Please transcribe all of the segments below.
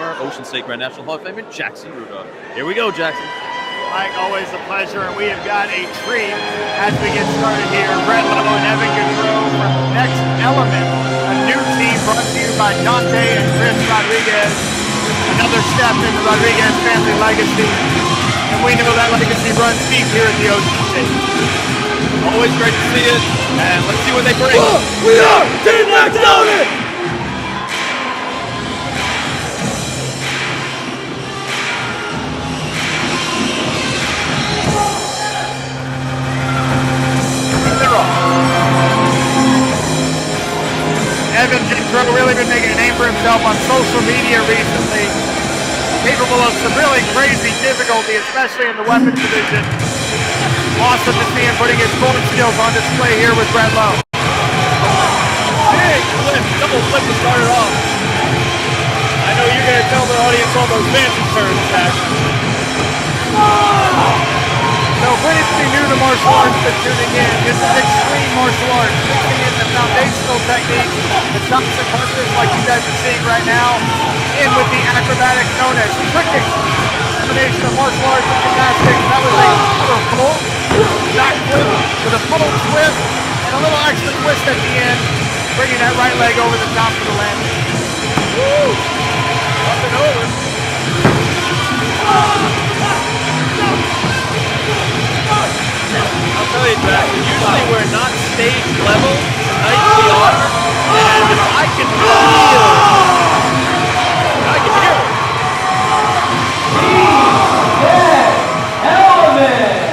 former Ocean State Grand National Hall of Famer, Jackson Rudolph. Here we go, Jackson. Mike, always a pleasure, and we have got a treat as we get started here. Brett Lowe and Evan Gaudreau from Next Element, a new team brought to you by Dante and Chris Rodriguez. Another step in the Rodriguez family legacy, and we know that legacy runs deep here at the Ocean State. Always great to see it, and let's see what they bring. We are Team Next Element! Evan Gaudreau really been making a name for himself on social media recently. Capable of some really crazy difficulty, especially in the weapons division. Awesome to see him putting his full skills on display here with Brett Lowe. Big flip, double flip to start it off. I know you're going to tell the audience all those fancy terms, Jackson. So pretty new to martial arts that's tuning in. This is extreme martial arts, mixing in the foundational techniques, the jumps and punches like you guys are seeing right now, in with the acrobatics known as tricking. Combination of martial arts and gymnastics. That was a full back flip with a full twist and a little extra twist at the end, bringing that right leg over the top of the landing. Woo! Up and over. I'll tell you, Jackson, usually we're not stage level. Tonight we are, and I can feel it.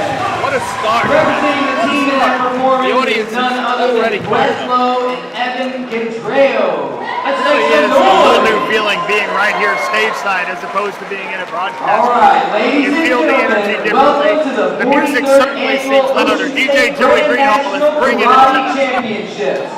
What a start. Representing the team in that performance, The audience is none other already than Brett Lowe and Evan Gaudreau. Let's Really make is some a whole noise. new feeling being right here stage side as opposed to being in a broadcast. All right, ladies You and feel the energy gentlemen, differently. welcome to the The music 43rd certainly seems Annual louder. Ocean DJ State Joey Grand Greenhall is National bringing it Karate to Championships.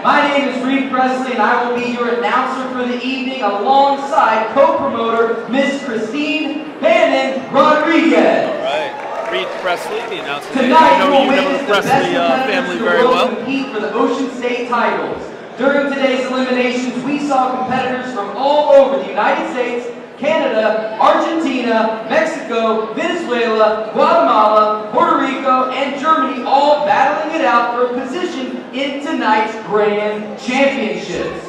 My name is Reed Presley, and I will be your announcer for the evening alongside co-promoter Miss Christine Bannon Rodriguez. All right. Reed Presley, the announcer. Tonight, I know we'll you know witness the the best Presley competitors family in the very world well. compete for the Ocean State titles. During today's eliminations, we saw competitors from all over the United States, Canada, Argentina, Mexico, Venezuela, Guatemala, Puerto Rico, and Germany all battling it out for a position in tonight's Grand Championships.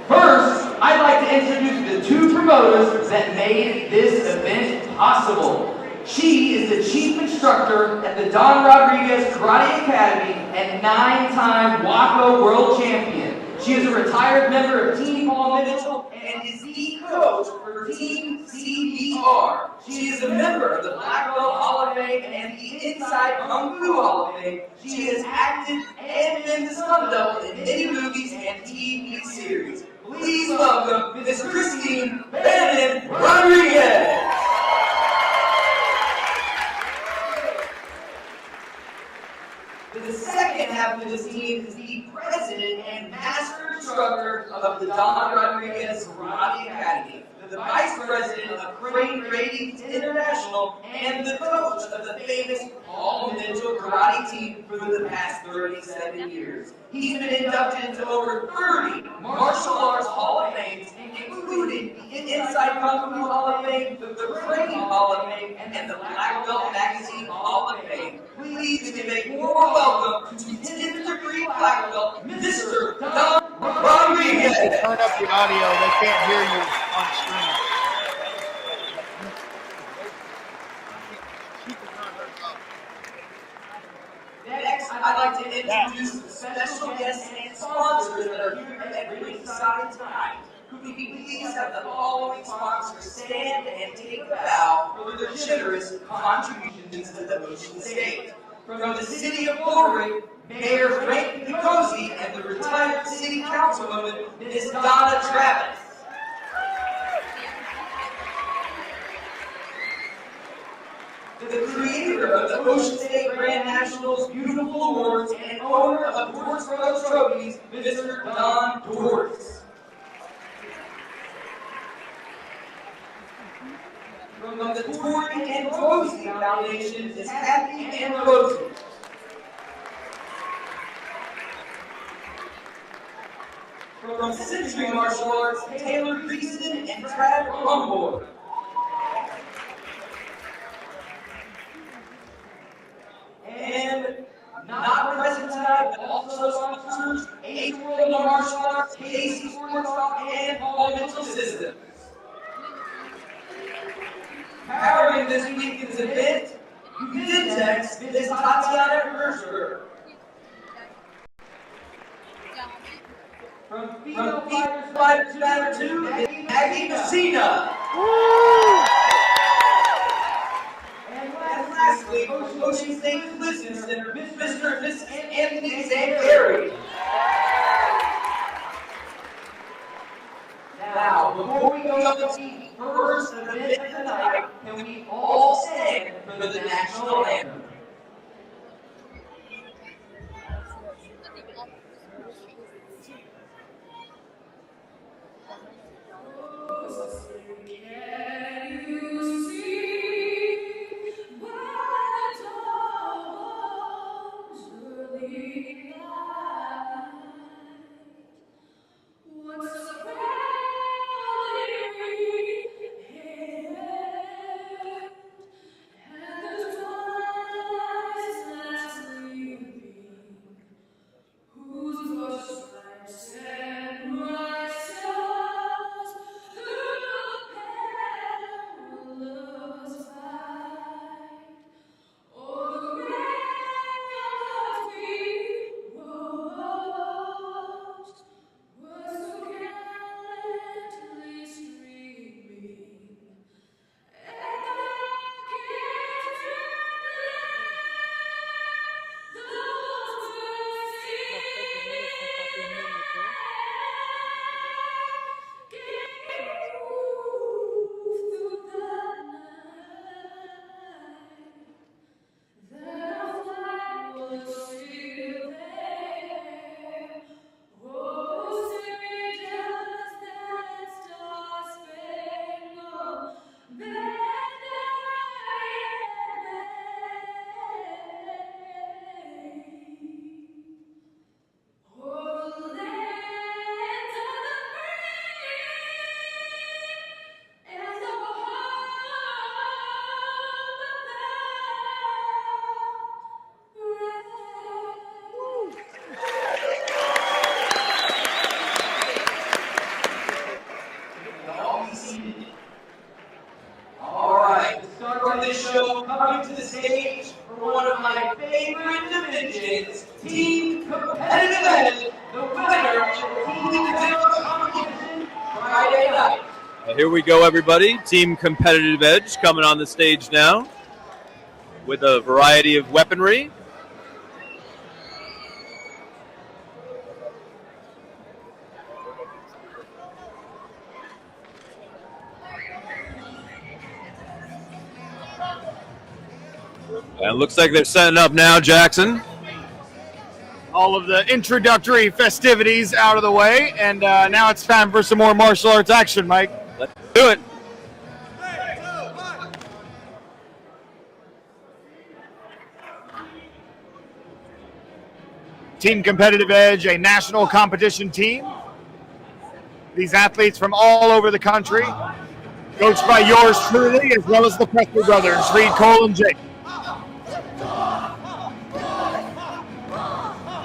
First, I'd like to introduce the two promoters that made this event possible. She is the chief instructor at the Don Rodriguez Karate Academy and 9-time WACO World Champion. She is a retired member of Team Paul Mitchell and is the coach for Team CBR. She is a member of the Black Belt Hall of Fame and the Inside Kung Fu Hall of Fame. She has acted and been the stunt double in many movies and TV series. Please welcome Miss Christine Bannon Rodriguez. The second half of this team is the president and master instructor of the Don Rodriguez Karate Academy, the vice president of KRANE Ratings International, and the coach of the famous Paul Mitchell Karate team for the past 37 years. He's been inducted into over 30 martial arts Hall of Fames, including the Inside Kung Fu Hall of Fame, the KRANE Hall of Fame, and the Black Belt Magazine Hall of Fame. Please make more welcome to 10th degree Black Belt, Mr. Don Rodriguez. Turn up the audio, they can't hear you on screen. Next, I'd like to introduce the special guests and sponsors that are here at ringside tonight. Could we please have the following sponsors stand and take a bow for their generous contributions to the Ocean State? From the city of Florida, Mayor Frank Nicosi and the retired city councilwoman, Ms. Donna Travis. The creator of the Ocean State Grand Nationals Beautiful Awards and owner of Dortz Rose Trophies, Mr. Don Dortz. From the Tori and Rosie Foundation is Happy and Rosie. From from Century Martial Arts, Taylor Beeson and Brad Longboard. And not present tonight, but also sponsors, Eighth World Martial Arts, Casey Sports Talk, and Paul Mental Systems. Powering this weekend's event, Uventex, Ms. Tatiana Kirschberg. From Female Fighters Battle 2, Maggie Messina. And lastly, Ocean State Listening Center, Mr. and Mrs. Anthony Zangari. Now, before we go to the first event of the night, can we all stand for the national anthem? Coming to the stage for one of my favorite divisions, Team Competitive Edge, the winner of the Team Competitive Competition Friday night. Here we go, everybody. Team Competitive Edge coming on the stage now with a variety of weaponry. And it looks like they're setting up now, Jackson. All of the introductory festivities out of the way, and now it's time for some more martial arts action, Mike. Let's do it. Team Competitive Edge, a national competition team. These athletes from all over the country, coached by yours truly, as well as the Presley brothers, Reed, Cole, and Jake.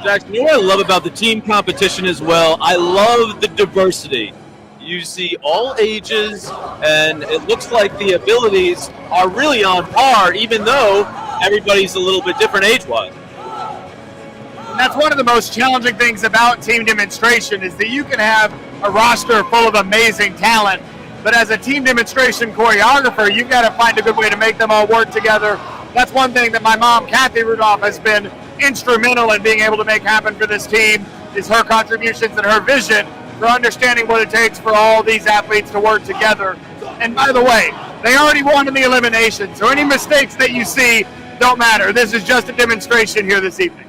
Jackson, you know what I love about the team competition as well? I love the diversity. You see all ages, and it looks like the abilities are really on par, even though everybody's a little bit different age-wise. And that's one of the most challenging things about team demonstration is that you can have a roster full of amazing talent, but as a team demonstration choreographer, you've got to find a good way to make them all work together. That's one thing that my mom, Kathy Rudolph, has been instrumental in being able to make happen for this team, is her contributions and her vision for understanding what it takes for all these athletes to work together. And by the way, they already won in the elimination, so any mistakes that you see don't matter. This is just a demonstration here this evening.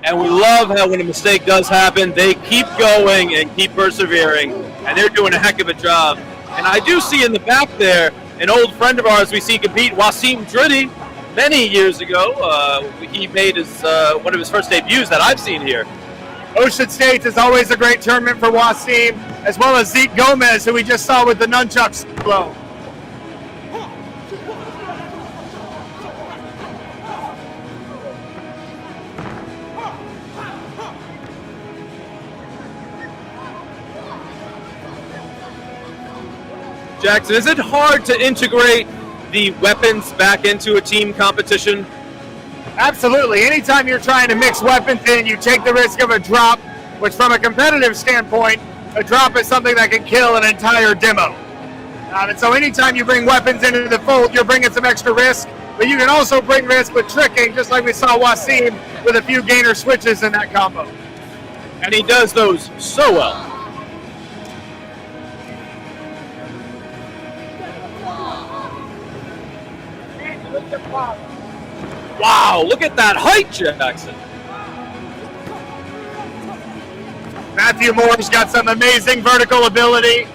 And we love how when a mistake does happen, they keep going and keep persevering, and they're doing a heck of a job. And I do see in the back there an old friend of ours we see compete, Wasim Dridi, many years ago. He made his one of his first debuts that I've seen here. Ocean States is always a great tournament for Wasim, as well as Zeke Gomez, who we just saw with the nunchucks solo. Jackson, is it hard to integrate the weapons back into a team competition? Absolutely. Anytime you're trying to mix weapons in, you take the risk of a drop, which from a competitive standpoint, a drop is something that can kill an entire demo. And so anytime you bring weapons into the fold, you're bringing some extra risk, but you can also bring risk with tricking, just like we saw Wasim with a few gainer switches in that combo. And he does those so well. Wow, look at that height, Jackson. Matthew Moore's got some amazing vertical ability.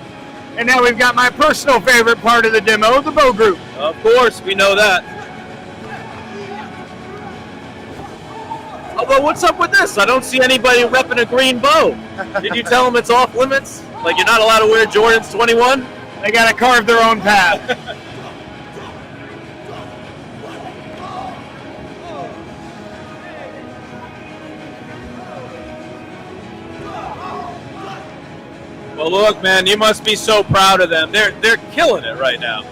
And now we've got my personal favorite part of the demo, the bow group. Of course, we know that. Although, what's up with this? I don't see anybody repping a green bow. Did you tell them it's off limits? Like you're not allowed to wear Jordans 21? They got to carve their own path. Well, look, man, you must be so proud of them. They're killing it right now.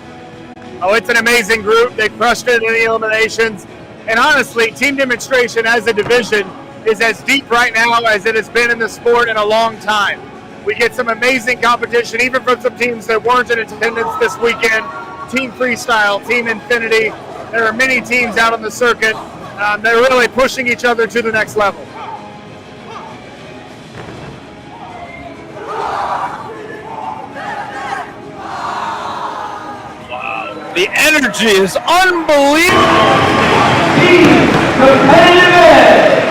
Oh, it's an amazing group. They crushed it in the eliminations. And honestly, team demonstration as a division is as deep right now as it has been in the sport in a long time. We get some amazing competition, even from some teams that weren't in attendance this weekend. Team Freestyle, Team Infinity. There are many teams out on the circuit. They're really pushing each other to the next level. The energy is unbelievable. Team Competitive Edge.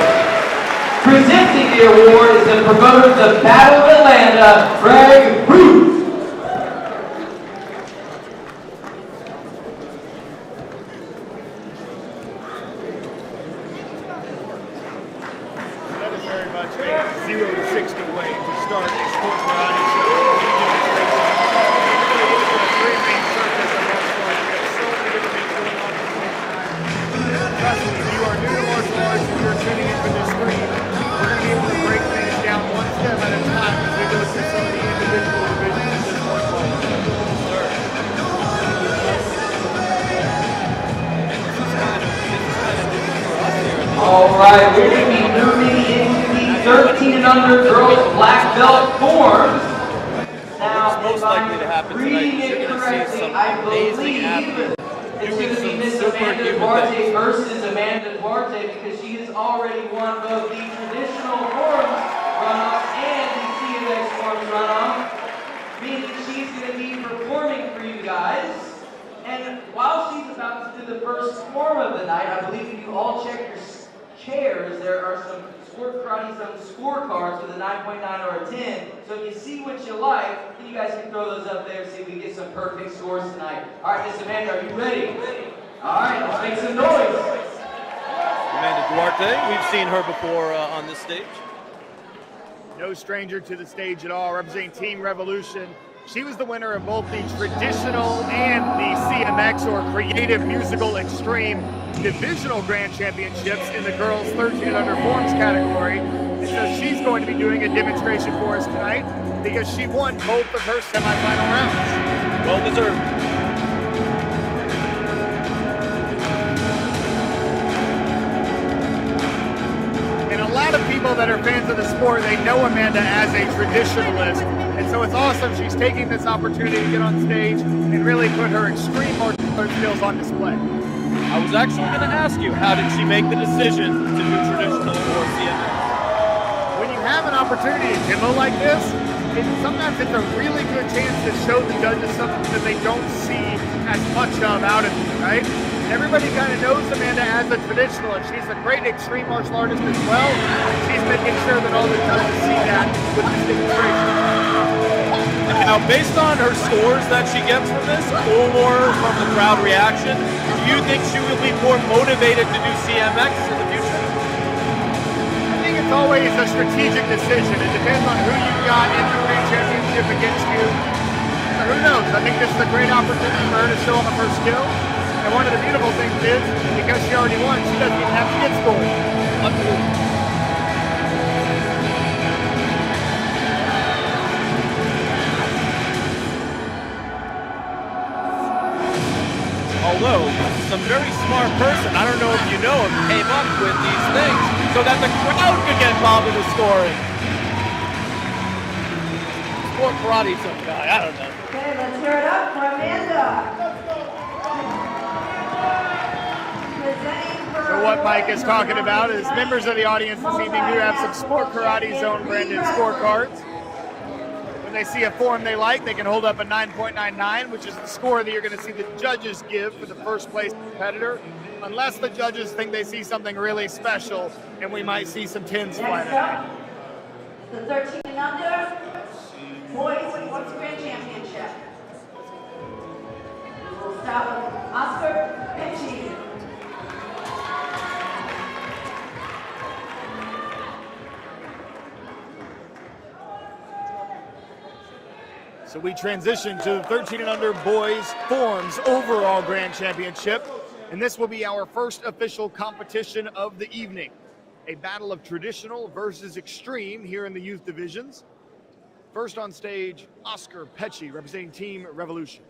Presenting the award is the promoter of the Battle of Atlanta, Greg Root. That is very much a 0 to 60 way to start a sport karate show. Three main circuits of martial arts. We have so many different things going on at the same time. Trust me, if you are new to martial arts and you're tuning in for this stream, we're going to be able to break things down one step at a time as we go through some of the individual divisions of this martial art. All right, we're going to be moving into the 13 and under girls black belt forms. Now, Most if I'm likely to happen reading tonight, it you're gonna see correctly, some I amazing believe athletes it's doing going to be some Miss Amanda superhuman Duarte things. versus Amanda Duarte because she has already won both the traditional forms runoff and the CMX forms runoff, meaning she's going to be performing for you guys. And while she's about to do the first form of the night, I believe if you all check your chairs, there are some Sport Karate Zone scorecards with a 9.9 or a 10. So if you see what you like, then you guys can throw those up there and see if we can get some perfect scores tonight. All right, Miss Amanda, are you ready? All right, let's make some noise. Amanda Duarte, we've seen her before on this stage. No stranger to the stage at all, representing Team Revolution. She was the winner of both the traditional and the CMX, or Creative Musical Extreme, divisional grand championships in the girls 13 and under forms category. And so she's going to be doing a demonstration for us tonight because she won both of her semifinal rounds. Well deserved. And a lot of people that are fans of the sport, they know Amanda as a traditionalist. And so it's awesome she's taking this opportunity to get on stage and really put her extreme martial arts skills on display. I was actually going to ask you, how did she make the decision to do traditional or CMX? When you have an opportunity to demo like this, sometimes it's a really good chance to show the judges something that they don't see as much of out of you, right? Everybody kind of knows Amanda as a traditional, and she's a great extreme martial artist as well. She's making sure that all the judges see that with this demonstration. Now, based on her scores that she gets from this, or from the crowd reaction, do you think she will be more motivated to do CMX in the future? I think it's it's always a strategic decision. It depends on who you've got in the Grand Championship against you. Or who knows? I think this is a great opportunity for her to show off her skill. And one of the beautiful things is, because she already won, she doesn't even have to get scored. Absolutely. Although, some very smart person, I don't know if you know him, came up with these things so that the crowd could get involved in the scoring. Sport karate, some guy, I don't know. Okay, let's hear it up for Amanda. So what Mike is talking about is members of the audience this evening do have some Sport Karate Zone branded scorecards. When they see a form they like, they can hold up a 9.99, which is the score that you're going to see the judges give for the first place competitor, unless the judges think they see something really special, and we might see some 10s fly tonight. The 13 and under boys Sports Grand Championship. We'll start with Oscar Pitchy. So we transition to the 13 and under boys forms overall Grand Championship, and this will be our first official competition of the evening. A battle of traditional versus extreme here in the youth divisions. First on stage, Oscar Pecci representing Team Revolution.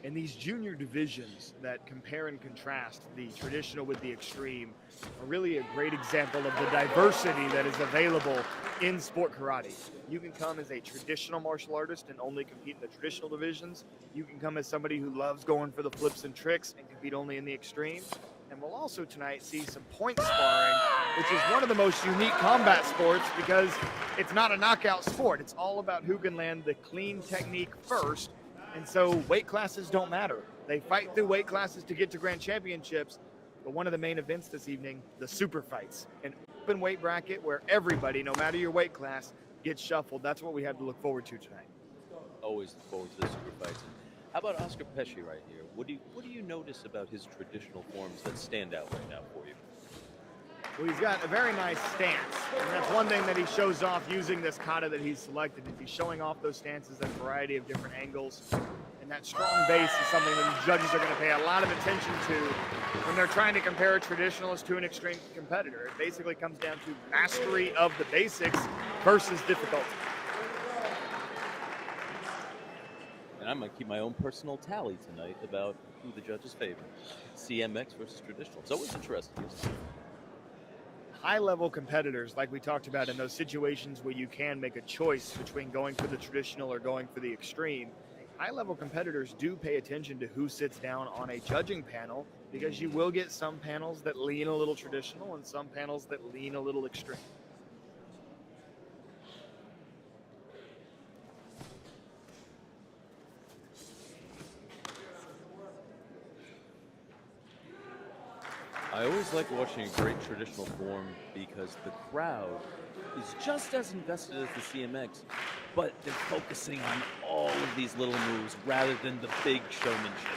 And these junior divisions that compare and contrast the traditional with the extreme are really a great example of the diversity that is available in sport karate. You can come as a traditional martial artist and only compete in the traditional divisions. You can come as somebody who loves going for the flips and tricks and compete only in the extreme. And we'll also tonight see some point sparring, which is one of the most unique combat sports because it's not a knockout sport. It's all about who can land the clean technique first. And so weight classes don't matter. They fight through weight classes to get to Grand Championships. But one of the main events this evening, the super fights, an open weight bracket where everybody, no matter your weight class, gets shuffled. That's what we have to look forward to tonight. Always look forward to the super fights. And how about Oscar Pesci right here? What do you notice about his traditional forms that stand out right now for you? Well, he's got a very nice stance, and that's one thing that he shows off using this kata that he's selected. He's showing off those stances at a variety of different angles, and that strong base is something that the judges are going to pay a lot of attention to when they're trying to compare a traditionalist to an extreme competitor. It basically comes down to mastery of the basics versus difficulty. And I'm going to keep my own personal tally tonight about who the judges favor. CMX versus traditional. It's always interesting, isn't it? High-level competitors, like we talked about in those situations where you can make a choice between going for the traditional or going for the extreme, high-level competitors do pay attention to who sits down on a judging panel because you will get some panels that lean a little traditional and some panels that lean a little extreme. I always like watching a great traditional form because the crowd is just as invested as the CMX, but they're focusing on all of these little moves rather than the big showmanship.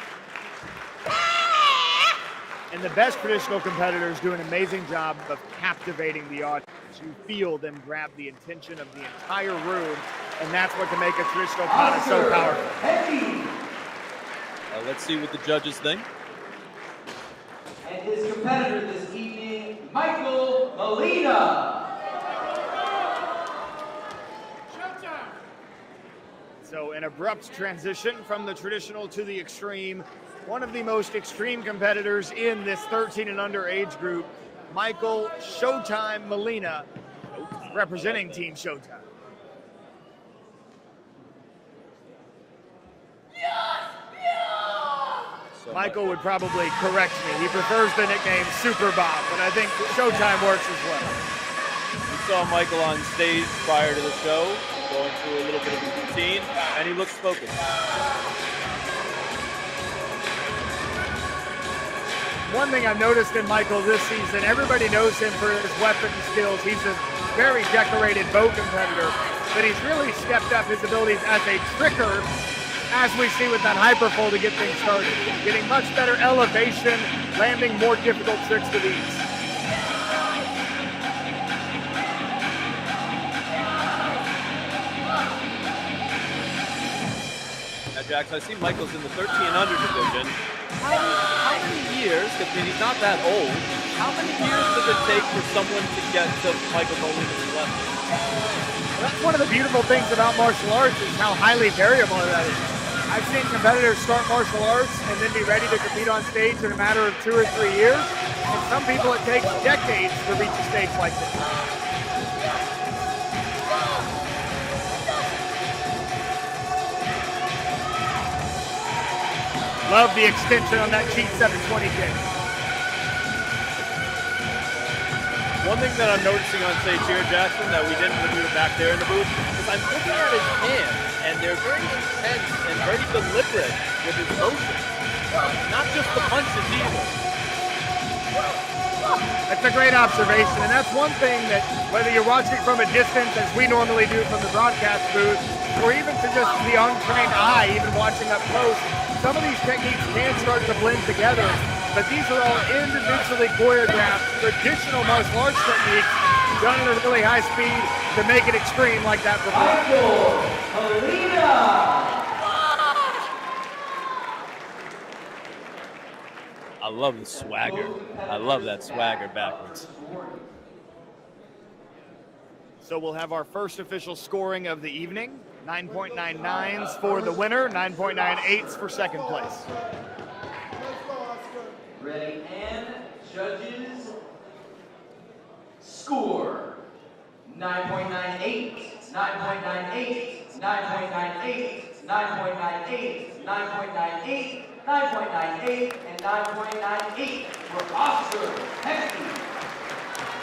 And the best traditional competitors do an amazing job of captivating the audience. You feel them grab the attention of the entire room, and that's what can make a traditional kata so powerful. Let's see what the judges think. And his competitor this evening, Michael Molina. So an abrupt transition from the traditional to the extreme. One of the most extreme competitors in this 13 and under age group, Michael Showtime Molina, representing Team Showtime. Michael would probably correct me. He prefers the nickname Super Bob, but I think Showtime works as well. We saw Michael on stage prior to the show, going through a little bit of his routine, and he looks focused. One thing I've noticed in Michael this season, everybody knows him for his weapon skills. He's a very decorated bow competitor, but he's really stepped up his abilities as a tricker, as we see with that hyperfold to get things started. Getting much better elevation, landing more difficult tricks with ease. Now, Jax, I see Michael's in the 13 and under division. How many years, I mean, he's not that old, how many years does it take for someone to get to Michael Molina's level? Well, that's one of the beautiful things about martial arts is how highly variable that is. I've seen competitors start martial arts and then be ready to compete on stage in a matter of 2 or 3 years. And some people it takes decades to reach a stage like this. Love the extension on that cheat 720 kick. One thing that I'm noticing on stage here, Jackson, that we didn't when we were back there in the booth, is I'm looking at his hands, and they're very intense and very deliberate with his motions. Not just the punches either. That's a great observation, and that's one thing that whether you're watching from a distance, as we normally do from the broadcast booth, or even to just the untrained eye, even watching up close, some of these techniques can start to blend together, but these are all individually choreographed, traditional martial arts techniques done at a really high speed to make it extreme like that performance. I love the swagger. I love that swagger backwards. So we'll have our first official scoring of the evening. 9.99s for the winner, 9.98s for second place. Ready, and judges, score 9.98, 9.98, 9.98, 9.98, 9.98, 9.98, and 9.98 for Oscar Hefty.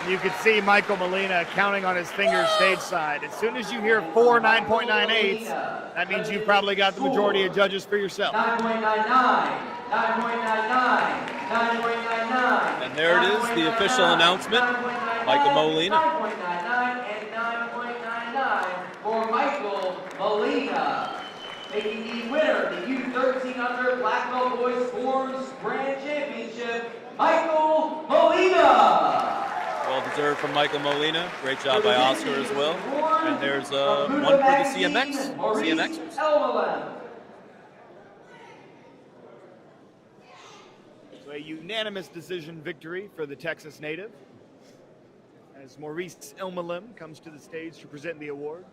You can see Michael Molina counting on his fingers stateside. As soon as you hear 4 9.98s, that means you've probably got the majority of judges for yourself. 9.99, 9.99, 9.99. And there it is, the official announcement. Michael Molina. 9.99 and 9.99 for Michael Molina. Making the winner, the U13 under Black Belt Boys Forms Grand Championship, Michael Molina. Well deserved from Michael Molina. Great job by Oscar as well. And there's one for the CMXers. So a unanimous decision victory for the Texas native as Maurice Elmelem comes to the stage to present the award.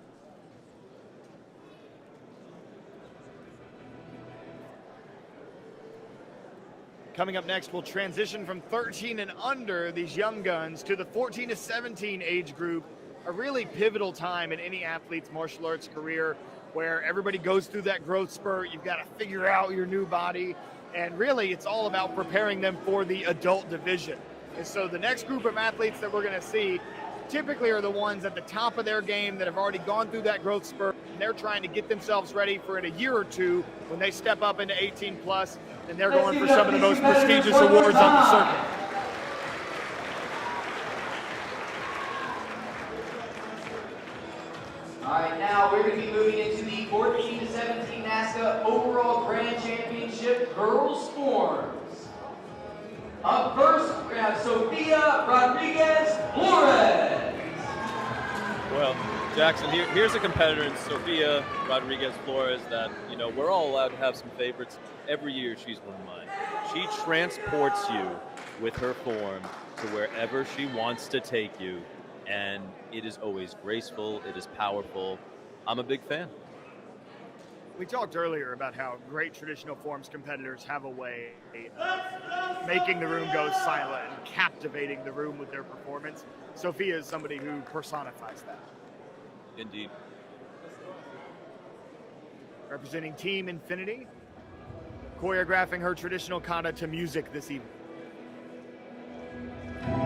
Coming up next, we'll transition from 13 and under, these young guns, to the 14 to 17 age group, a really pivotal time in any athlete's martial arts career where everybody goes through that growth spurt. You've got to figure out your new body, and really it's all about preparing them for the adult division. And so the next group of athletes that we're going to see typically are the ones at the top of their game that have already gone through that growth spurt, and they're trying to get themselves ready for in a year or two when they step up into 18 plus, and they're going for some of the most prestigious awards on the circuit. All right, now we're going to be moving into the 14 to 17 NASKA Overall Grand Championship Girls Forms. Up first, we're going to have Sofia Rodriguez Flores. Well, Jackson, here's a competitor in Sofia Rodriguez Flores that, you know, we're all allowed to have some favorites. Every year she's one of mine. She transports you with her form to wherever she wants to take you, and it is always graceful, it is powerful. I'm a big fan. We talked earlier about how great traditional forms competitors have a way of making the room go silent and captivating the room with their performance. Sophia is somebody who personifies that. Indeed. Representing Team Infinity, choreographing her traditional kata to music this evening.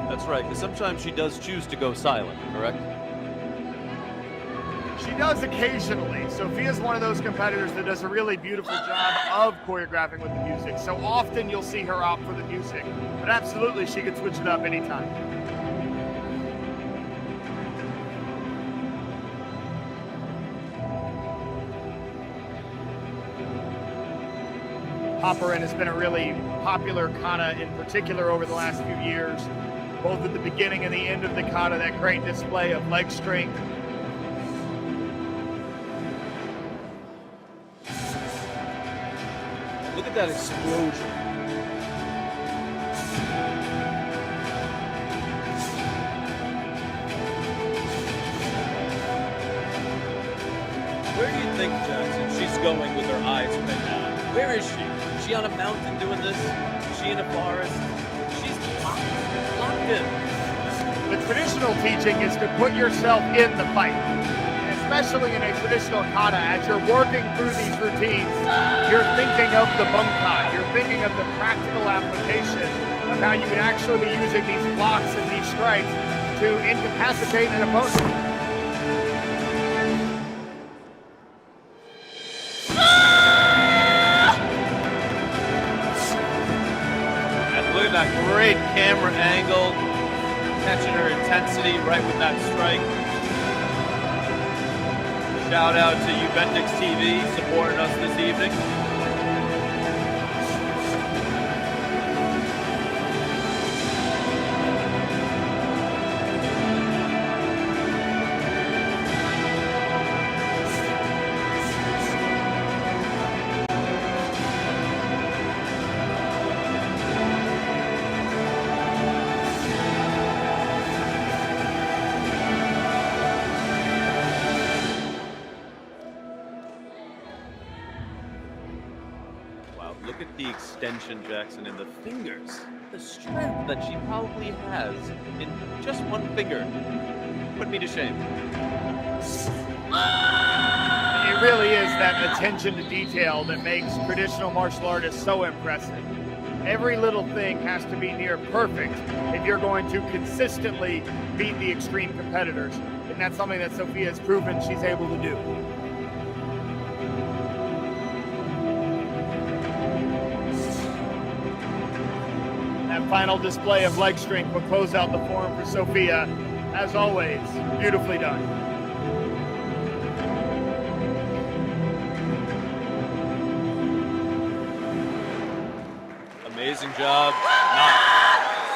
That's right, because sometimes she does choose to go silent, correct? She does occasionally. Sophia's one of those competitors that does a really beautiful job of choreographing with the music. So often you'll see her opt for the music, but absolutely she can switch it up anytime. hopper and has been a really popular kata in particular over the last few years, both at the beginning and the end of the kata, that great display of leg strength. Look at that explosion. Where do you think, Jackson, she's going with her eyes right now? Where is she? Is she on a mountain doing this? Is she in a forest? She's locked in. The traditional teaching is to put yourself in the fight. And especially in a traditional kata, as you're working through these routines, you're thinking of the bunkai. You're thinking of the practical application of how you would actually be using these blocks and these strikes to incapacitate an opponent. Look at that great camera angle, catching her intensity right with that strike. Shout out to Uventex TV supporting us this evening. Look at the extension, Jackson, in the fingers. The strength that she probably has in just one finger. Put me to shame. It really is that attention to detail that makes traditional martial artists so impressive. Every little thing has to be near perfect if you're going to consistently beat the extreme competitors. And that's something that Sophia has proven she's able to do. Final display of leg strength will close out the forum for Sophia. As always, beautifully done. Amazing job.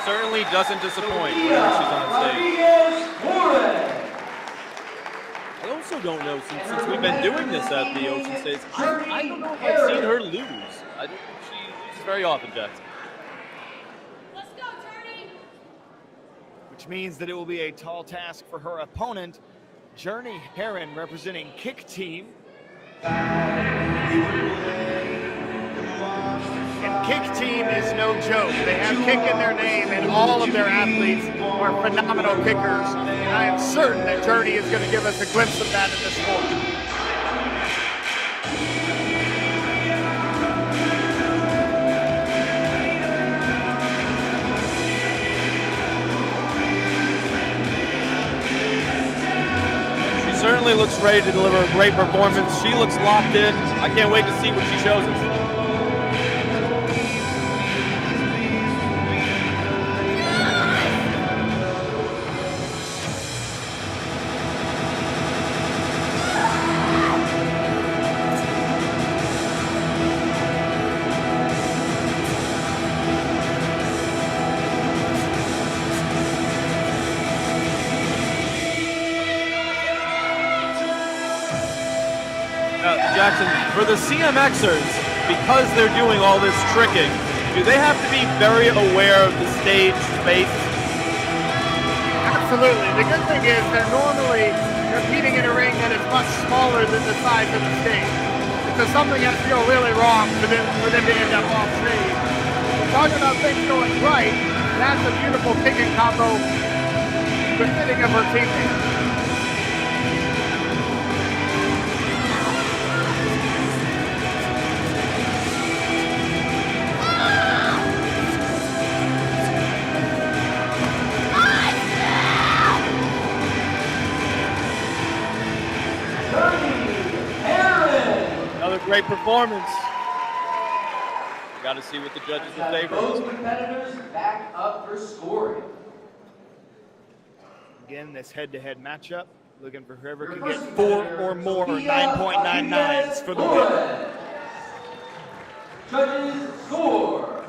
Certainly doesn't disappoint whenever she's on stage. I also don't know, since we've been doing this at the Ocean States, I don't know if I've seen her lose. I don't think she loses very often, Jackson. Which means that it will be a tall task for her opponent, Journey Heron, representing Kick Team. And Kick Team is no joke. They have kick in their name, and all of their athletes are phenomenal kickers. And I am certain that Journey is going to give us a glimpse of that in this sport. Certainly looks ready to deliver a great performance. She looks locked in. I can't wait to see what she shows us. Jackson, for the CMXers, because they're doing all this tricking, do they have to be very aware of the stage space? Absolutely. The good thing is they're normally competing in a ring that is much smaller than the size of the stage. So something has to go really wrong for them to end up off stage. Talking about things going right, that's a beautiful kicking combo befitting of her teammates. Great performance. Got to see what the judges will favor. Both competitors back up for scoring. Again, this head-to-head matchup, looking for whoever can get 4 or more 9.99s for the win. Judges score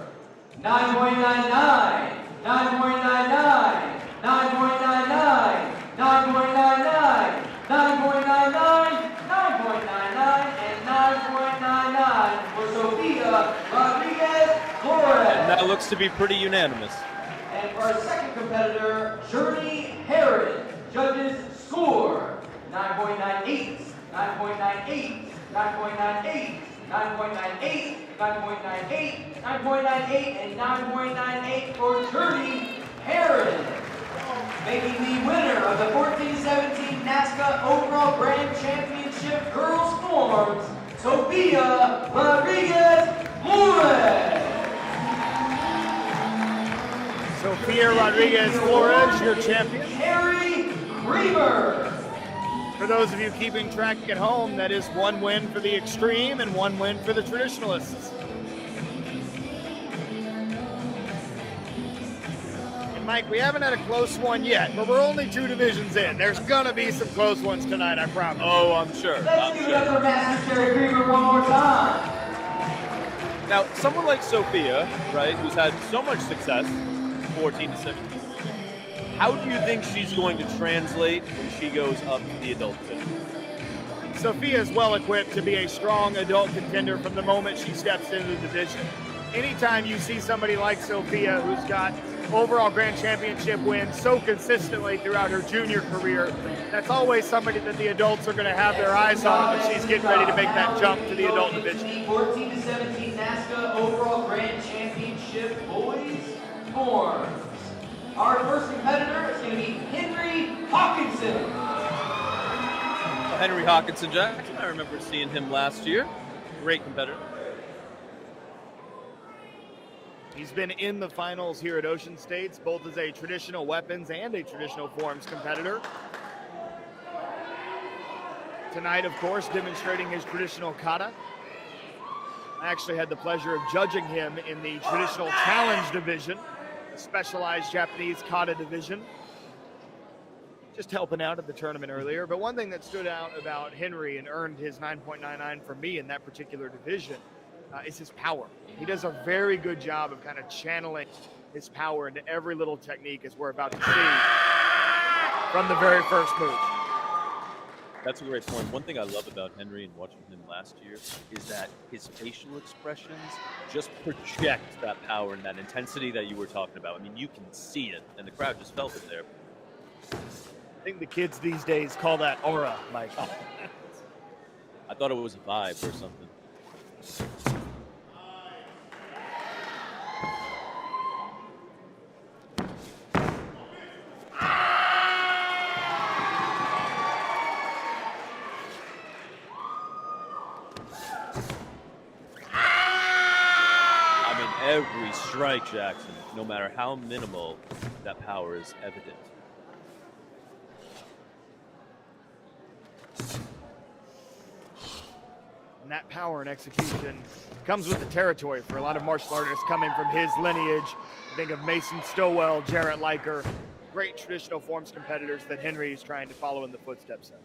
9.99, 9.99, 9.99, 9.99, 9.99, 9.99, and 9.99 for Sofia Rodriguez-Flores. And that looks to be pretty unanimous. And for our second competitor, Journey Herod, judges score 9.98, 9.98, 9.98, 9.98, 9.98, 9.98, and 9.98 for Journey Herod. Making the winner of the 14-17 NASKA Overall Grand Championship Girls Forms, Sofia Rodriguez-Flores. Sofia Rodriguez-Flores, your champion. Harry Creamer. For those of you keeping track at home, that is one win for the extreme and one win for the traditionalists. And Mike, we haven't had a close one yet, but we're only 2 divisions in. There's gonna be some close ones tonight, I promise. Oh, I'm sure. Let's give it up for Master Harry Creamer one more time. Now, someone like Sofia, right, who's had so much success, 14-17. How do you think she's going to translate when she goes up to the adult division? Sofia is well equipped to be a strong adult contender from the moment she steps into the division. Anytime you see somebody like Sofia who's got overall grand championship wins so consistently throughout her junior career, that's always somebody that the adults are going to have their eyes on when she's getting ready to make that jump to the adult division. 14-17 NASKA Overall Grand Championship Boys Forms. Our first competitor is going to be Henry Hawkinson. Henry Hawkinson Jackson, I remember seeing him last year. Great competitor. He's been in the finals here at Ocean States, both as a traditional weapons and a traditional forms competitor. Tonight, of course, demonstrating his traditional kata. I actually had the pleasure of judging him in the traditional challenge division, a specialized Japanese kata division. Just helping out at the tournament earlier. But one thing that stood out about Henry and earned his 9.99 for me in that particular division is his power. He does a very good job of kind of channeling his power into every little technique, as we're about to see from the very first move. That's a great point. One thing I love about Henry and watching him last year is that his facial expressions just project that power and that intensity that you were talking about. I mean, you can see it, and the crowd just felt it there. I think the kids these days call that aura, Mike. I thought it was a vibe or something. Every strike, Jackson, no matter how minimal, that power is evident. And that power and execution comes with the territory for a lot of martial artists coming from his lineage. Think of Mason Stowell, Jarrett Liker, great traditional forms competitors that Henry is trying to follow in the footsteps of.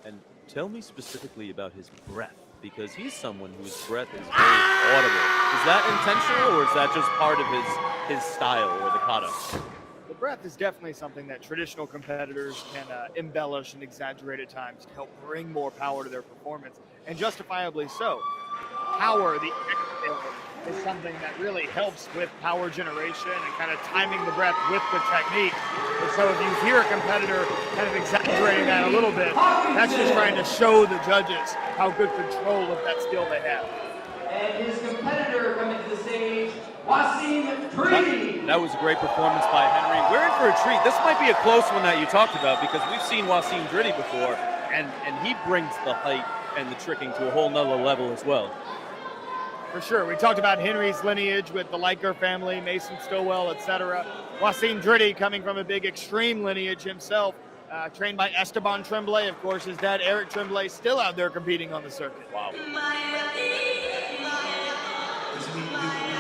And tell me specifically about his breath, because he's someone whose breath is very audible. Is that intentional, or is that just part of his style or the kata? The breath is definitely something that traditional competitors can embellish and exaggerate at times to help bring more power to their performance, and justifiably so. Power, the exhale, is something that really helps with power generation and kind of timing the breath with the technique. And so if you hear a competitor kind of exaggerating that a little bit, that's just trying to show the judges how good control of that skill they have. And his competitor coming to the stage, Wasim Tree. That was a great performance by Henry. We're in for a treat. This might be a close one that you talked about, because we've seen Wasim Driddy before, and he brings the height and the tricking to a whole nother level as well. For sure. We talked about Henry's lineage with the Liker family, Mason Stowell, etc. Wasim Driddy coming from a big extreme lineage himself, trained by Esteban Tremblay. Of course, his dad, Eric Tremblay, still out there competing on the circuit. Wow. Just need to be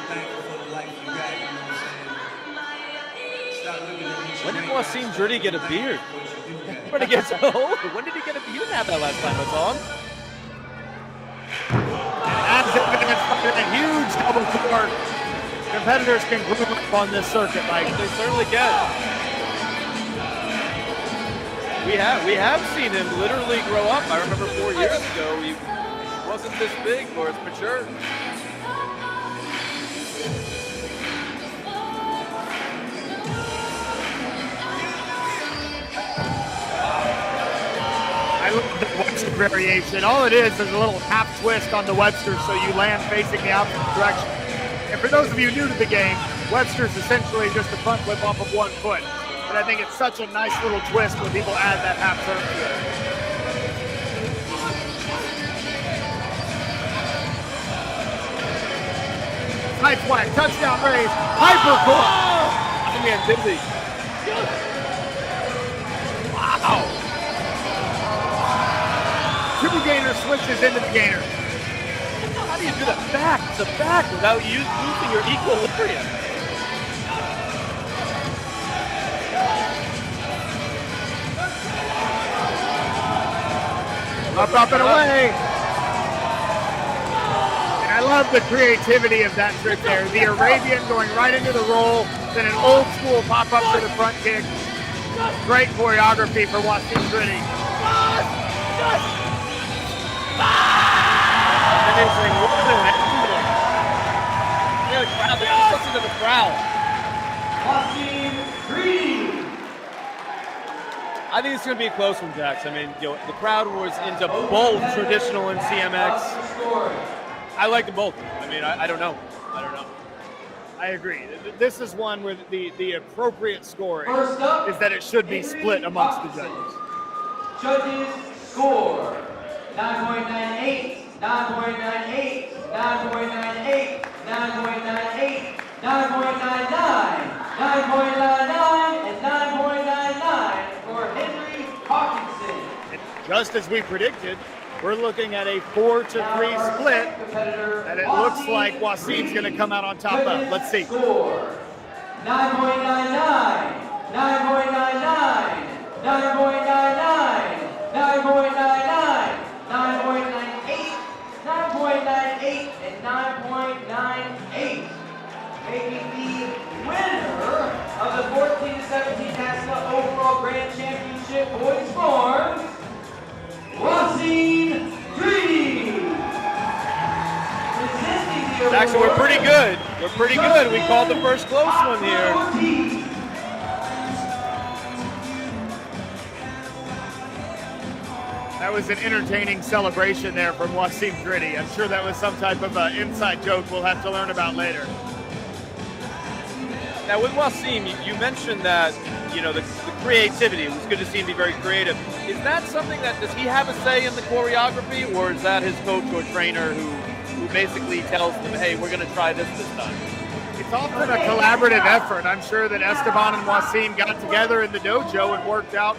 thankful for the life you got, you know what I'm saying? Stop looking at each When did Wasim Driddy get a beard? When he gets old. When did he get a beard? He didn't have that last time I saw him. As evidenced by a huge double core, competitors can grow up on this circuit, Mike. They certainly can. We have seen him literally grow up. I remember 4 years ago he wasn't this big or as mature. I love the Webster variation. All it is a little half twist on the Webster so you land facing the opposite direction. And for those of you new to the game, Webster's essentially just a front flip off of 1 foot. But I think it's such a nice little twist when people add that half turn to it. High flag, touchdown raise, hypercore. I mean, dizzy. Wow. 2 gainer switches into the gainer. How do you do that back to back without losing your equilibrium? Up and away. And I love the creativity of that trick there. The Arabian going right into the roll, then an old school pop up to the front kick. Great choreography for Wasim Driddy. Listen to the crowd. Wasim Driddy. I think it's going to be a close one, Jax. I mean, the crowd was into both traditional and CMX. I like them both. I mean, I don't know. I agree. This is one where the appropriate scoring First up, is that it should be split amongst the judges. Judges score 9.98, 9.98, 9.98, 9.98, 9.99, 9.99, and 9.99 for Henry Hawkinson. And just as we predicted, we're looking at a 4-3 split, and it looks like Wasim's going to come out on top of. Let's see. Score 9.99, 9.99, 9.99, 9.99, 9.98, 9.98, and 9.98. Making the winner of the 14-17 NASKA Overall Grand Championship Boys Form, Wasim Driddy. Actually, we're pretty good. We called the first close one here. That was an entertaining celebration there from Wasim Driddy. I'm sure that was some type of inside joke we'll have to learn about later. Now, with Wasim, you mentioned that, the creativity. It was good to see him be very creative. Is that something does he have a say in the choreography, or is that his coach or trainer who basically tells them, hey, we're going to try this time? It's often a collaborative effort. I'm sure that Esteban and Wasim got together in the dojo and worked out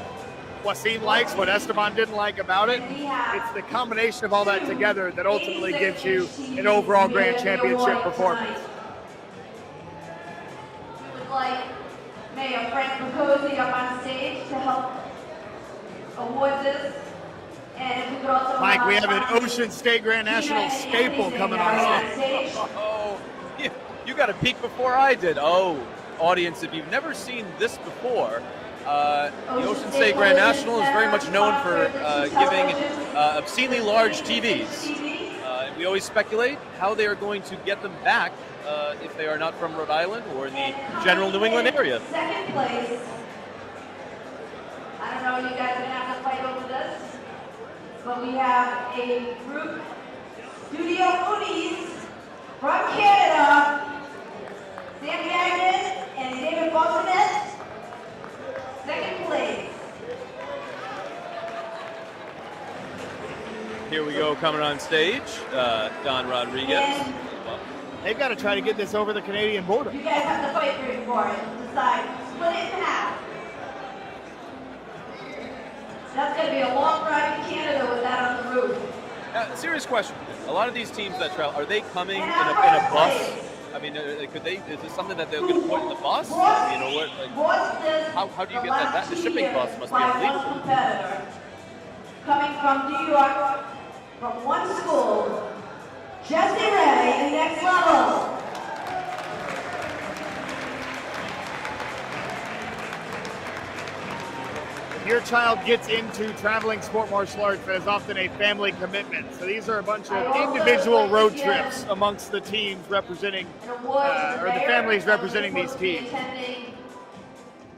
Wasim likes, what Esteban didn't like about it. It's the combination of all that together that ultimately gives you an overall grand championship performance. Would like Mayor Frank Picosi up on stage to help award this. And if we could also Mike, we have an Ocean State Grand National staple coming on stage. Oh, you got a peek before I did. Oh, audience, if you've never seen this before, the Ocean State Grand National is very much known for giving obscenely large TVs. We always speculate how they are going to get them back if they are not from Rhode Island or in the general New England area. Second place. I don't know, you guys are going to have to fight over this. But we have a group, Studio Foodies from Canada, Sam Gagnon and David Balsonet, second place. Here we go, coming on stage, Don Rodriguez. They've got to try to get this over the Canadian border. You guys have to fight for it, decide, split it in half. That's going to be a long ride to Canada with that on the roof. Serious question. A lot of these teams that travel, are they coming in a bus? I I mean, could they? Is this something that they're going to put in the bus? I mean, or what? Like, how do you get that? The shipping bus must be unbelievable. Competitor coming from New York, from one school, Jesse Ray in Next Level. Your child gets into traveling sport martial arts, that is often a family commitment. So these are a bunch of individual road trips amongst the teams representing, or the families representing these teams.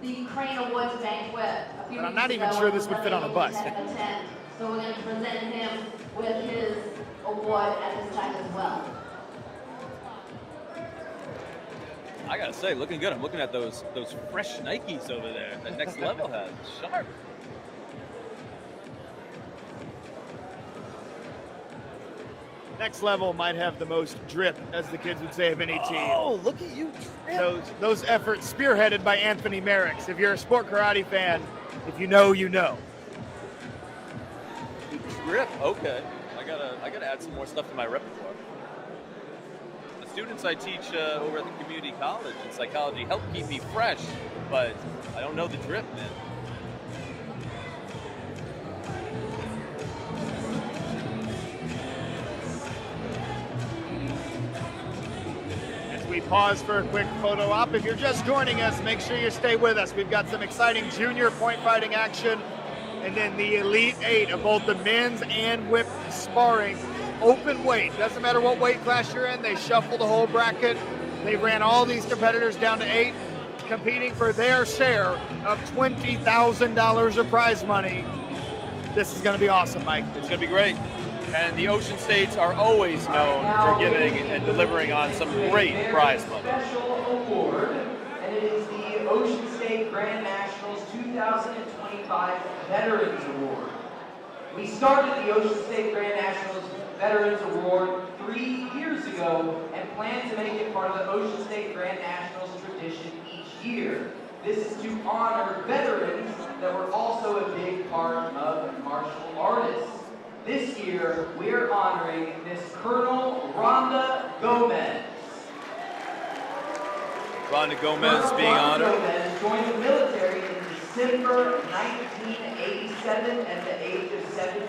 The KRANE Awards banquet. But I'm not even sure this would fit on a bus. So we're going to present him with his award at this time as well. I gotta say, looking good. I'm looking at those fresh Nikes over there that Next Level has. Sharp. Next Level might have the most drip, as the kids would say, of any team. Oh, look at you, drip. Those efforts spearheaded by Anthony Merricks. If you're a sport karate fan, if you know, you know. Drip. Okay. I gotta add some more stuff to my repertoire. Students I teach over at the community college in psychology help keep me fresh, but I don't know the drip, man. As we pause for a quick photo op, if you're just joining us, make sure you stay with us. We've got some exciting junior point fighting action, and then the Elite Eight of both the men's and whip sparring. Open weight, doesn't matter what weight class you're in, they shuffle the whole bracket. They ran all these competitors down to 8, competing for their share of $20,000 of prize money. This is gonna be awesome, Mike. It's gonna be great. And the Ocean States are always known for giving and delivering on some great prize money. Special award, and it is the Ocean State Grand Nationals 2025 Veterans Award. We started the Ocean State Grand Nationals Veterans Award 3 years ago and plan to make it part of the Ocean State Grand Nationals tradition each year. This is to honor veterans that were also a big part of martial artists. This year, we're honoring Miss Colonel Rhonda Gomez. Rhonda Gomez being honored. Gomez joined the military in December 1987 at the age of 17.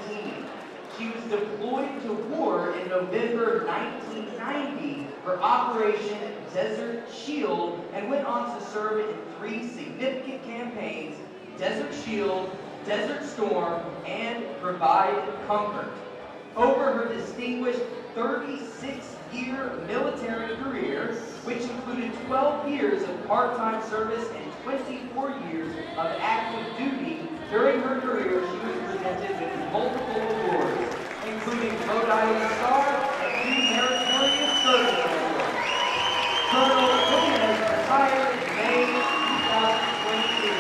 She was deployed to war in November 1990 for Operation Desert Shield and went on to serve in 3 significant campaigns: Desert Shield, Desert Storm, and Provide Comfort. Over her distinguished 36-year military career, which included 12 years of part-time service and 24 years of active duty, during her career she was presented with multiple awards, including Rhode Island Star and 2 Meritorious Service Awards. Colonel Gomez retired in May 2022.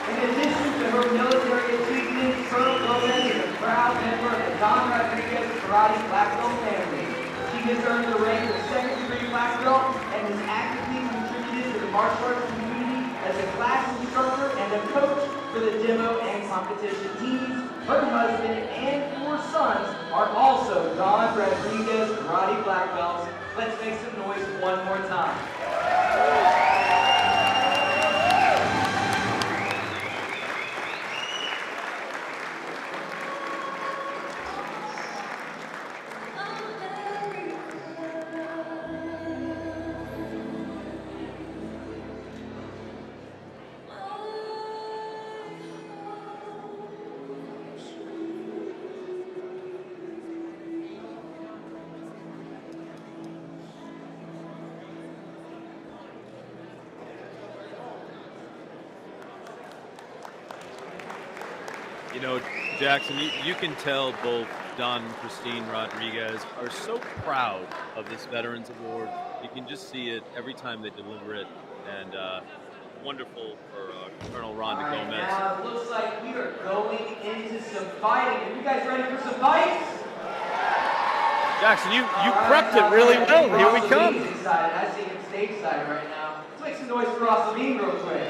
In addition to her military achievements, Colonel Gomez is a proud member of the Don Rodriguez Karate Black Belt family. She has earned the rank of 2nd degree Black Belt and has actively contributed to the martial arts community as a class instructor and a coach for the demo and competition teams. Her husband and 4 sons are also Don Rodriguez Karate Black Belts. Let's make some noise one more time. You know, Jackson, you can tell both Don and Christine Rodriguez are so proud of this Veterans Award. You can just see it every time they deliver it, and wonderful for Colonel Rhonda Gomez. Now it looks like we are going into some fighting. Are you guys ready for some fights? Jackson, you prepped it really well. Here we come. Excited. I see him stage side right now. Let's make some noise for Rosaline real quick.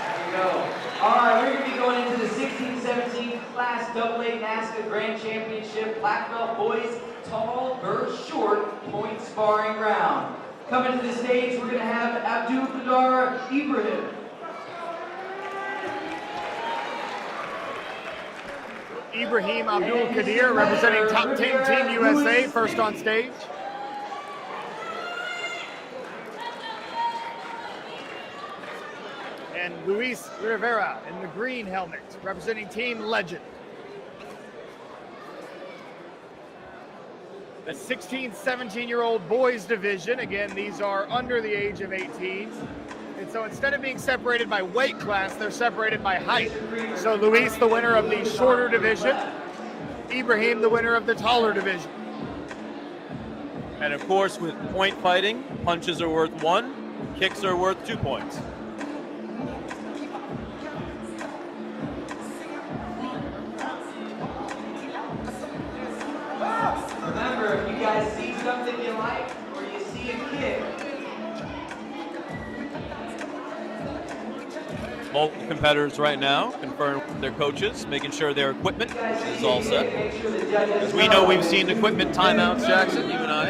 There you go. All right, we're going to be going into the 16-17 Class AA NASKA Grand Championship Black Belt Boys Tall vs. Short Point Sparring Round. Coming to the stage, we're going to have Abdul Qadir Ibrahim. Ibrahim Abdul Qadir representing Top 10 Team USA, first on stage. And Luis Rivera in the green helmet, representing Team Legend. The 16, 17-year-old boys division, again, these are under the age of 18. And so instead of being separated by weight class, they're separated by height. So Luis, the winner of the shorter division, Ibrahim, the winner of the taller division. And of course, with point fighting, punches are worth 1, kicks are worth 2 points. Remember, if you guys see something you like or you see a kick, multiple competitors right now conferring with their coaches, making sure their equipment is all set. As we know, we've seen equipment timeouts, Jackson, you and I.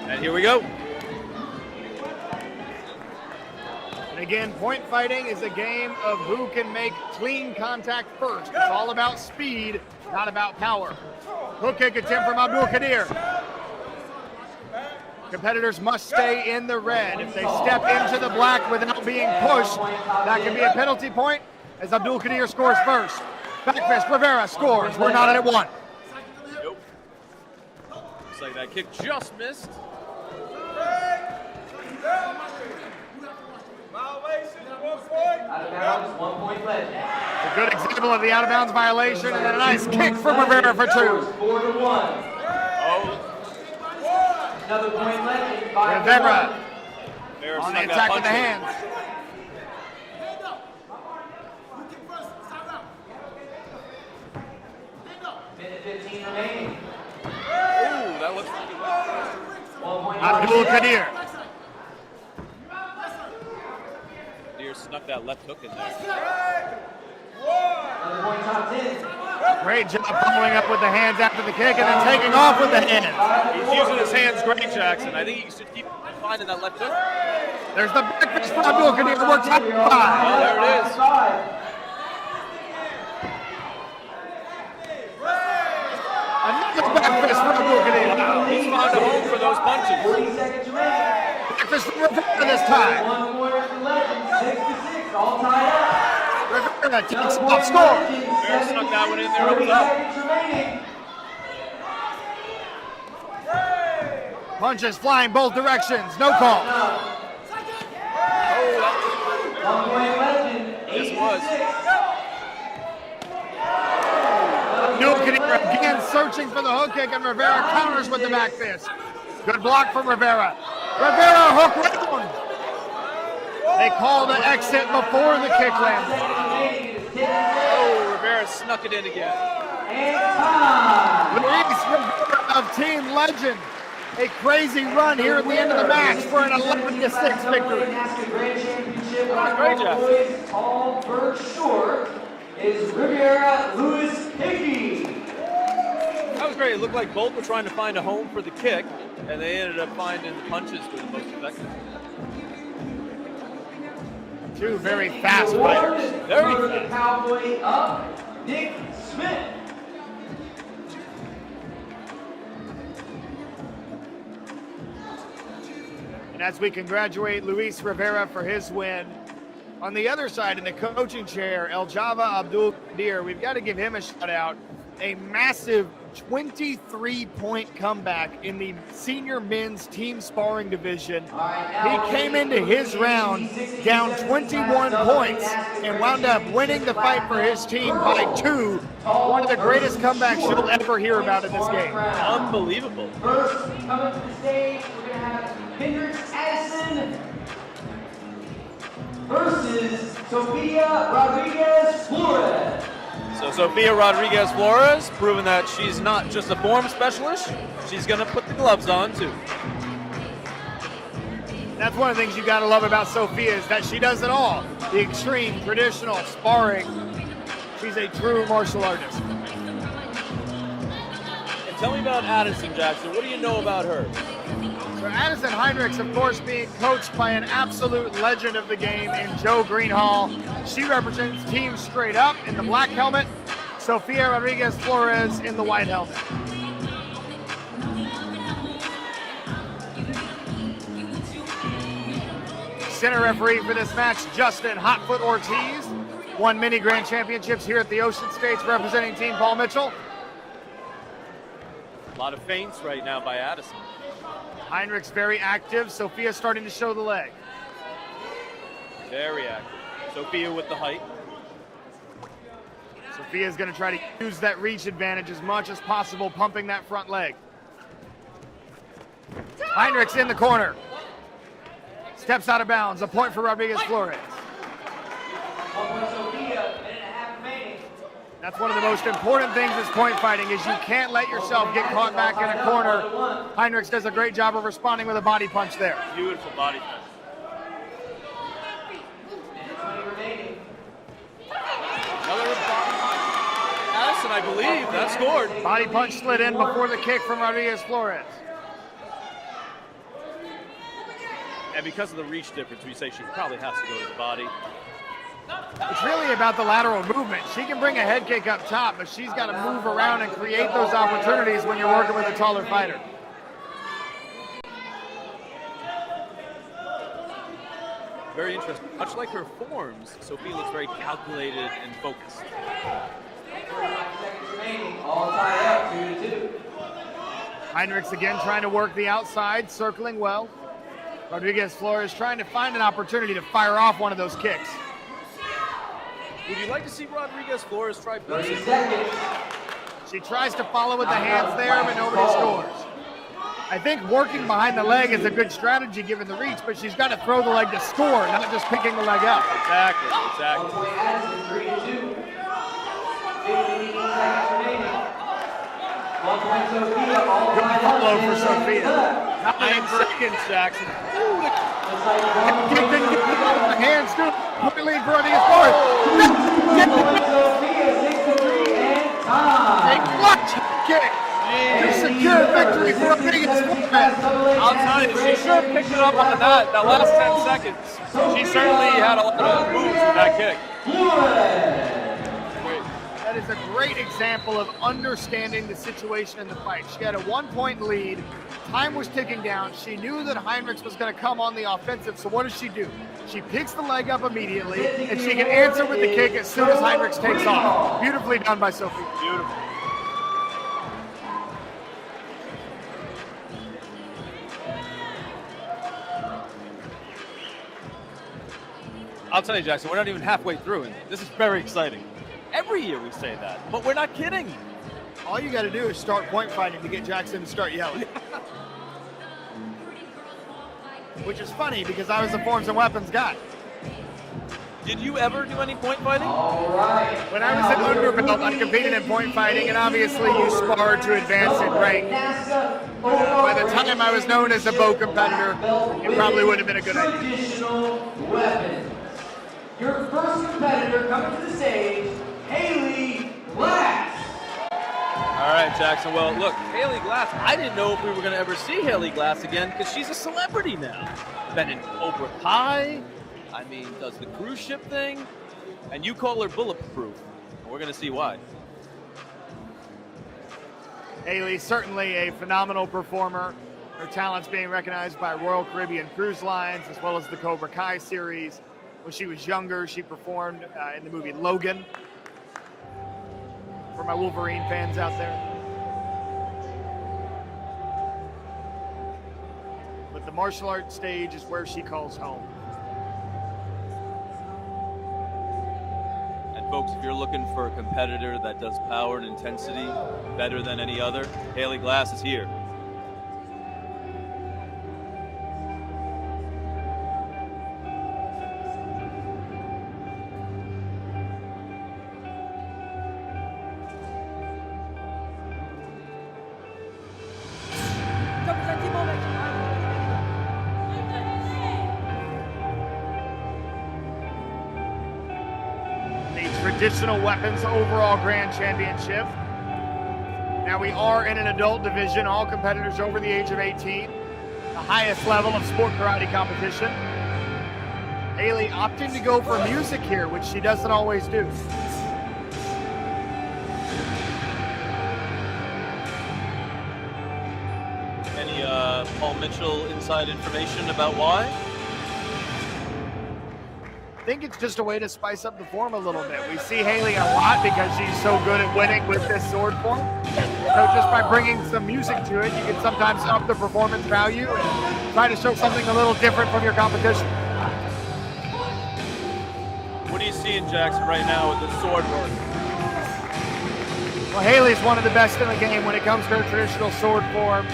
And here we go. And again, point fighting is a game of who can make clean contact first. It's all about speed, not about power. Hook kick attempt from Abdul Qadir. Competitors must stay in the red. If they step into the black without being pushed, that can be a penalty point as Abdul Qadir scores first. Back fist, Rivera scores. We're not at 1. Nope. Looks like that kick just missed. out of bounds, 1 point left. A good example of the out of bounds violation, and then a nice kick from Rivera for 2. 4-1. Oh. Another point left. 5-1. Rivera Rivera on the snuck that attack with punch the in. hands. Minute 15 remaining. Ooh, that looks pretty well. 1 point. Abdul Qadir. Deere snuck that left hook in there. Another point, top 10. Great job following up with the hands after the kick and then taking off with the hands. He's using his hands great, Jackson. I think he should keep finding that left hook. There's the back fist for Abdul Qadir. We're top 5. Oh, there it is. Another back fist for Abdul Qadir. He's found a home for those punches. 40 seconds remaining. Back fist for Rivera this time. 1 quarter to legend, 6-6, all tied up. Rivera takes off, score. Rivera snuck that one in there up 30 top. seconds remaining. Punches flying both directions. No call. 1 point legend, 8-6. Abdul Qadir again searching for the hook kick, and Rivera counters with the back fist. Good block from Rivera. Rivera hook round. They call the exit before the kick landed. Oh, Rivera snuck it in again. And time. Luis Rivera of Team Legend. A crazy run here at the end of the match for an 11-6 victory. NASKA Grand Championship Great job. boys, tall versus short, is Rivera Luis Hickey. That was great. It looked like both were trying to find a home for the kick, and they ended up finding the punches were the most effective. Two very fast fighters. Very For the fast. Cowboy up, Nick Smith. And as we congratulate Luis Rivera for his win, on the other side in the coaching chair, El Java Abdul Qadir, we've got to give him a shout out. A massive 23-point comeback in the senior men's team sparring division. He came into his round down 21 points and wound up winning the fight for his team by 2. One of the greatest comebacks you'll ever hear about in this game. Unbelievable. First, coming to the stage, we're going to have Hendricks Addison versus Sofia Rodriguez Flores. So Sofia Rodriguez Flores proving that she's not just a form specialist, she's going to put the gloves on too. That's one of the things you got to love about Sofia is that she does it all. The extreme, traditional, sparring. She she's a true martial artist. And tell me about Addison Jackson. What do you know about her? So Addison Heinrichs, of course, being coached by an absolute legend of the game in Joe Greenhall. She represents Team Straight Up in the black helmet, Sofia Rodriguez Flores in the white helmet. Center referee for this match, Justin Hotfoot Ortiz. Won many grand championships here at the Ocean States representing Team Paul Mitchell. A lot of feints right now by Addison. Heinrichs very active. Sofia starting to show the leg. Very active. Sofia with the height. Sofia's going to try to use that reach advantage as much as possible, pumping that front leg. Heinrichs in the corner. Steps out of bounds. A point for Rodriguez Flores. That's one of the most important things is point fighting, is you can't let yourself get caught back in a corner. Heinrichs does a great job of responding with a body punch there. Beautiful body punch. Another Addison, I believe, that scored. Body punch slid in before the kick from Rodriguez Flores. And because of the reach difference, we say she probably has to go to the body. It's really about the lateral movement. She can bring a head kick up top, but she's got to move around and create those opportunities when you're working with a taller fighter. Very interesting. Much like her forms, Sofia looks very calculated and focused. All tied up, 2-2. Heinrichs again trying to work the outside, circling well. Rodriguez Flores trying to find an opportunity to fire off one of those kicks. Would you like to see Rodriguez Flores try 30 boxing? seconds. She tries to follow with the hands there, but nobody scores. I think working behind the leg is a good strategy given the reach, but she's got to throw the leg to score, not just picking the leg up. Exactly, 1 exactly. point Addison, 3-2. 15 seconds remaining. 1 point Sofia, all Good tied follow up. for 10 seconds Sofia. left. 9 seconds, Jackson. Looks like one Kick point and get Sofia. the hands through. Quick lead for Rodriguez Flores. One point Sofia, 6-3, and A time. clutch kick to secure victory for Rodriguez Flores. I'll tell you, she sure picked it up on that last 10 seconds. She certainly had a lot of moves with that kick. That is a great example of understanding the situation in the fight. She had a 1-point lead. Time was ticking down. She knew that Heinrichs was going to come on the offensive, so what does she do? She picks the leg up immediately, and she can answer with the kick as soon as Heinrichs takes off. Beautifully done by Sofia. Beautiful. I'll tell you, Jackson, we're not even halfway through, and this is very exciting. Every year we say that, but we're not kidding. All you got to do is start point fighting to get Jackson to start yelling. Which is funny because I was the forms and weapons guy. Did you ever do any point fighting? All right. When I was at Underbelt, I competed in point fighting, and obviously you sparred to advance in rank. By the time I was known as a bow competitor, it probably would have been a good idea. Traditional weapons. Your first competitor coming to the stage, Haley Glass. All right, Jackson. Well, look, Haley Glass, I didn't know if we were going to ever see Haley Glass again because she's a celebrity now. Been in Cobra Kai, I mean, does the cruise ship thing, and you call her bulletproof. We're going to see why. Haley, certainly a phenomenal performer. Her talents being recognized by Royal Caribbean Cruise Lines as well as the Cobra Kai series. When she was younger, she performed in the movie Logan. For my Wolverine fans out there. But the martial arts stage is where she calls home. And folks, if you're looking for a competitor that does power and intensity better than any other, Haley Glass is here. traditional weapons overall grand championship. Now we are in an adult division, all competitors over the age of 18, the highest level of sport karate competition. Haley opting to go for music here, which she doesn't always do. Any Paul Mitchell inside information about why? I think it's just a way to spice up the form a little bit. We see Haley a lot because she's so good at winning with this sword form. So just by bringing some music to it, you can sometimes up the performance value and try to show something a little different from your competition. What are you seeing, Jackson, right now with the sword work? Well, Haley's one of the best in the game when it comes to her traditional sword form.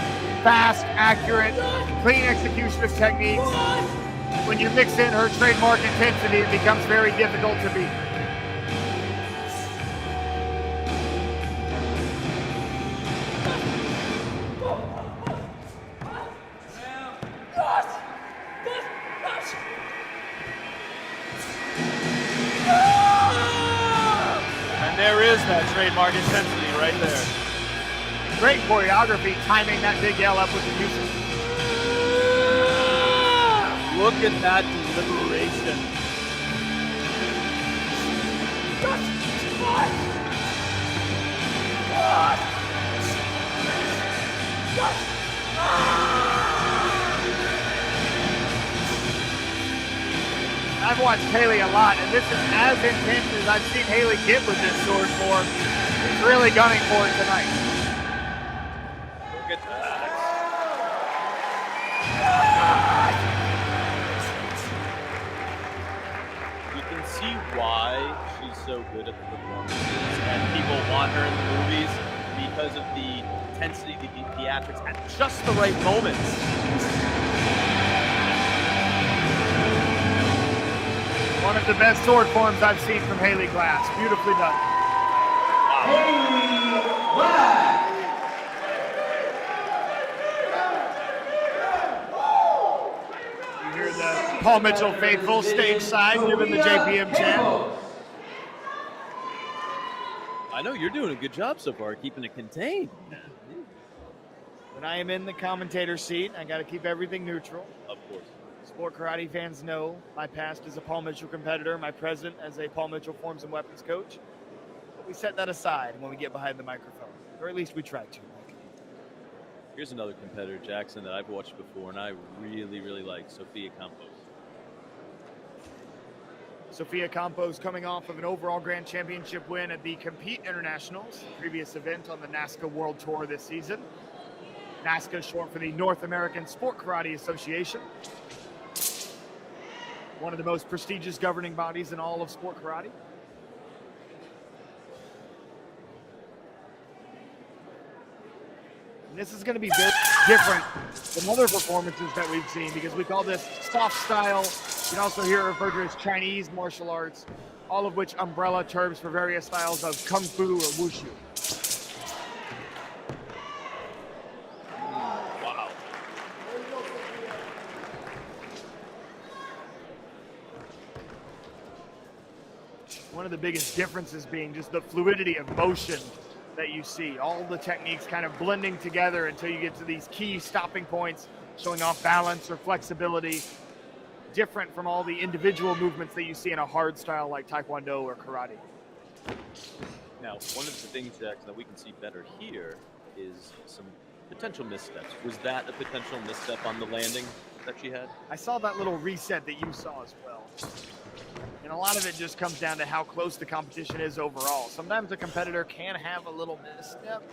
Fast, accurate, clean execution of techniques. When you mix in her trademark intensity, it becomes very difficult to beat. And there is that trademark intensity right there. Great choreography, timing that big yell up with the music. Look at that deliberation. I've watched Haley a lot, and this is as intense as I've seen Haley get with this sword form. She's really gunning for it tonight. Look at that. You can see why she's so good at the performances and people want her in the movies because of the intensity, the theatrics at just the right moments. One of the best sword forms I've seen from Haley Glass. Beautifully done. Haley Glass. You hear the Paul Mitchell faithful stage side giving the JPM chant. I know you're doing a good job so far keeping it contained. When I am in the commentator seat, I got to keep everything neutral. Of course. Sport karate fans know my past as a Paul Mitchell competitor, my present as a Paul Mitchell forms and weapons coach. But we set that aside when we get behind the microphone, or at least we try to. Here's another competitor, Jackson, that I've watched before, and I really, really like, Sophia Campos. Sophia Campos coming off of an overall grand championship win at the Compete Internationals, previous event on the NASKA World Tour this season. NASKA is short for the North American Sport Karate Association. One of the most prestigious governing bodies in all of sport karate. And this is going to be very different than other performances that we've seen because we call this soft style. You can also hear it referred to as Chinese martial arts, all of which umbrella terms for various styles of kung fu or wushu. Wow. One of the biggest differences being just the fluidity of motion that you see. All the techniques kind of blending together until you get to these key stopping points, showing off balance or flexibility, different from all the individual movements that you see in a hard style like Taekwondo or karate. Now, one of the things, Jackson, that we can see better here is some potential missteps. Was that a potential misstep on the landing that she had? I saw that little reset that you saw as well. And a lot of it just comes down to how close the competition is overall. Sometimes a competitor can have a little misstep,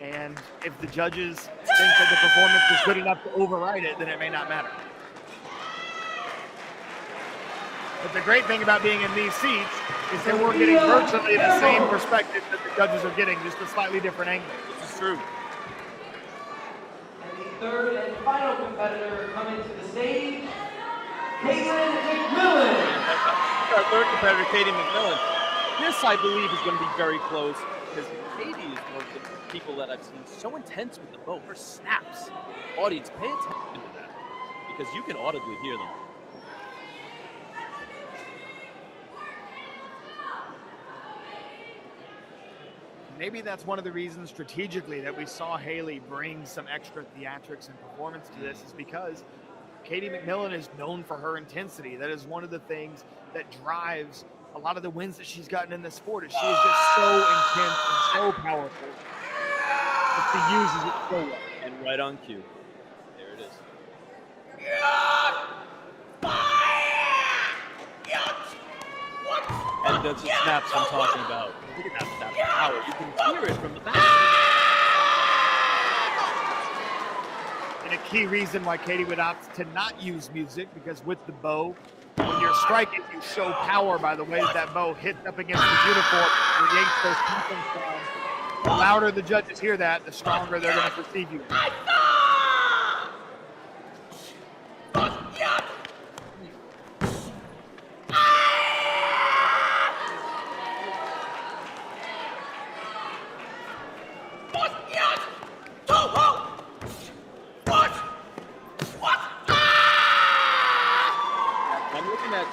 and if the judges think that the performance is good enough to override it, then it may not matter. But the great thing about being in these seats is that we're getting virtually the same perspective that the judges are getting, just a slightly different angle. This is true. And the third and final competitor coming to the stage, Caitlin McMillan. Our third competitor, Katie McMillan. This, I believe, is going to be very close because Katie is one of the people that I've seen so intense with the bow. Her snaps. Audience, pay attention to that because you can audibly hear them. maybe that's one of the reasons strategically that we saw Haley bring some extra theatrics and performance to this, is because Katie McMillan is known for her intensity. That is one of the things that drives a lot of the wins that she's gotten in this sport. Is she is just so intense and so powerful that she uses it so well. And right on cue. There it is. And that's the snaps I'm talking about. Look at that power. You can hear it from the back. And a key reason why Katie would opt to not use music, because with the bow, when you're striking, you show power by the way that bow hits up against the uniform, creates those popping sounds. The louder the judges hear that, the stronger they're going to perceive you.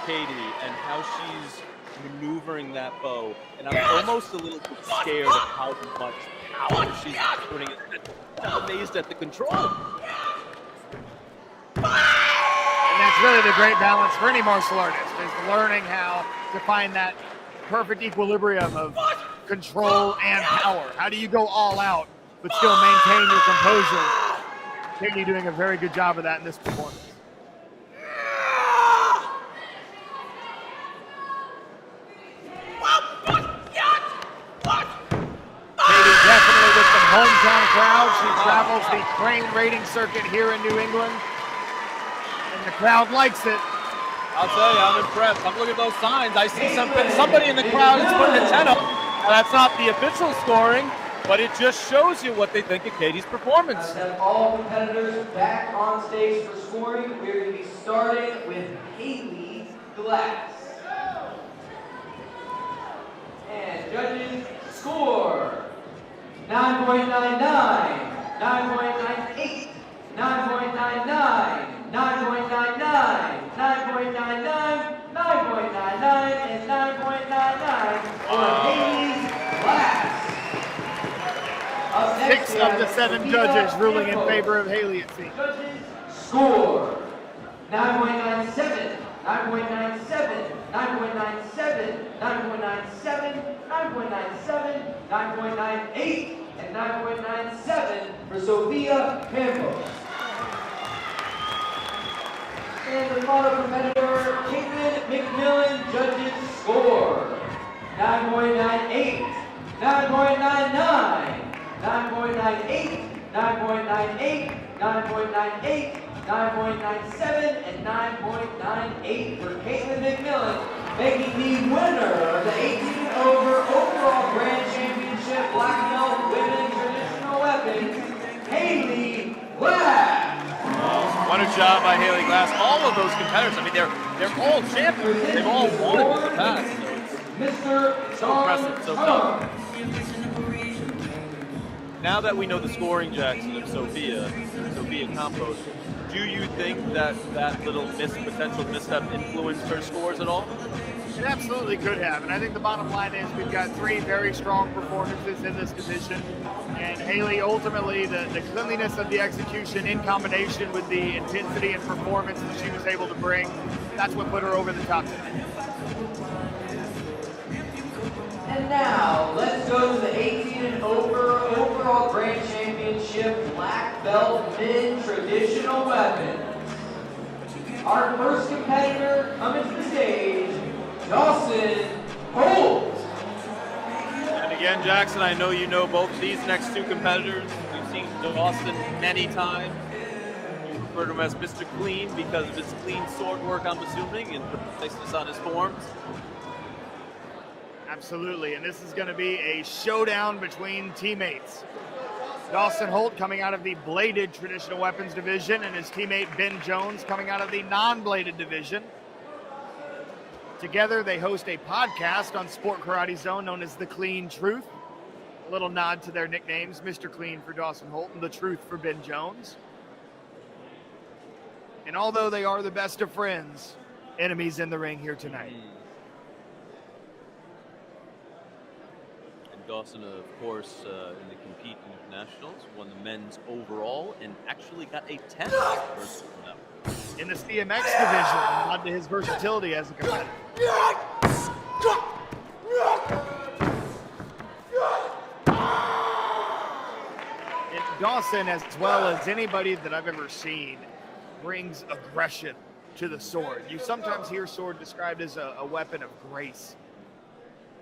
Katie and how she's maneuvering that bow, and I'm almost a little bit scared of how much power she's putting it. I'm amazed at the control. And that's really the great balance for any martial artist, is learning how to find that perfect equilibrium of control and power. How do you go all out but still maintain your composure? Katie doing a very good job of that in this performance. Hometown crowd. She travels the KRANE rating circuit here in New England, and the crowd likes it. I'll tell you, I'm impressed. I'm looking at those signs. I see somebody in the crowd is putting a 10 up. Now, that's not the official scoring, but it just shows you what they think of Katie's performance. Let's have all competitors back on stage for scoring. We're going to be starting with Haley Glass. And judges score 9.99, 9.98, 9.99, 9.99, 9.99, 9.99, and 9.99 for Haley Glass. Up next, 6 of the 7 judges ruling in favor of Haley, it seems. Judges score 9.97, 9.97, 9.97, 9.97, 9.97, 9.98, and 9.97 for Sophia Campos. And the final competitor, Caitlin McMillan, judges score 9.98, 9.99, 9.98, 9.98, 9.98, 9.97, and 9.98 for Caitlin McMillan, making the winner of the 18 and over overall Grand Championship Black Belt Women Traditional Weapons, Haley Glass. Wonderful job by Haley Glass. All of those competitors, I mean, they're all champions. They've all won in the past. Mr. So impressive, so tough. Now that we know the scoring, Jackson, of Sophia Campos, do you think that little potential misstep influenced her scores at all? It absolutely could have, and I think the bottom line is we've got 3 very strong performances in this division, and Haley, ultimately, the cleanliness of the execution in combination with the intensity and performance that she was able to bring, that's what put her over the top tonight. And now, let's go to the 18 and over overall Grand Championship Black Belt Men Traditional Weapons. Our first competitor coming to the stage, Dawson Holt. And again, Jackson, I know you know both these next 2 competitors. You've seen Dawson many times. You refer to him as Mr. Clean because of his clean sword work, I'm assuming, and preciseness on his forms. Absolutely, and this is going to be a showdown between teammates. Dawson Holt coming out of the bladed traditional weapons division, and his teammate Ben Jones coming out of the non-bladed division. Together, they host a podcast on Sport Karate Zone known as The Clean Truth. A little nod to their nicknames, Mr. Clean for Dawson Holt and The Truth for Ben Jones. And although they are the best of friends, enemies in the ring here tonight. Dawson, of course, in the Compete Internationals, won the men's overall and actually got a 10 versus them. In the CMX division, on to his versatility as a competitor. And Dawson, as well as anybody that I've ever seen, brings aggression to the sword. You sometimes hear sword described as a weapon of grace.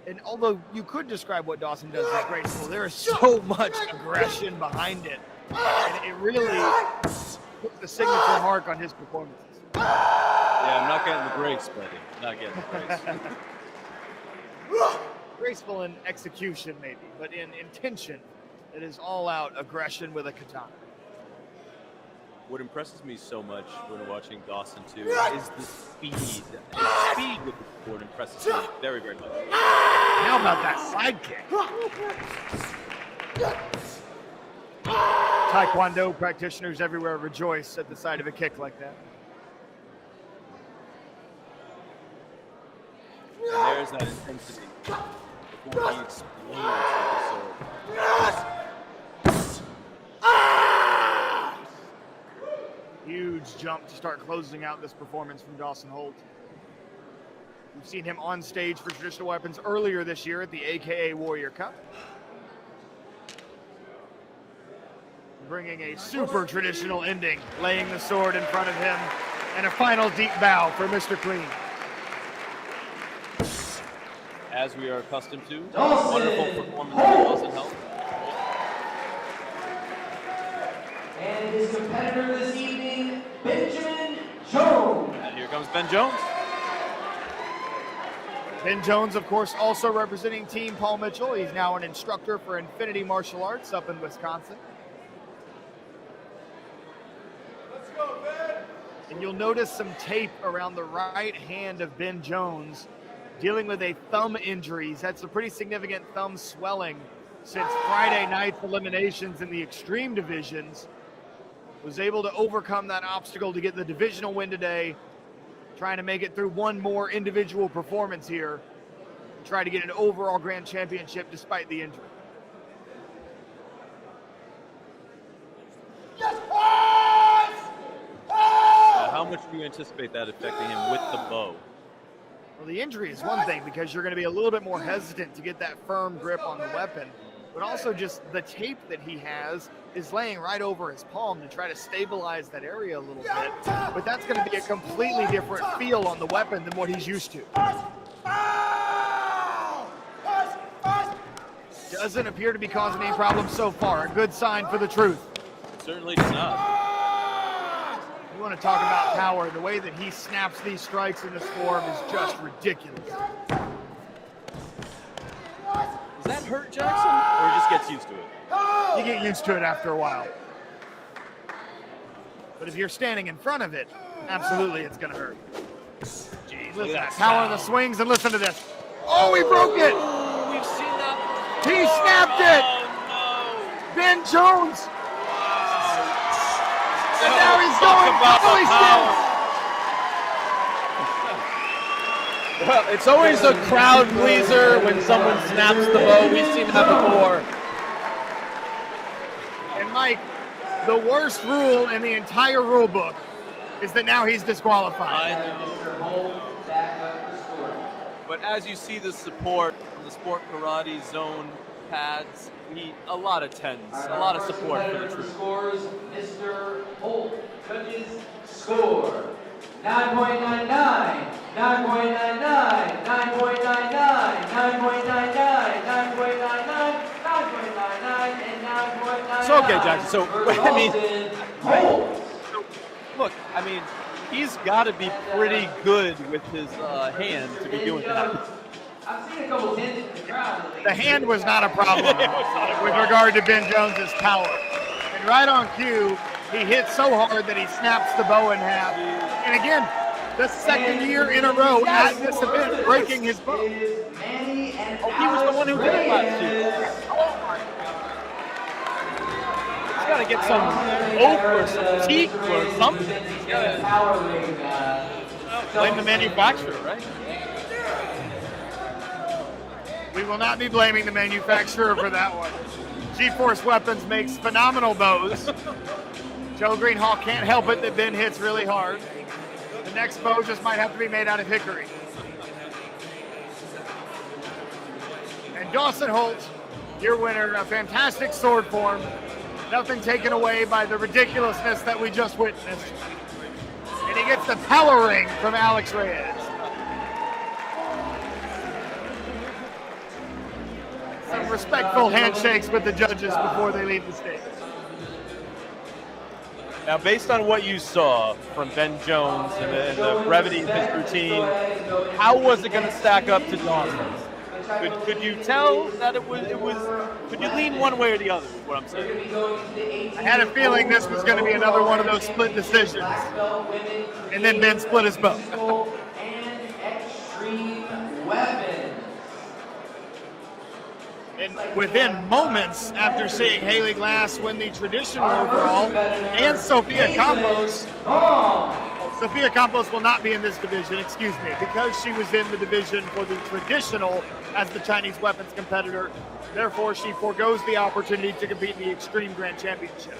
And although you could describe what Dawson does as graceful, there is so much aggression behind it. And it really puts the signature mark on his performances. Yeah, I'm not getting the grace, buddy. Not getting the grace. Graceful in execution, maybe, but in intention, it is all-out aggression with a katana. What impresses me so much when watching Dawson too is the speed. The speed with the sword impresses me very, very much. How about that side kick? Taekwondo practitioners everywhere rejoice at the sight of a kick like that. And there's that intensity before he explodes with the sword. Huge jump to start closing out this performance from Dawson Holt. We've seen him on stage for traditional weapons earlier this year at the AKA Warrior Cup. Bringing a super traditional ending, laying the sword in front of him, and a final deep bow for Mr. Clean. As we are accustomed to, Dawson wonderful performance from Dawson Holt. And his competitor this evening, Benjamin Jones. And here comes Ben Jones. Ben Jones, of course, also representing Team Paul Mitchell. He's now an instructor for Infinity Martial Arts up in Wisconsin. Let's go, Ben. And you'll notice some tape around the right hand of Ben Jones, dealing with a thumb injury. He's had some pretty significant thumb swelling since Friday night's eliminations in the extreme divisions. Was able to overcome that obstacle to get the divisional win today, trying to make it through one more individual performance here, and try to get an overall grand championship despite the injury. How much do you anticipate that affecting him with the bow? Well, the injury is one thing because you're going to be a little bit more hesitant to get that firm grip on the weapon, but also just the tape that he has is laying right over his palm to try to stabilize that area a little bit. But that's going to be a completely different feel on the weapon than what he's used to. Doesn't appear to be causing any problems so far. A good sign for the truth. Certainly does not. You want to talk about power. The way that he snaps these strikes in this form is just ridiculous. Does that hurt Jackson, or he just gets used to it? You get used to it after a while. But if you're standing in front of it, absolutely it's going to hurt. Jeez, Look at that power of the swings, and listen to this. Oh, he broke it! We've seen that. He snapped it! Oh, Ben Jones! no. And now he's Talk going about fully the snapped! Well, it's always a crowd pleaser when someone snaps the bow. We've seen that before. And Mike, the worst rule in the entire rule book is that now he's disqualified. I know. But as you see the support from the Sport Karate Zone pads, we need a lot of tens, a lot of support for the Competitor troops. scores, Mr. Holt. Judges score 9.99, 9.99, 9.99, 9.99, 9.99, 9.99, and 9.99. So, okay, Jackson, so, for I mean, Holt. Look, I mean, he's got to be pretty good with his hand to be doing that. I've seen a couple tens in the crowd. The hand was not a problem with regard to Ben Jones's power. And right on cue, he hits so hard that he snaps the bow in half. And again, the second year in a row at this event, breaking his bow. Oh, He was the one who did it last year. He's got to get some oak or some teak or something. He's gotta blame the manufacturer, right? We will not be blaming the manufacturer for that one. G-Force Weapons makes phenomenal bows. Joe Greenhall can't help it that Ben hits really hard. The next bow just might have to be made out of hickory. And Dawson Holt, your winner, a fantastic sword form. Nothing taken away by the ridiculousness that we just witnessed. And he gets the power ring from Alex Reyes. Some respectful handshakes with the judges before they leave the stage. Now, based on what you saw from Ben Jones and the brevity of his routine, how was it going to stack up to Dawson's? Could you tell that it was? Could you lean one way or the other? Is what I'm saying. I had a feeling this was going to be another one of those split decisions, and then Ben split his bow. And within moments after seeing Haley Glass win the traditional overall and Sophia Campos will not be in this division, excuse me, because she was in the division for the traditional as the Chinese weapons competitor. Therefore, she forgoes the opportunity to compete in the Extreme Grand Championship.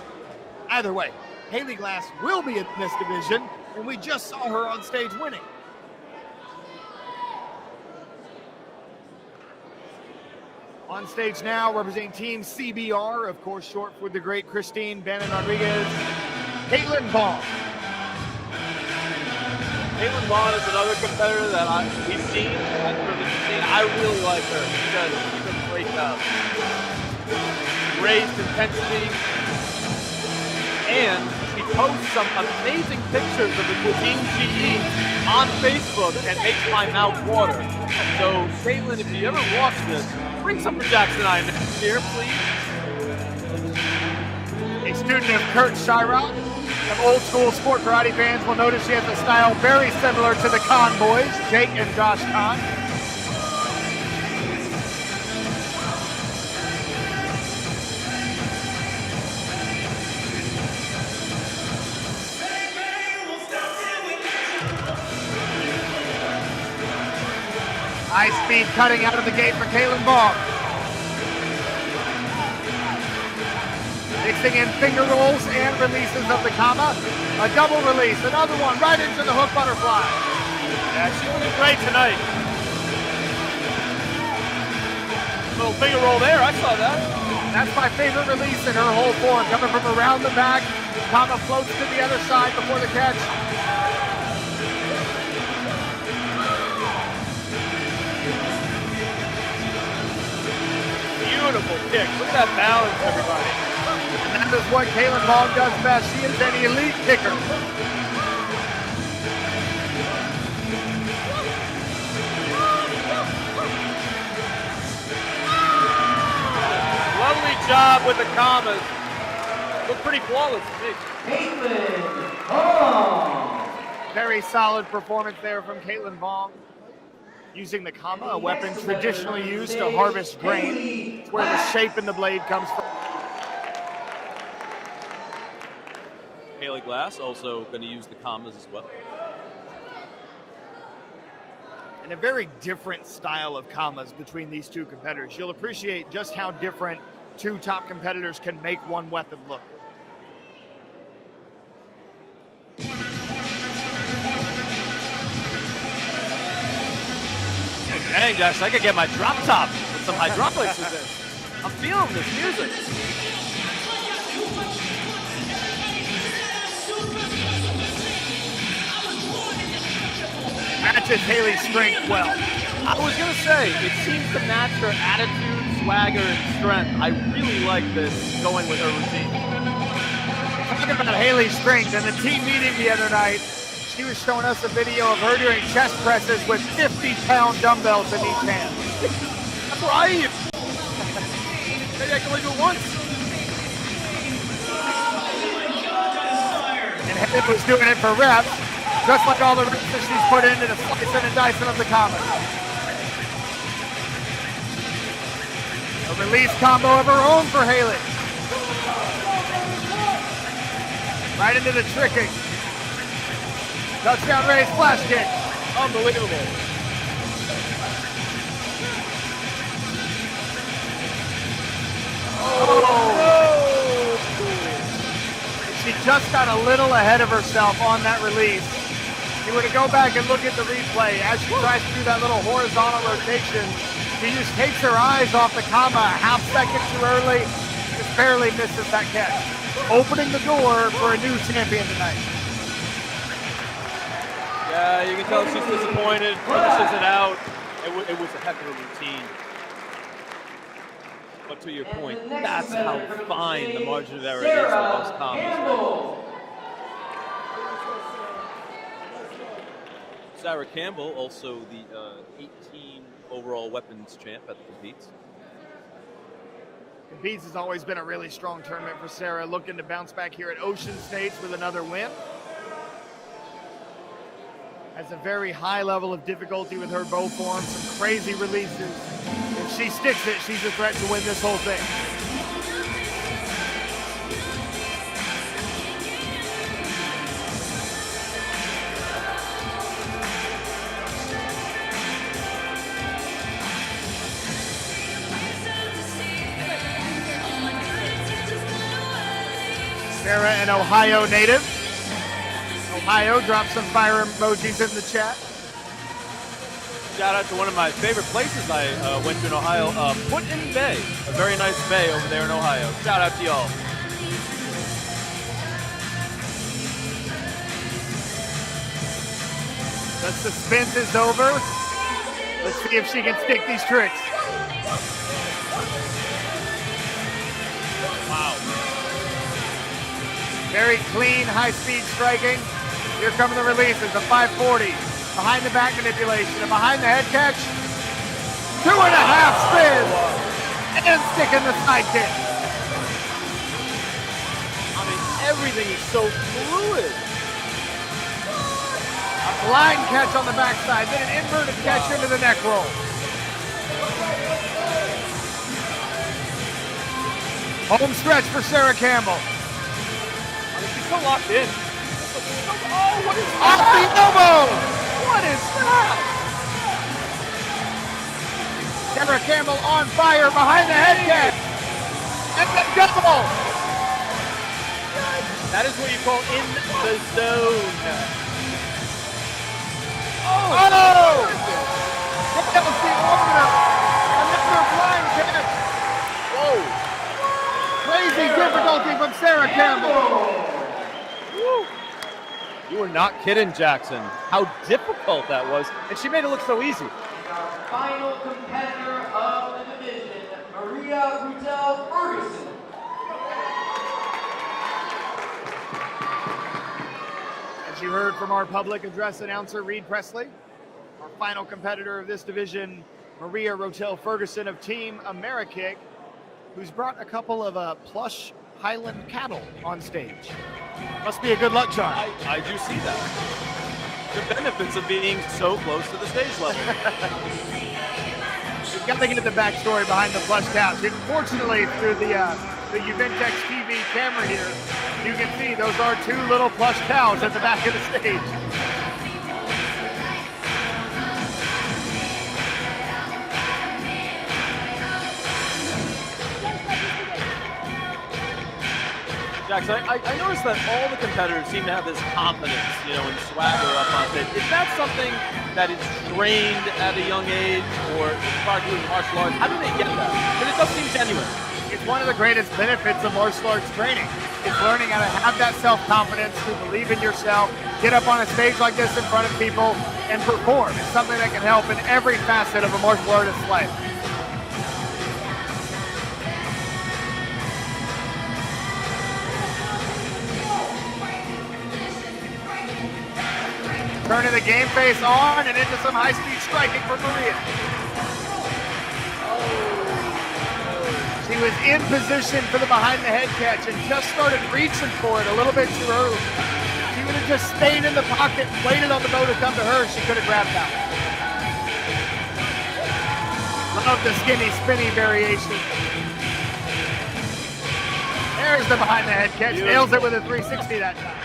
Either way, Haley Glass will be in this division, and we just saw her on stage winning. On stage now, representing Team CBR, of course, short for the great Christine Bannon Rodriguez, Caitlin Bong. Caitlin Bond is another competitor that we've seen. I really like her. She does a great job. Raised intensity, and she posts some amazing pictures of the cuisine she eats on Facebook and makes my mouth water. So, Caitlin, if you ever watch this, bring some for Jackson I next year, please. A student of Kurt Shirok. Some old school sport karate fans will notice she has a style very similar to the Khan boys, Jake and Josh Khan. High speed cutting out of the gate for Caitlin Bong. Mixing in finger rolls and releases of the kama. A double release, another one right into the hook butterfly. Yeah, she's doing great tonight. Little finger roll there, I saw that. That's my favorite release in her whole form. Coming from around the back, kama floats to the other side before the catch. Beautiful kick. Look at that balance, everybody. And that is what Caitlin Bong does best. She is an elite kicker. Lovely job with the kamas. Look pretty flawless to me. Caitlin Bong. Very solid performance there from Caitlin Bong. Using the kama, a weapon traditionally used to harvest grain. It's where the shape in the blade comes from. Haley Glass also going to use the kamas as well. And a very different style of kamas between these two competitors. You'll appreciate just how different two top competitors can make one weapon look. Dang, Josh, I could get my drop top with some hydraulics with this. I'm feeling this music. Matches Haley's strength well. I was going to say, it seems to match her attitude, swagger, and strength. I really like this going with her routine. Talking about Haley's strength, in the team meeting the other night, she was showing us a video of her doing chest presses with 50-pound dumbbells in each hand. That's where I am. Maybe I can only do it once. And Haley was doing it for reps, just like all the reps that she's put into the slicing and dicing of the kama. A release combo of her own for Haley. Right into the tricking. Touchdown raise flash kick. Unbelievable. just got a little ahead of herself on that release. If you were to go back and look at the replay, as she tries to do that little horizontal rotation, she just takes her eyes off the comma a half second too early, just barely misses that catch. Opening the door for a new champion tonight. Yeah, you can tell she's disappointed, finishes it out. It was a heck of a routine. But to your point, that's how fine the margin of error is for those combos. Sarah Campbell, also the 18 overall weapons champ at the Competes. Competes has always been a really strong tournament for Sarah, looking to bounce back here at Ocean States with another win. Has a very high level of difficulty with her bow form, some crazy releases. If she sticks it, she's a threat to win this whole thing. Sarah, an Ohio native. Ohio, drop some fire emojis in the chat. Shout out to one of my favorite places I went to in Ohio, Put-in Bay. A very nice bay over there in Ohio. Shout out to y'all. The suspense is over. Let's see if she can stick these tricks. Wow. Very clean, high-speed striking. Here come the releases, a 540. Behind the back manipulation, and behind the head catch. 2.5 spins. And sticking the side kick. I mean, everything is so fluid. A blind catch on the backside, then an inverted catch into the neck roll. Home stretch for Sarah Campbell. She's so locked in. Oh, what is Off the elbow! What is that? Sarah Campbell on fire behind the head catch. And the double! That is what you call in the zone. Oh! That was the opener. Another blind catch. Whoa. Crazy difficulty from Sarah Campbell. Woo. You were not kidding, Jackson. How difficult that was. And she made it look so easy. Our final competitor of the division, Maria Rutel Ferguson. As you heard from our public address announcer, Reed Presley, our final competitor of this division, Maria Rotel Ferguson of Team Amerikick, who's brought a couple of plush Highland cattle on stage. Must be a good luck charm. I do see that. The benefits of being so close to the stage level. We've got to get the backstory behind the plush cows. Fortunately, through the Uventex TV camera here, you can see those are two little plush cows at the back of the stage. Jackson, I noticed that all the competitors seem to have this confidence, and swagger up on stage. Is that something that is trained at a young age, or part of martial arts? How do they get that? Because it does seem genuine. It's one of the greatest benefits of martial arts training. It's learning how to have that self-confidence, to believe in yourself, get up on a stage like this in front of people, and perform. It's something that can help in every facet of a martial artist's life. Turning the game face on and into some high-speed striking for Maria. She was in position for the behind-the-head catch and just started reaching for it a little bit too early. She would have just stayed in the pocket and waited on the bow to come to her. She could have grabbed that one. Love the skinny, spinny variation. There's the behind-the-head catch. Nails it with a 360 that time.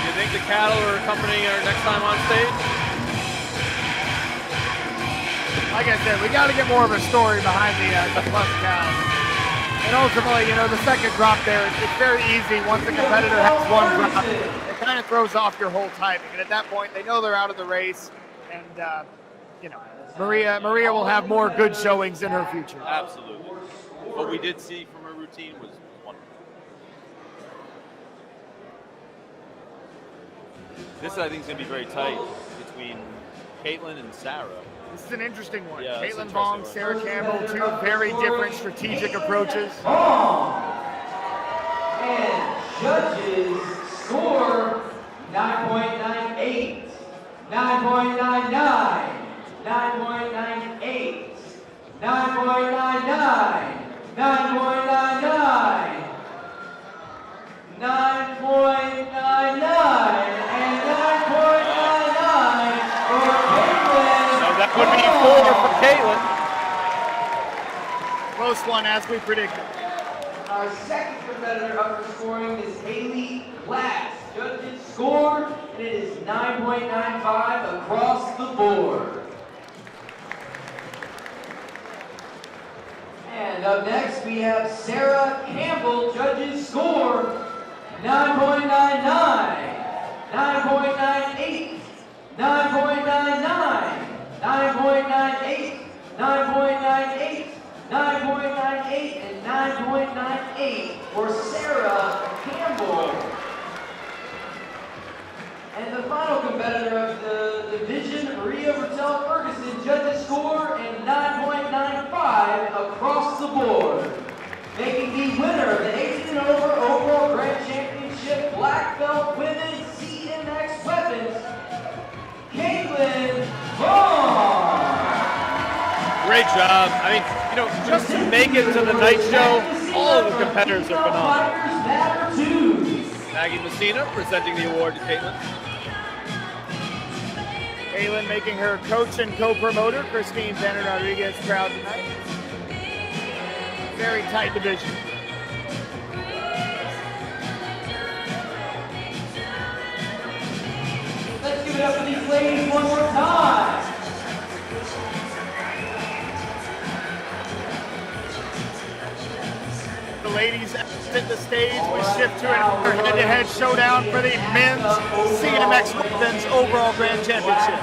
You think the cattle are accompanying her next time on stage? Like I said, we got to get more of a story behind the plus cows. And ultimately, you know, the second drop there, it's very easy once the competitor has one drop. It kind of throws off your whole timing. And at that point, they know they're out of the race. And, you know, Maria will have more good showings in her future. Absolutely. What we did see from her routine was wonderful. This, I think, is going to be very tight between Caitlin and Sarah. This is an interesting one. Yeah, Caitlin Vong, Sarah Campbell, two very different strategic approaches. And judges score 9.98, 9.99, 9.98, 9.99, 9.99, 9.99, and 9.99 for Caitlin. So that would be 4 for Caitlin. Close one, as we predicted. Our second competitor up for scoring is Haley Glass. Judges score, and it is 9.95 across the board. And up next, we have Sarah Campbell. Judges score 9.99, 9.98, 9.99, 9.98, 9.98, 9.98, and 9.98 for Sarah Campbell. And the final competitor of the division, Maria Bertel Ferguson, judges score and 9.95 across the board, making the winner of the 18 and over overall grand championship black belt women's CMX weapons, Caitlin Vaughn. Great job. I mean, you know, just to make it to the night show, all of the competitors are phenomenal. Maggie Messina presenting the award to Caitlin. Caitlin making her coach and co-promoter, Christine Benner Rodriguez, proud tonight. Very tight division. Let's give it up for these ladies one more time. The ladies exit the stage. We shift to another head-to-head showdown for the men's CMX Women's Overall Grand Championship.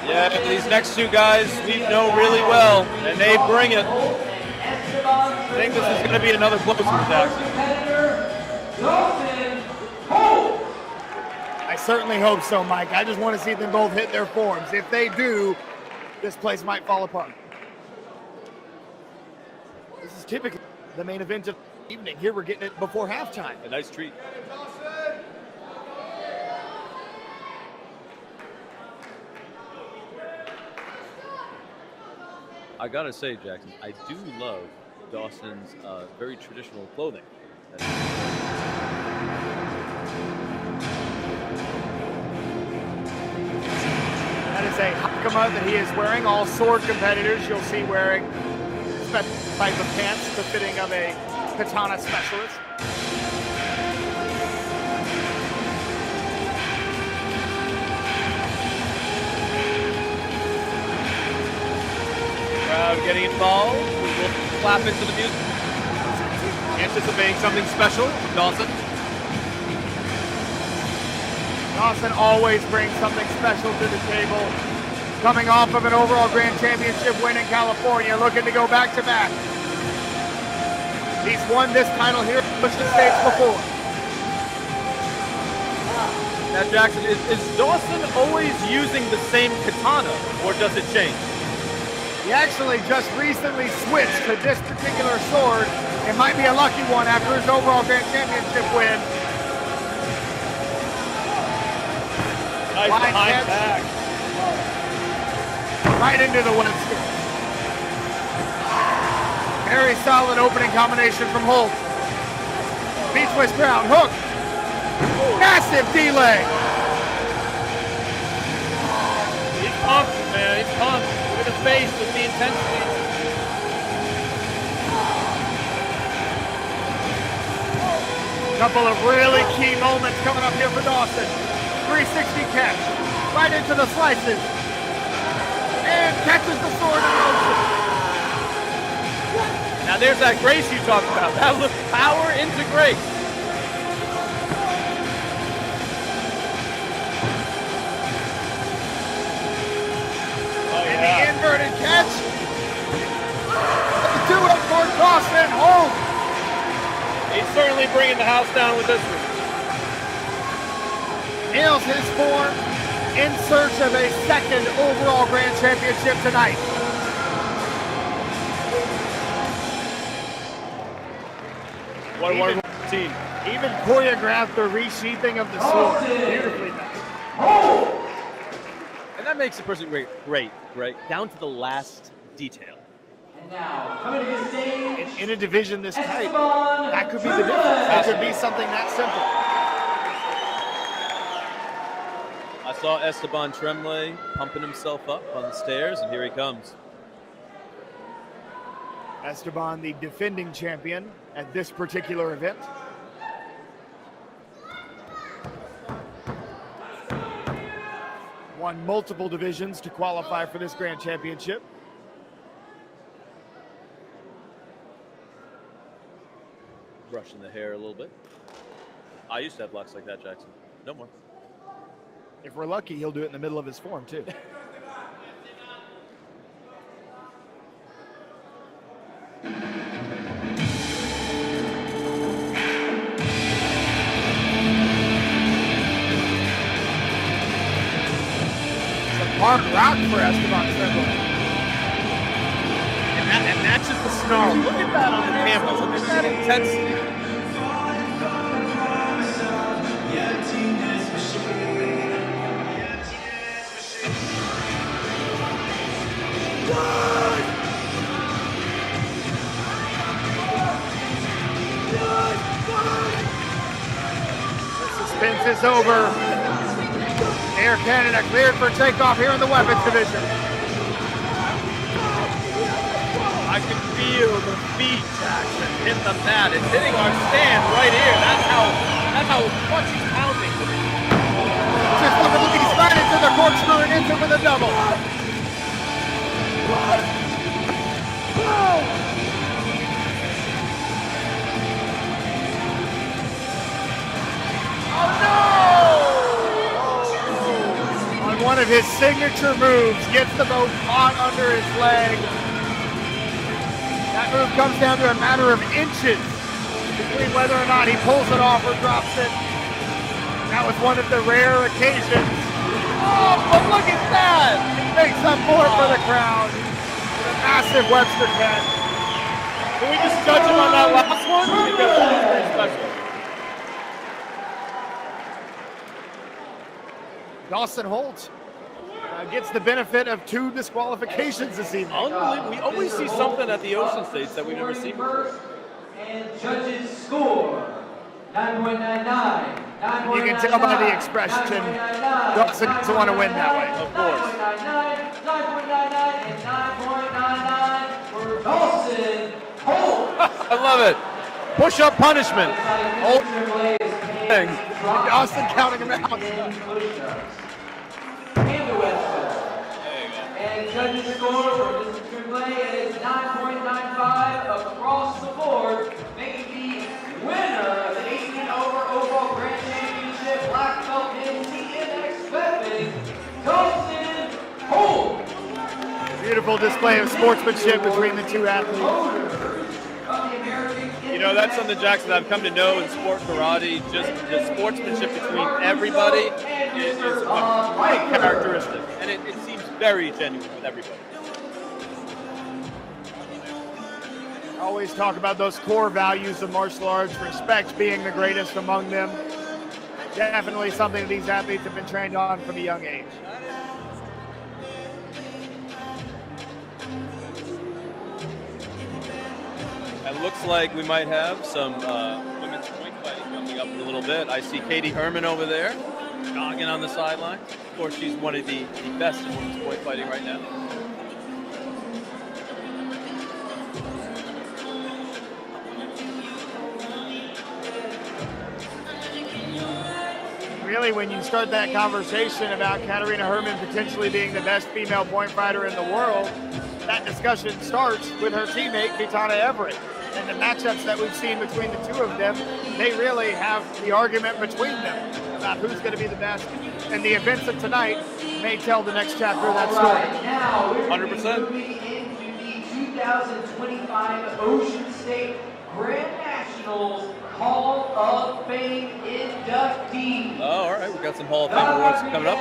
Yeah, these next two guys we know really well, and they bring it. I think this is going to be another close one, Jackson. I certainly hope so, Mike. I just want to see them both hit their forms. If they do, this place might fall apart. This is typically the main event of the evening. Here we're getting it before halftime. A nice treat. I gotta say, Jackson, I do love Dawson's very traditional clothing. That is a hakama that he is wearing. All sword competitors you'll see wearing special type of pants befitting of a katana specialist. Crowd getting involved. We will clap into the music. Anticipating something special. Dawson. Dawson always brings something special to the table. Coming off of an overall grand championship win in California, looking to go back-to-back. He's won this title here at Michigan State before. Now, Jackson, is Dawson always using the same katana, or does it change? He actually just recently switched to this particular sword. It might be a lucky one after his overall grand championship win. Nice behind back. Right into the Webster. Very solid opening combination from Holt. V-twist ground, hook. Massive delay. He's pumped, man. He's pumped. Look at the face with the intensity. Couple of really key moments coming up here for Dawson. 360 catch. Right into the slices. And catches the sword in motion. Now there's that grace you talked about. That looked power into grace. And the inverted catch. The 2-up for Dawson home. He's certainly bringing the house down with this one. Nails his form in search of a second overall Grand Championship tonight. What a wonderful routine. Even choreographed the resheathing of the sword. Beautifully done. And that makes the person great, down to the last detail. And now, coming to the stage, In a division this tight, that could be the difference. That could be something that simple. I saw Esteban Tremblay pumping himself up on the stairs, and here he comes. Esteban, the defending champion at this particular event. Won multiple divisions to qualify for this Grand Championship. Brushing the hair a little bit. I used to have locks like that, Jackson. No more. If we're lucky, he'll do it in the middle of his form, too. Hard rock for Esteban Tremblay. And that's just the snarl. Look at that on the camera. Look at that intensity. The suspense is over. Air Canada cleared for takeoff here in the weapons division. I can feel the feet, Jackson, hit the mat. It's hitting our stand right here. That's how much he's pounding. Just look at these right into the corkscrew and into with a double. One of his signature moves, gets the boat caught under his leg. That move comes down to a matter of inches between whether or not he pulls it off or drops it. That was one of the rare occasions. Oh, but look at that! He makes up for it for the crowd with a massive Webster catch. Can we just judge him on that last one? Because that was pretty special. Dawson Holt gets the benefit of 2 disqualifications this evening. Unbelievable. We always see something at the Ocean States that we've never seen before. and judges score 9.99. You can tell by the expression, Dawson doesn't want to win that way. Of course. 9.99 and 9.99 for Dawson Holt. I love it. Push-up punishment. Holt. Dawson counting him out. And judges score for Mr. Tremblay is 9.95 across the board, making the winner of the 18 and over overall Grand Championship black belt in TNX Weapon, Dawson Holt. Beautiful display of sportsmanship between the 2 athletes. You know, that's something, Jackson, I've come to know in sport karate. Just the sportsmanship between everybody is a great characteristic. And it seems very genuine with everybody. I always talk about those core values of martial arts, respect being the greatest among them. Definitely something that these athletes have been trained on from a young age. It looks like we might have some women's point fighting coming up in a little bit. I see Katie Herman over there, jogging on the sideline. Of course, she's one of the best in women's point fighting right now. Really, when you start that conversation about Katarina Herman potentially being the best female point fighter in the world, that discussion starts with her teammate, Kitana Everett. And the matchups that we've seen between the two of them, they really have the argument between them about who's going to be the best. And the events of tonight may tell the next chapter of that story. Right, now we're 100%. moving into the 2025 Ocean State Grand Nationals Hall of Fame inductees. Oh, all right, we've got some Hall of Fame awards coming up.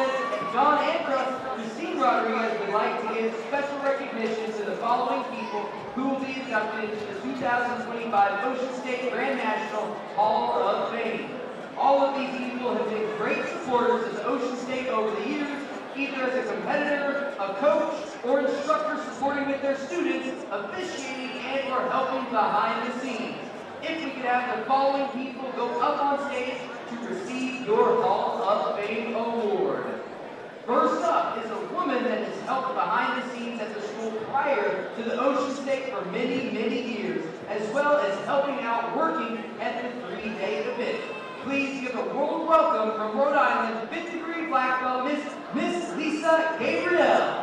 John Andrus, Christine Rodriguez would like to give special recognition to the following people who will be inducted into the 2025 Ocean State Grand National Hall of Fame. All of these people have been great supporters of Ocean State over the years, either as a competitor, a coach, or instructor supporting with their students, officiating and or helping behind the scenes. If we could have the following people go up on stage to receive your Hall of Fame award. First up is a woman that has helped behind the scenes at the school prior to the Ocean State for many, many years, as well as helping out working at the 3-day event. Please give a warm welcome from Rhode Island, 5th degree black belt, Miss Lisa Gabriel.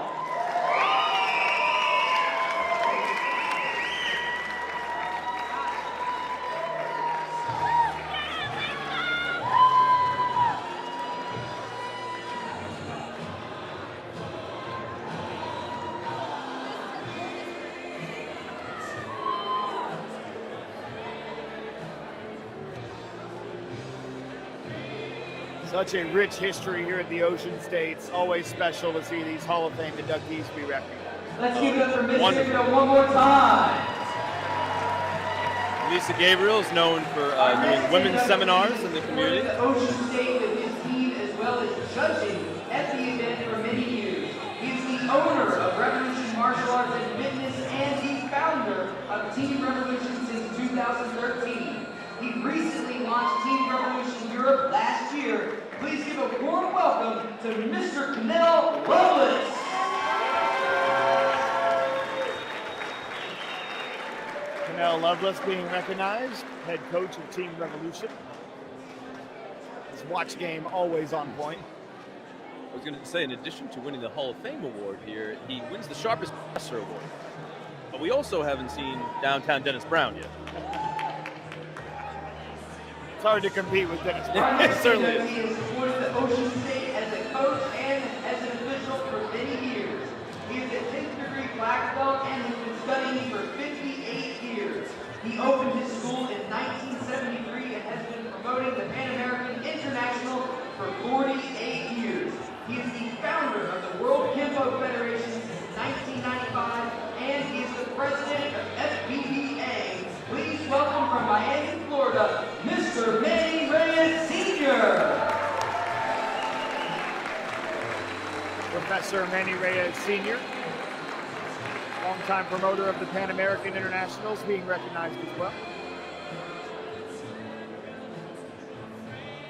Such a rich history here at the Ocean States. Always special to see these Hall of Fame inductees be recognized. Let's give it up for Miss Wonderful. Gabriel one more time. Lisa Gabriel is known for doing women's seminars in the community. The Ocean State with his team as well as judging at the event for many years. He is the owner of Revolution Martial Arts and Fitness and the founder of Team Revolution since 2013. He recently launched Team Revolution Europe last year. Please give a warm welcome to Mr. Cannell Lovelace. Cannell Lovelace being recognized, head coach of Team Revolution. His watch game always on point. I was going to say, in addition to winning the Hall of Fame award here, he wins the Sharpest Passer award. But we also haven't seen downtown Dennis Brown yet. It's hard to compete with Dennis. It certainly is. He has supported the Ocean State as a coach and as an official for many years. He is a 10th degree black belt and has been studying for 58 years. He opened his school in 1973 and has been promoting the Pan American International for 48 years. He is the founder of the World Kempo Federation since 1995, and he is the president of FBBA. Please welcome from Miami, Florida, Mr. Manny Reyes Sr. Professor Manny Reyes Sr., longtime promoter of the Pan American Internationals, being recognized as well.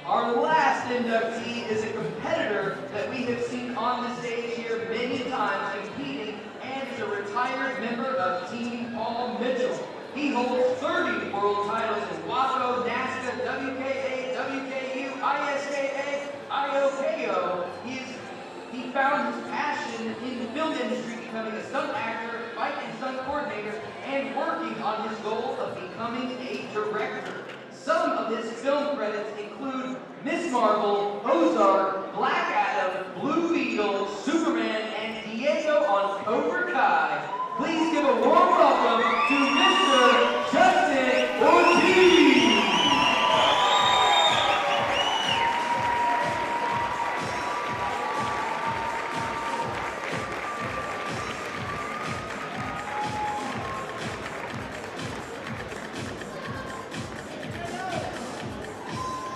Our last inductee is a competitor that we have seen on the stage here many times competing and is a retired member of Team Paul Mitchell. He holds 30 world titles in WACO, NASKA, WKA, WKU, ISKA, IOKO. He found his passion in the film industry, becoming a stunt actor, fight and stunt coordinator, and working on his goal of becoming a director. Some of his film credits include Miss Marvel, Ozark, Black Adam, Blue Beetle, Superman, and Diego on Cobra Kai. Please give a warm welcome to Mr. Justin Ortiz.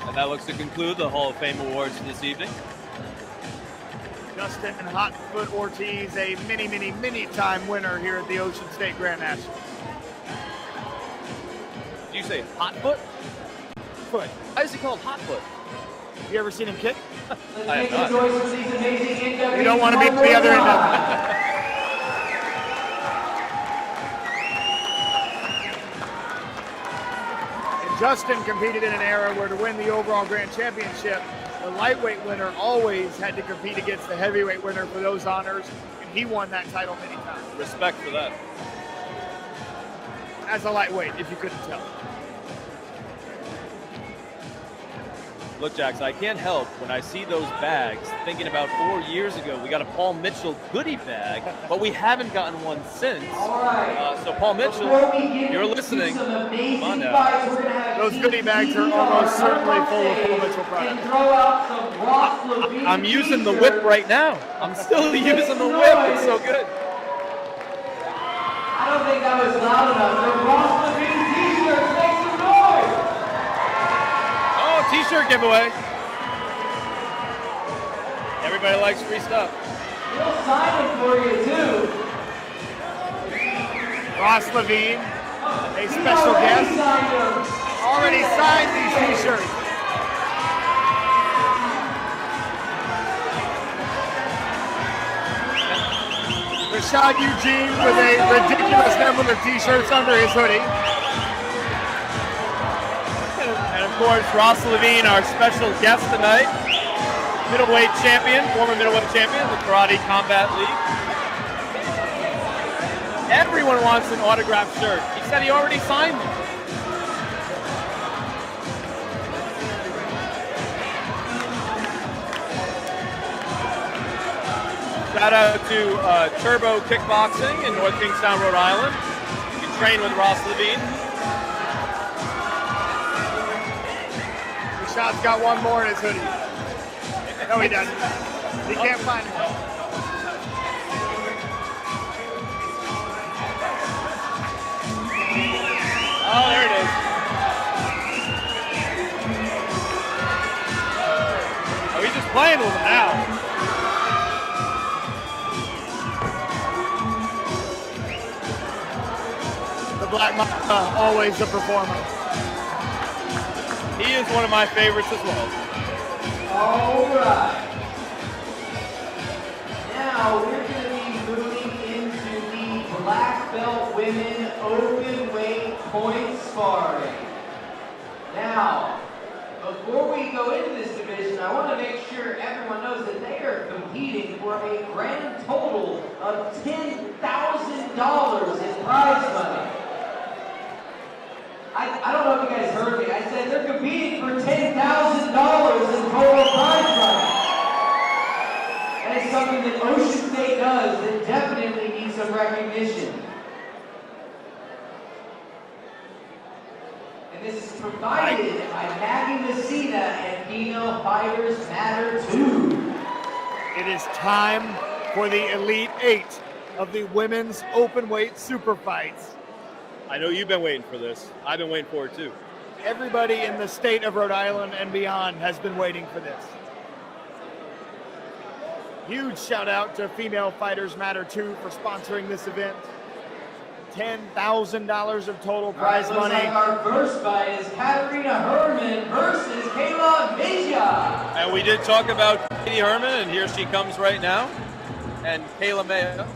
And that looks to conclude the Hall of Fame awards this evening. Justin Hotfoot Ortiz, a many time winner here at the Ocean State Grand Nationals. Did you say hot foot? Foot. Why is he called hot foot? You ever seen him kick? Let's I make have a not. choice for these amazing inductees. You don't want to be one the more other end of time. it. Justin competed in an era where to win the overall grand championship, The lightweight winner always had to compete against the heavyweight winner for those honors, and he won that title many times. Respect for that. As a lightweight, if you couldn't tell. Look, Jax, I can't help when I see those bags thinking about 4 years ago, we got a Paul Mitchell goodie bag, but we haven't gotten one since. So Paul Mitchell, you're listening. Come on now. Those goodie bags are almost certainly full of Paul Mitchell products. I'm using the whip right now. I'm still using the whip. It's so good. I don't think that was loud enough. The Ross Levine t-shirt makes some noise. Oh, t-shirt giveaway. Everybody likes free stuff. We'll sign it for you too. Ross Levine, a special guest, already signed these t-shirts. Rashad Eugene with a ridiculous number of t-shirts under his hoodie. And of course, Ross Levine, our special guest tonight, middleweight champion, former middleweight champion of the Karate Combat League. Everyone wants an autographed shirt. He said he already signed them. Shout out to Turbo Kickboxing in North Kingstown, Rhode Island. You can train with Ross Levine. Rashad's got one more in his hoodie. No, he doesn't. He can't find it. Oh, there it is. Oh, he's just playing with them now. Black Mamba, always a performer. He is one of my favorites as well. All right. Now we're going to be moving into the black belt women open weight point sparring. Now, before we go into this division, I want to make sure everyone knows that they are competing for a grand total of $10,000 in prize money. I don't know if you guys heard me. I said they're competing for $10,000 in total prize money. That is something that Ocean State does that definitely needs some recognition. And this is provided by Maggie Messina and Female Fighters Matter 2. It is time for the Elite 8 of the women's open weight super fights. I know you've been waiting for this. I've been waiting for it too. Everybody in the state of Rhode Island and beyond has been waiting for this. Huge shout out to Female Fighters Matter 2 for sponsoring this event. $10,000 of total prize money. Looks like our first fight is Katarina Herman versus Kayla Mejia. And we did talk about Katie Herman, and here she comes right now. And Kayla Mejia.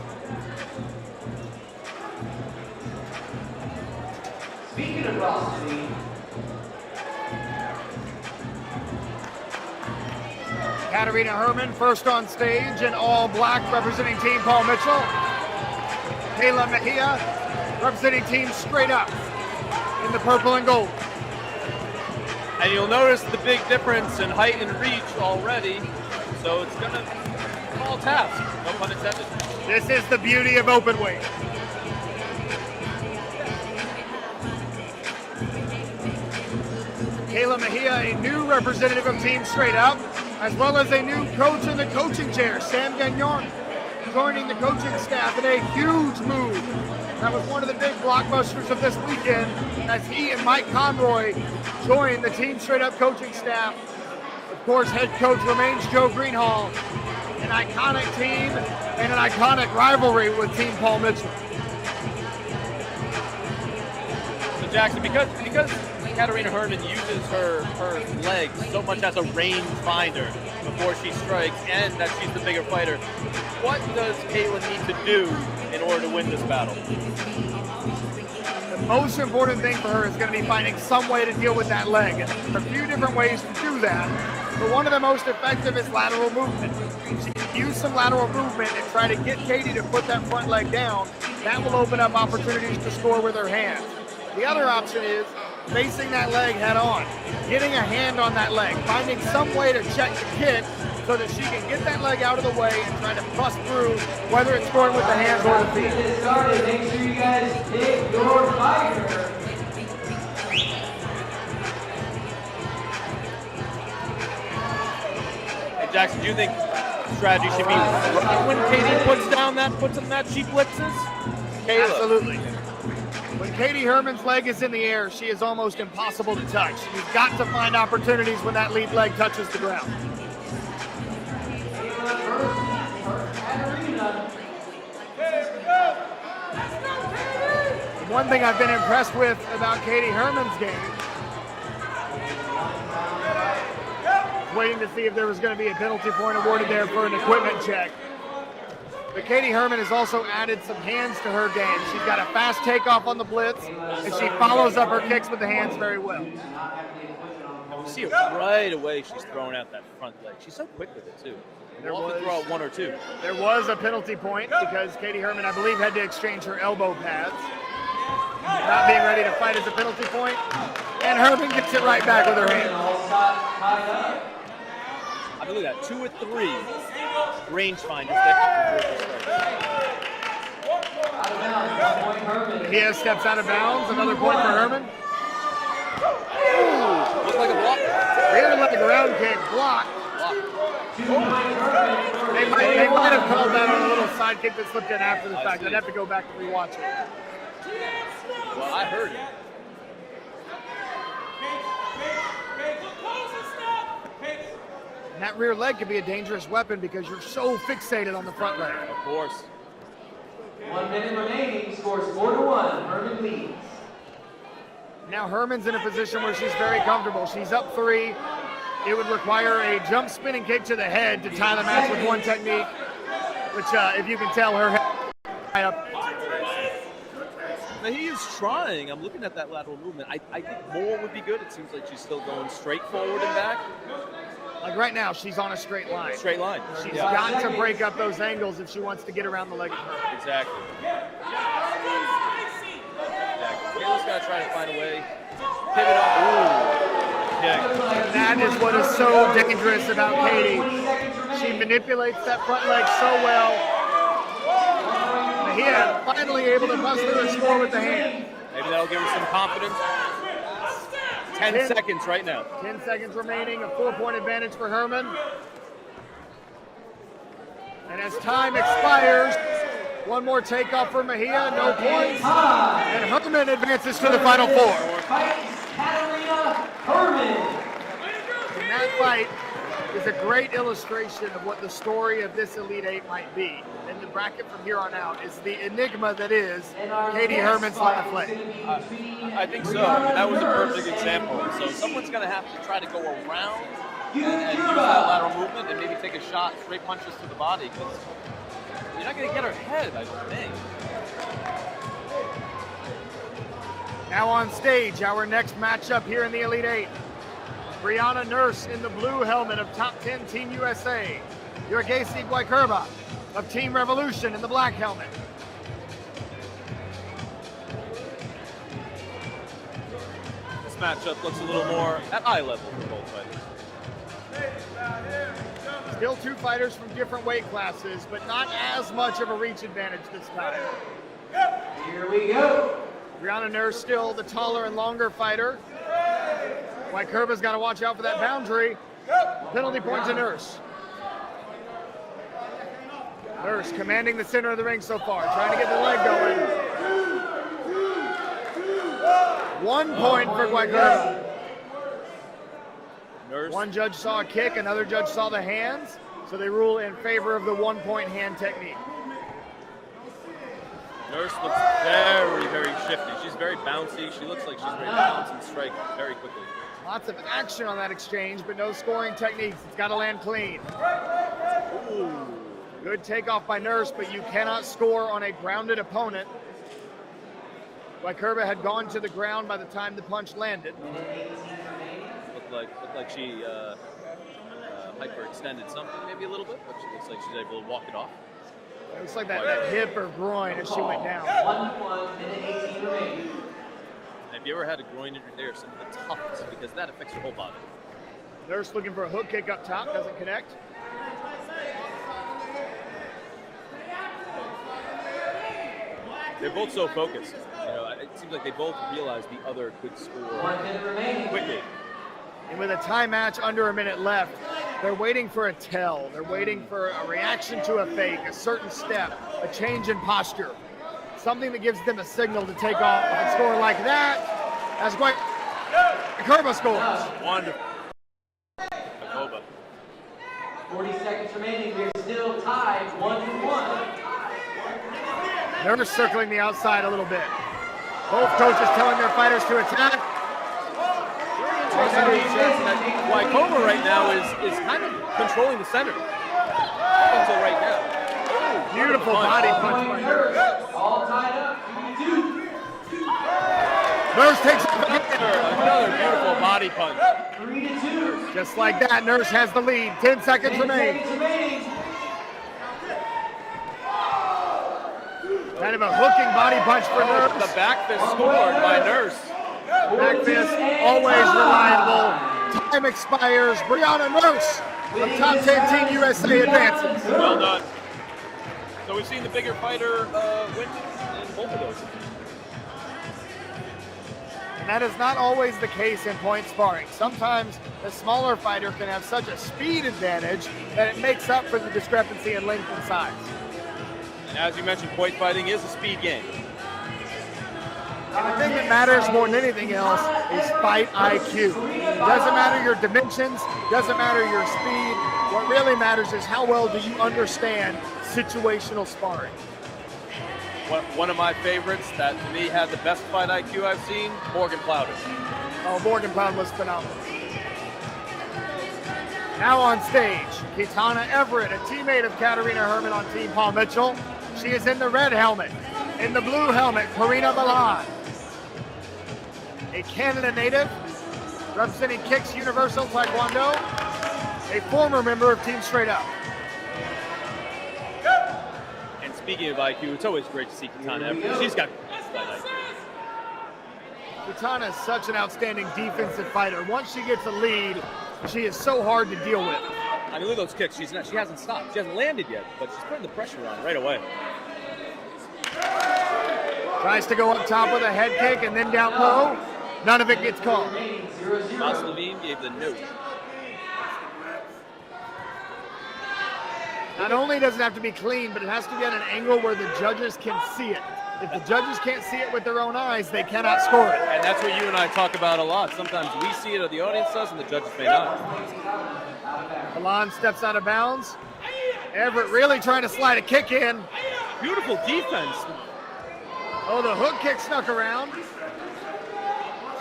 Speaking of Ross Levine, Katarina Herman first on stage in all black representing Team Paul Mitchell. Kayla Mejia representing Team Straight Up in the purple and gold. And you'll notice the big difference in height and reach already. So it's going to be a small task, no pun intended. This is the beauty of open weight. Kayla Mejia, a new representative of Team Straight Up, as well as a new coach in the coaching chair, Sam Gagnon, joining the coaching staff in a huge move. That was one of the big blockbusters of this weekend, as he and Mike Conroy joined the Team Straight Up coaching staff. Of course, head coach remains Joe Greenhall, an iconic team and an iconic rivalry with Team Paul Mitchell. So Jackson, because Katarina Herman uses her legs so much as a range finder before she strikes, and that she's the bigger fighter, what does Kayla need to do in order to win this battle? The The most important thing for her is going to be finding some way to deal with that leg. And there are a few different ways to do that, but one of the most effective is lateral movement. She can use some lateral movement and try to get Katie to put that front leg down. That will open up opportunities to score with her hands. The other option is facing that leg head on, getting a hand on that leg, finding some way to check the kick so that she can get that leg out of the way and try to bust through, whether it's scoring with the hands or the feet. Get this started. Make sure you guys pick your fighter. Hey, Jackson, do you think strategy should be when Katie puts in that she blitzes? Kayla. Absolutely. When Katie Herman's leg is in the air, she is almost impossible to touch. You've got to find opportunities when that lead leg touches the ground. One thing I've been impressed with about Katie Herman's game, waiting to see if there was going to be a penalty point awarded there for an equipment check. But Katie Herman has also added some hands to her game. She's got a fast takeoff on the blitz, and she follows up her kicks with the hands very well. And we see it right away. She's throwing out that front leg. She's so quick with it too. We'll often throw out one or two. There was a penalty point because Katie Herman, I believe, had to exchange her elbow pads. Not being ready to fight is a penalty point, and Herman gets it right back with her hand. I believe that 2 or 3 rangefinders that Mejia steps out of bounds. Another point for Herman. Ooh, looks like a block. Rear leg ground kick blocked. They might have called that on a little side kick that slipped in after the fact. I'd have to go back and rewatch it. Well, I heard it. And that rear leg can be a dangerous weapon because you're so fixated on the front leg. Of course. 1 minute remaining. Scores 4-1. Herman leads. Now Herman's in a position where she's very comfortable. She's up 3. It would require a jump spinning kick to the head to tie the match with one technique, which, if you can tell, her head right up. Now, he is trying. I'm looking at that lateral movement. I think more would be good. It seems like she's still going straight forward and back. Like right now, she's on a straight line. Straight line. She's got to break up those angles if she wants to get around the leg of her. Exactly. Kayla's got to try to find a way. Pivot up. Ooh. And that is what is so dangerous about Katie. She manipulates that front leg so well. Mejia finally able to bust through the score with the hand. Maybe that'll give her some confidence. 10 seconds right now. 10 seconds remaining, a 4-point advantage for Herman. And as time expires, one more takeoff for Mejia, no points. And Herman advances to the Final Four. And that fight is a great illustration of what the story of this Elite Eight might be. And the bracket from here on out is the enigma that is Katie Herman's left leg. I think so. That was a perfect example. So someone's going to have to try to go around and use that lateral movement and maybe take a shot, straight punches to the body, because you're not going to get her head, I don't think. Now on stage, our next matchup here in the Elite Eight. Brianna Nurse in the blue helmet of Top 10 Team USA. Yurgesi Guaykurba of Team Revolution in the black helmet. This matchup looks a little more at eye level for both fighters. Still 2 fighters from different weight classes, but not as much of a reach advantage this time. Here we go. Brianna Nurse still the taller and longer fighter. Guaykurba's got to watch out for that boundary. Penalty point to Nurse. Nurse commanding the center of the ring so far, trying to get the leg going. 1 point for Guaykurba. Nurse. One judge saw a kick, another judge saw the hands, so they rule in favor of the 1-point hand technique. Nurse looks very, very shifty. She's very bouncy. She looks like she's ready to bounce and strike very quickly. Lots of action on that exchange, but no scoring techniques. It's got to land clean. Ooh. Good takeoff by Nurse, but you cannot score on a grounded opponent. Wykerba had gone to the ground by the time the punch landed. Looked like she hyperextended something maybe a little bit, but she looks like she's able to walk it off. It looks like that hip or groin as she went down. 1 minute 18 remaining. If you ever had a groin injury, they're some of the toughest because that affects your whole body. Nurse looking for a hook kick up top, doesn't connect. They're both so focused. You know, it seems like they both realize the other could score 1 minute remaining. quickly. And with a tie match under a minute left, they're waiting for a tell. They're waiting for a reaction to a fake, a certain step, a change in posture. Something that gives them a signal to take off and score like that. That's quite Wykerba scores. Wonderful. Wykerba. 40 seconds remaining. We're still tied 1-1. Nurse circling the outside a little bit. Both coaches telling their fighters to attack. Wykerba right now is kind of controlling the center up until right now. Beautiful body punch by Nurse. All tied up. 2-2. Nurse takes Another beautiful body punch. 3-2. just like that. Nurse has the lead. 10 seconds 10 remain. seconds remaining. Kind of a hooking body punch for Nurse. The back fist scored by Nurse. Back fist, always reliable. Time expires. Brianna Nurse of Top 10 Team USA advances. Well done. So we've seen the bigger fighter win in both of those. And that is not always the case in point sparring. Sometimes the smaller fighter can have such a speed advantage that it makes up for the discrepancy in length and size. And as you mentioned, point fighting is a speed game. And the thing that matters more than anything else is fight IQ. Doesn't matter your dimensions, doesn't matter your speed. What really matters is how well do you understand situational sparring. One of my favorites that to me had the best fight IQ I've seen, Morgan Plowden. Oh, Morgan Plowden was phenomenal. Now on stage, Kitana Everett, a teammate of Katarina Herman on Team Paul Mitchell. She is in the red helmet. In the blue helmet, Karina Balan. A Canada native, representing Kicks Universal Taekwondo. A former member of Team Straight Up. And speaking of IQ, it's always great to see Kitana Everett. She's got fight IQ. Kitana is such an outstanding defensive fighter. Once she gets a lead, she is so hard to deal with. I mean, look at those kicks. She hasn't stopped. She hasn't landed yet, but she's putting the pressure on right away. Tries to go up top with a head kick and then down low. None of it gets called. Mas Levine gave the note. Not only does it have to be clean, but it has to be at an angle where the judges can see it. If the judges can't see it with their own eyes, they cannot score it. And that's what you and I talk about a lot. Sometimes we see it or the audience does, and the judges may not. Balan steps out of bounds. Everett really trying to slide a kick in. Beautiful defense. Oh, the hook kick snuck around.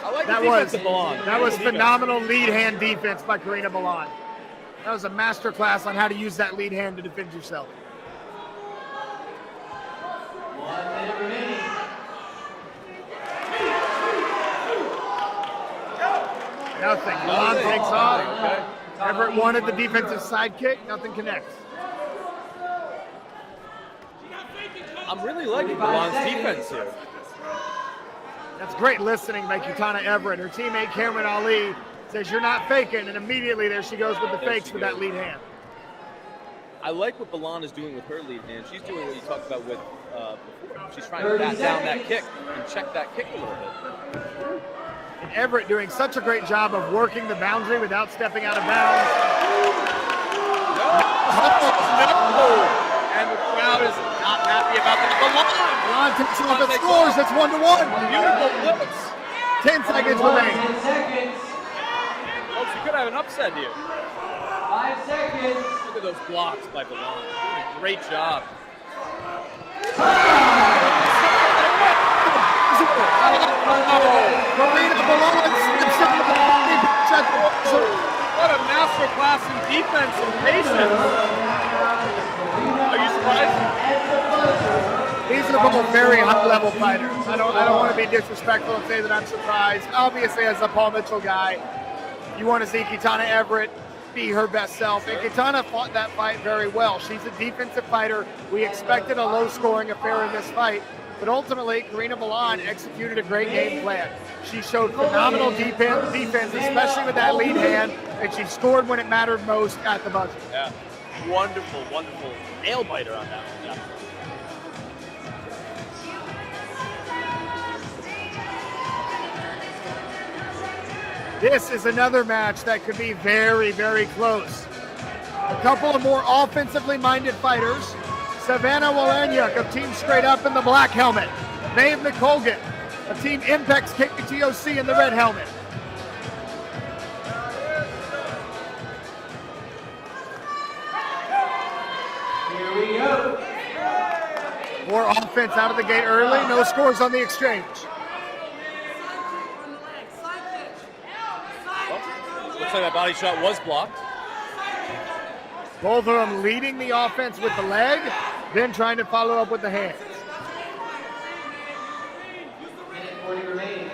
I like That the defense was of Balan. that was Defense. phenomenal lead hand defense by Karina Balan. That was a master class on how to use that lead hand to defend yourself. 1 minute remaining. Nothing. Balan takes off. Everett wanted the defensive side kick. Nothing connects. I'm really liking Balan's defense here. That's great listening by Kitana Everett. Her teammate Cameron Ali says, "You're not faking," and immediately there she goes with the There fakes she with goes. that lead hand. I like what Balan is doing with her lead hand. She's doing what you talked about with before. She's trying to bat down that kick and check that kick a little bit. And Everett doing such a great job of working the boundary without stepping out of bounds. No! And the crowd is not happy about that. Balan takes off and scores. It's 1-1. Beautiful blitz. 10 seconds remain. 10 seconds. Folks, you could have an upset here. 5 seconds. Look at those blocks by Balan. Doing a great job. Karina Balan steps in the body. What a masterclass in defense and patience. Are you surprised? These are are both very high-level fighters. I don't want to be disrespectful and say that I'm surprised. Obviously, as a Paul Mitchell guy, you want to see Kitana Everett be her best self. And Kitana fought that fight very well. She's a defensive fighter. We expected a low-scoring affair in this fight. But ultimately, Karina Milan executed a great game plan. She showed phenomenal defense, especially with that lead hand, and she scored when it mattered most at the buzzer. Yeah, wonderful, wonderful nail biter on that one. Yeah. This is another match that could be very, very close. A couple of more offensively minded fighters. Savannah Walaniuk of Team Straight Up in the black helmet. Maeve McColgan of Team Impex KTOC in the red helmet. Here we go. More offense out of the gate early. No scores on the exchange. Looks like that body shot was blocked. Both of them leading the offense with the leg, then trying to follow up with the hands. Minute 40 remaining.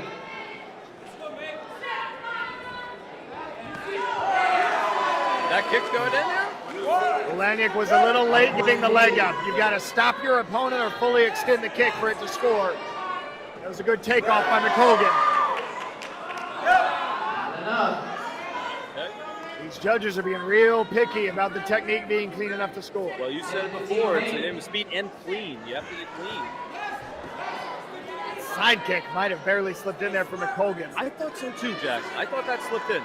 That kick's going in there? Walaniuk was a little late getting the leg up. You've got to stop your opponent or fully extend the kick for it to score. That was a good takeoff by McColgan. Not enough. These judges are being real picky about the technique being clean enough to score. Well, you said it before, it's an aim of speed and clean. You have to get clean. Side kick might have barely slipped in there for McColgan. I thought so too, Jackson. I thought that slipped in.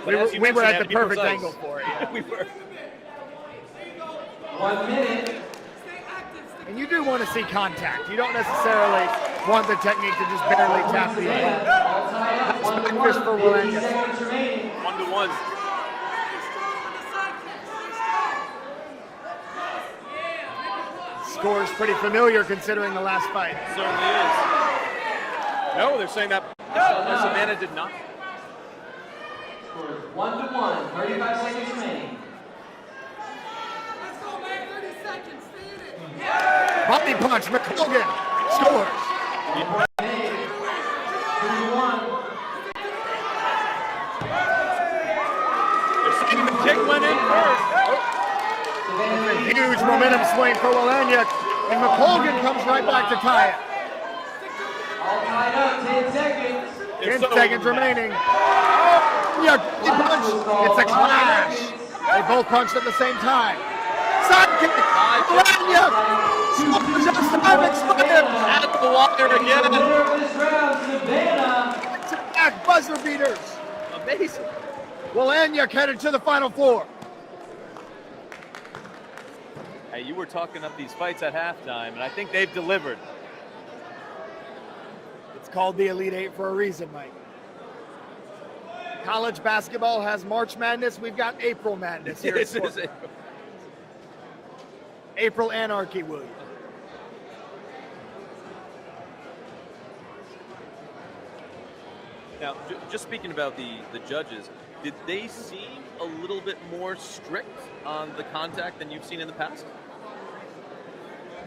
But We as you were mentioned, at had the to be perfect precise. angle for it. Yeah. We were. 1 minute. And you do want to see contact. You don't necessarily want the technique to just barely tap the air. All tied up. 1-1. 50 seconds remaining. 1-1. Score's pretty familiar considering the last fight. Certainly is. No, they're saying that Savannah did not. Scores 1-1. 35 seconds remaining. Body punch, McColgan scores. 2-1. They're saying the kick went in first. Huge momentum swing for Walaniuk, and McColgan comes right back to tie it. All tied up. 10 seconds. 10 seconds remaining. Yeah, he punched. It's a clash. They both punched at the same time. Side kick. Walaniuk. Just time expired. At the wire The again. winner of this round, Savannah. Back-to-back buzzer beaters. Amazing. Walaniuk headed to the final four. Hey, you were talking up these fights at halftime, and I think they've delivered. It's called the Elite Eight for a reason, Mike. College basketball has March Madness. We've got April Madness here. This is April Anarchy, William. Now, just speaking about the judges, did they seem a little bit more strict on the contact than you've seen in the past?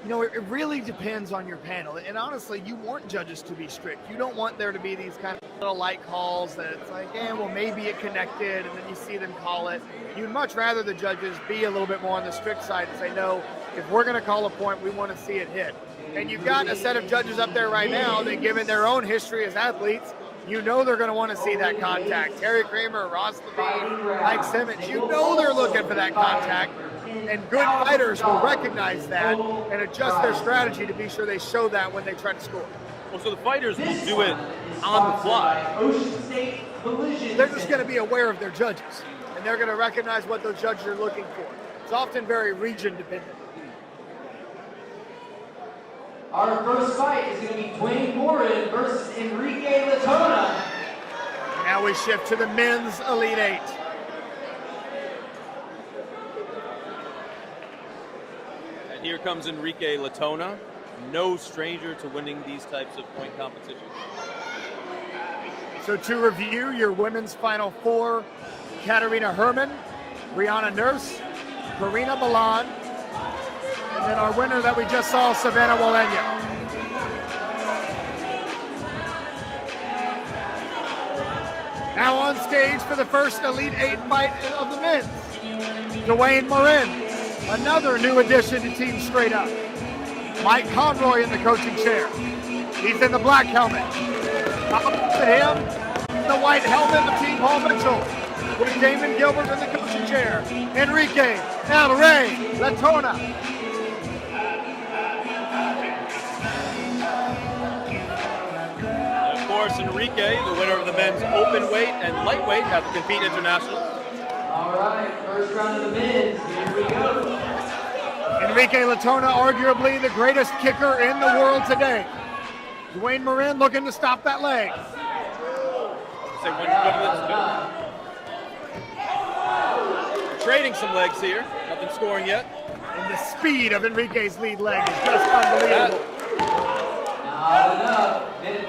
You know, it really depends on your panel. And honestly, you want judges to be strict. You don't want there to be these kind of little light calls that it's like, well, maybe it connected, and then you see them call it. You'd much rather the judges be a little bit more on the strict side and say, no, if we're going to call a point, we want to see it hit. And you've got a set of judges up there right now that, given their own history as athletes, you know they're going to want to see that contact. Terry Kramer, Ross Levine, Mike Simmons, you know they're looking for that contact. And good fighters will recognize that and adjust their strategy to be sure they show that when they try to score. Well, so the fighters will do it on the fly. Ocean State Collision. They're just going to be aware of their judges, and they're going to recognize what those judges are looking for. It's often very region dependent. Our first fight is going to be Dwayne Morin versus Enrique Latona. Now we shift to the men's Elite Eight. And here comes Enrique Latona, no stranger to winning these types of point competitions. So to review your women's final four: Katarina Herman, Brianna Nurse, Karina Milan, And then our winner that we just saw, Savannah Walenia. Now on stage for the first Elite 8 fight of the men's, Dwayne Morin, another new addition to Team Straight Up. Mike Conroy in the coaching chair. He's in the black helmet. Opposite him, the white helmet of Team Paul Mitchell, with Damon Gilbert in the coaching chair. Enrique El Rey Latona. Of course, Enrique, the winner of the men's open weight and lightweight at the Compete International. All right, first round of the men's. Here we go. Enrique Latona, arguably the greatest kicker in the world today. Dwayne Morin looking to stop that leg. Say trading some legs here. Nothing scoring yet. And the speed of Enrique's lead leg is just unbelievable. Not enough.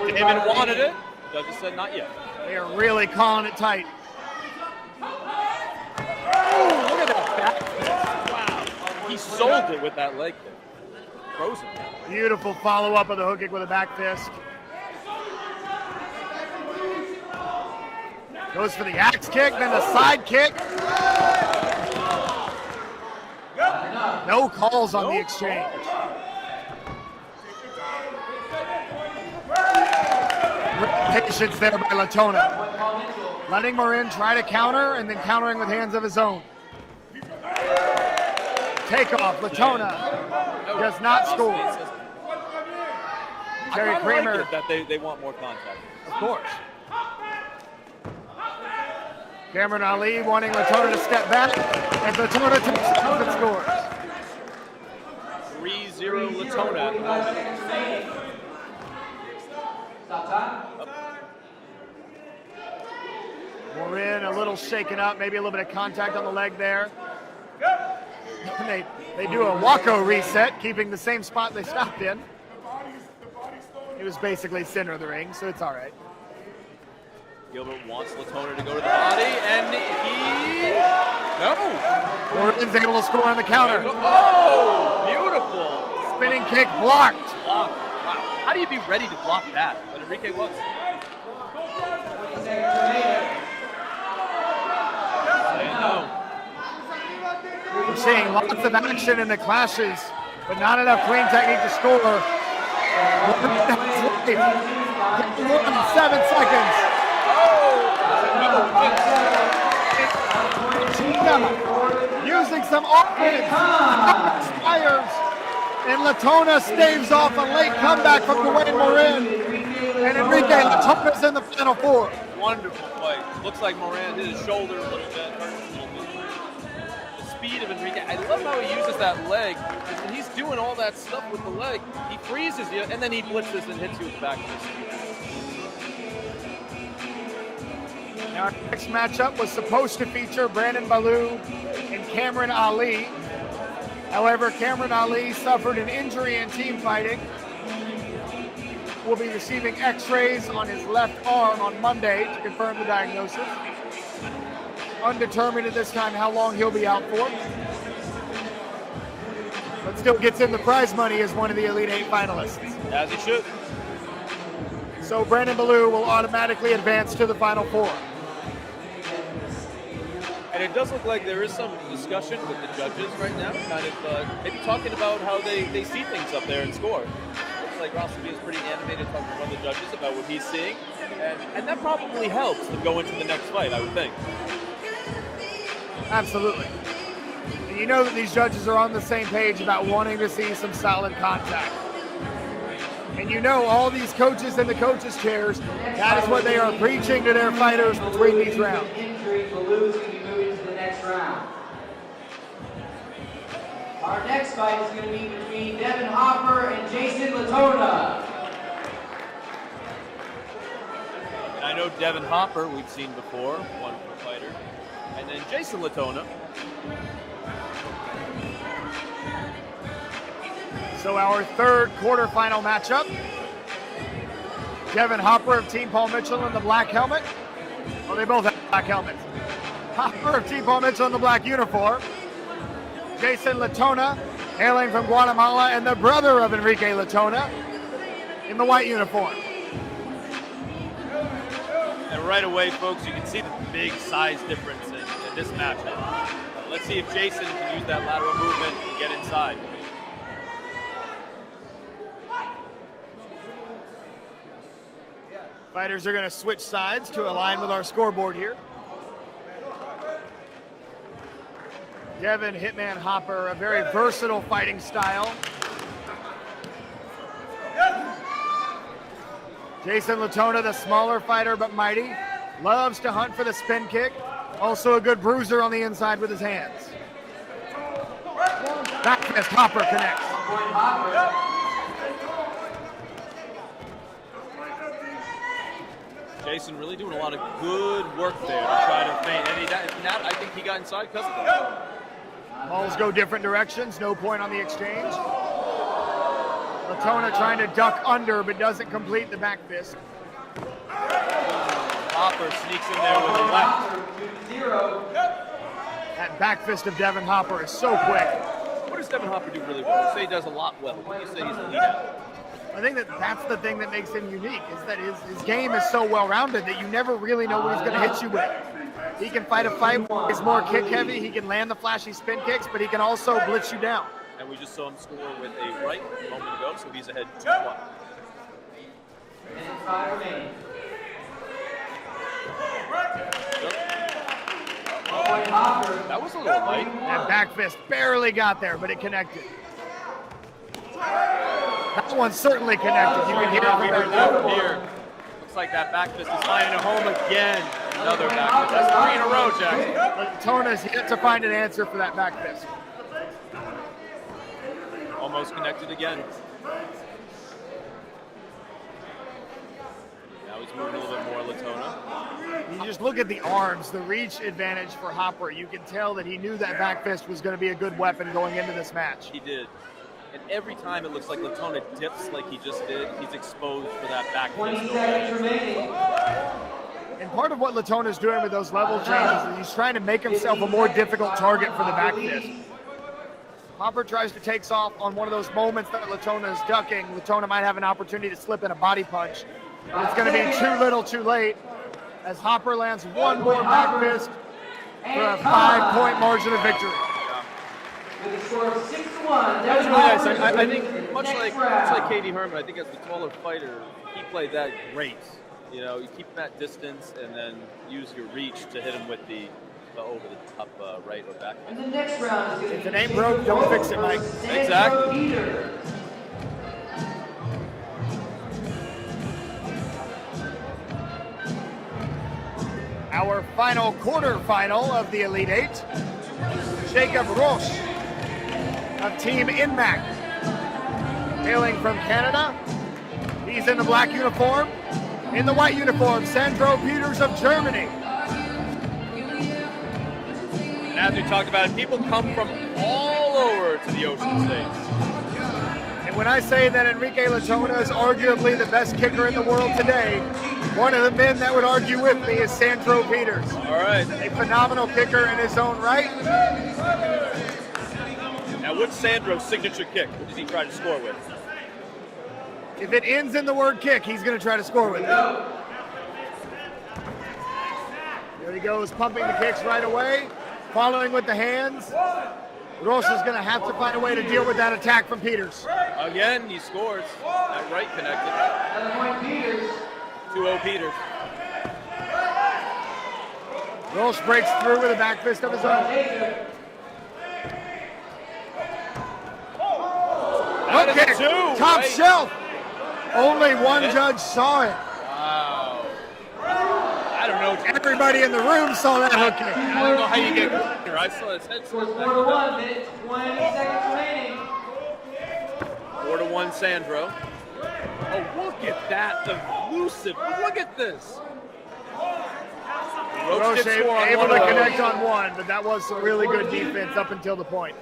Damon wanted it. Judges said not yet. They are really calling it tight. Oh, look at that back fist. Wow. He sold it with that leg kick. Frozen. Beautiful follow-up of the hook kick with a back fist. Goes for the axe kick, then the side kick. No calls on the exchange. Patience there by Latona. Letting Morin try to counter and then countering with hands of his own. Takeoff, Latona does not score. Jerry Kramer. Like that they want more contact. Of course. Cameron Ali wanting Latona to step back, and Latona takes off and scores. 3-0 Latona at the moment. Stop time. Morin a little shaken up, maybe a little bit of contact on the leg there. And they do a Waco reset, keeping the same spot they stopped in. It was basically center of the ring, so it's all right. Gilbert wants Latona to go to the body, and he... No! Morin's able to score on the counter. Oh, beautiful! Spinning kick blocked. Wow. How do you be ready to block that? But Enrique was. No. We're seeing lots of action in the clashes, but not enough clean technique to score. 7 seconds. Using some offense, expires, and Latona staves off a late comeback from Dwayne Morin. And Enrique Latona's in the final four. Wonderful fight. Looks like Morin hit his shoulder a little bit, hurt a little bit. The speed of Enrique. I love how he uses that leg. When he's doing all that stuff with the leg, he freezes you, and then he blitzes and hits you with the back fist. Now our next matchup was supposed to feature Brandon Ballou and Cameron Ali. However, Cameron Ali suffered an injury in team fighting. Will be receiving x-rays on his left arm on Monday to confirm the diagnosis. Undetermined at this time how long he'll be out for. But still gets in the prize money as one of the Elite 8 finalists. As he should. So Brandon Ballou will automatically advance to the final four. And it does look like there is some discussion with the judges right now, kind of maybe talking about how they see things up there and score. Looks like Ross is pretty animated talking to one of the judges about what he's seeing, and that probably helps them go into the next fight, I would think. Absolutely. And you know that these judges are on the same page about wanting to see some solid contact. And you know all these coaches in the coaches' chairs, that is what they are preaching to their fighters between these rounds. Our next fight is going to be between Devin Hopper and Jason Latona. And I know Devin Hopper we've seen before, wonderful fighter. And then Jason Latona. So our third quarterfinal matchup. Devin Hopper of Team Paul Mitchell in the black helmet. Well, they both have black helmets. Hopper of Team Paul Mitchell in the black uniform. Jason Latona hailing from Guatemala and the brother of Enrique Latona in the white uniform. And right away, folks, you can see the big size difference in this matchup. Let's see if Jason can use that lateral movement and get inside. Fighters are going to switch sides to align with our scoreboard here. Devin Hitman Hopper, a very versatile fighting style. Jason Latona, the smaller fighter but mighty, loves to hunt for the spin kick. Also a good bruiser on the inside with his hands. Back fist, Hopper connects. Jason really doing a lot of good work there to try to feint. And that, I think he got inside because of that. Balls go different directions, no point on the exchange. Latona trying to duck under but doesn't complete the back fist. Hopper sneaks in there with the left. That back fist of Devin Hopper is so quick. What does Devin Hopper do really well? You say he does a lot well. What do you say he's elite at? I think that's the thing that makes him unique, is that his game is so well-rounded that you never really know what he's going to hit you with. He can fight a fight, he's more kick-heavy, he can land the flashy spin kicks, but he can also blitz you down. And we just saw him score with a right a moment ago, so he's ahead 2-1. And 5 remaining. That was a little light. That back fist barely got there, but it connected. That one certainly connected. You can hear it from here. Looks like that back fist is finding a home again. Another back fist. That's 3 in a row, Jackson. Latona's yet to find an answer for that back fist. Almost connected again. Now he's moving a little bit more, Latona. You just look at the arms, the reach advantage for Hopper. You can tell that he knew that back fist was going to be a good weapon going into this match. He did. And every time it looks like Latona dips like he just did, he's exposed for that back fist. 20 seconds remaining. And part of what Latona's doing with those level changes is he's trying to make himself a more difficult target for the back fist. Hopper tries to take off on one of those moments that Latona is ducking. Latona might have an opportunity to slip in a body punch. But it's going to be too little too late as Hopper lands one more back fist for a 5-point margin of victory. With a score of 6-1. That was really nice. I think much like Katie Herman, I think as the taller fighter, he played that great. You know, you keep him at distance and then use your reach to hit him with the over the top right or back. And the next round is if it ain't broke, don't fix it, Mike. Exactly. Our final quarterfinal of the Elite Eight, Jacob Roche of Team Inmac, hailing from Canada. He's in the black uniform. In the white uniform, Sandro Peters of Germany. And as we talked about it, people come from all over to the Ocean States. And when I say that Enrique Latona is arguably the best kicker in the world today, one of the men that would argue with me is Sandro Peters. All right. A phenomenal kicker in his own right. Now, what's Sandro's signature kick? What does he try to score with? If it ends in the word kick, he's going to try to score with it. There he goes, pumping the kicks right away, following with the hands. Roche is going to have to find a way to deal with that attack from Peters. Again, he scores. That right connected. 2-0 Peters. Roche breaks through with a back fist of his own. Hook kick, top shelf. Only one judge saw it. Wow. I don't know. Everybody in the room saw that hook kick. I don't know how you get here. I saw his head. 4-1, minute 20 seconds remaining. 4-1 Sandro. Oh, look at that. Elusive. Look at this. Roche able to connect on one, but that was some really good defense up until the point.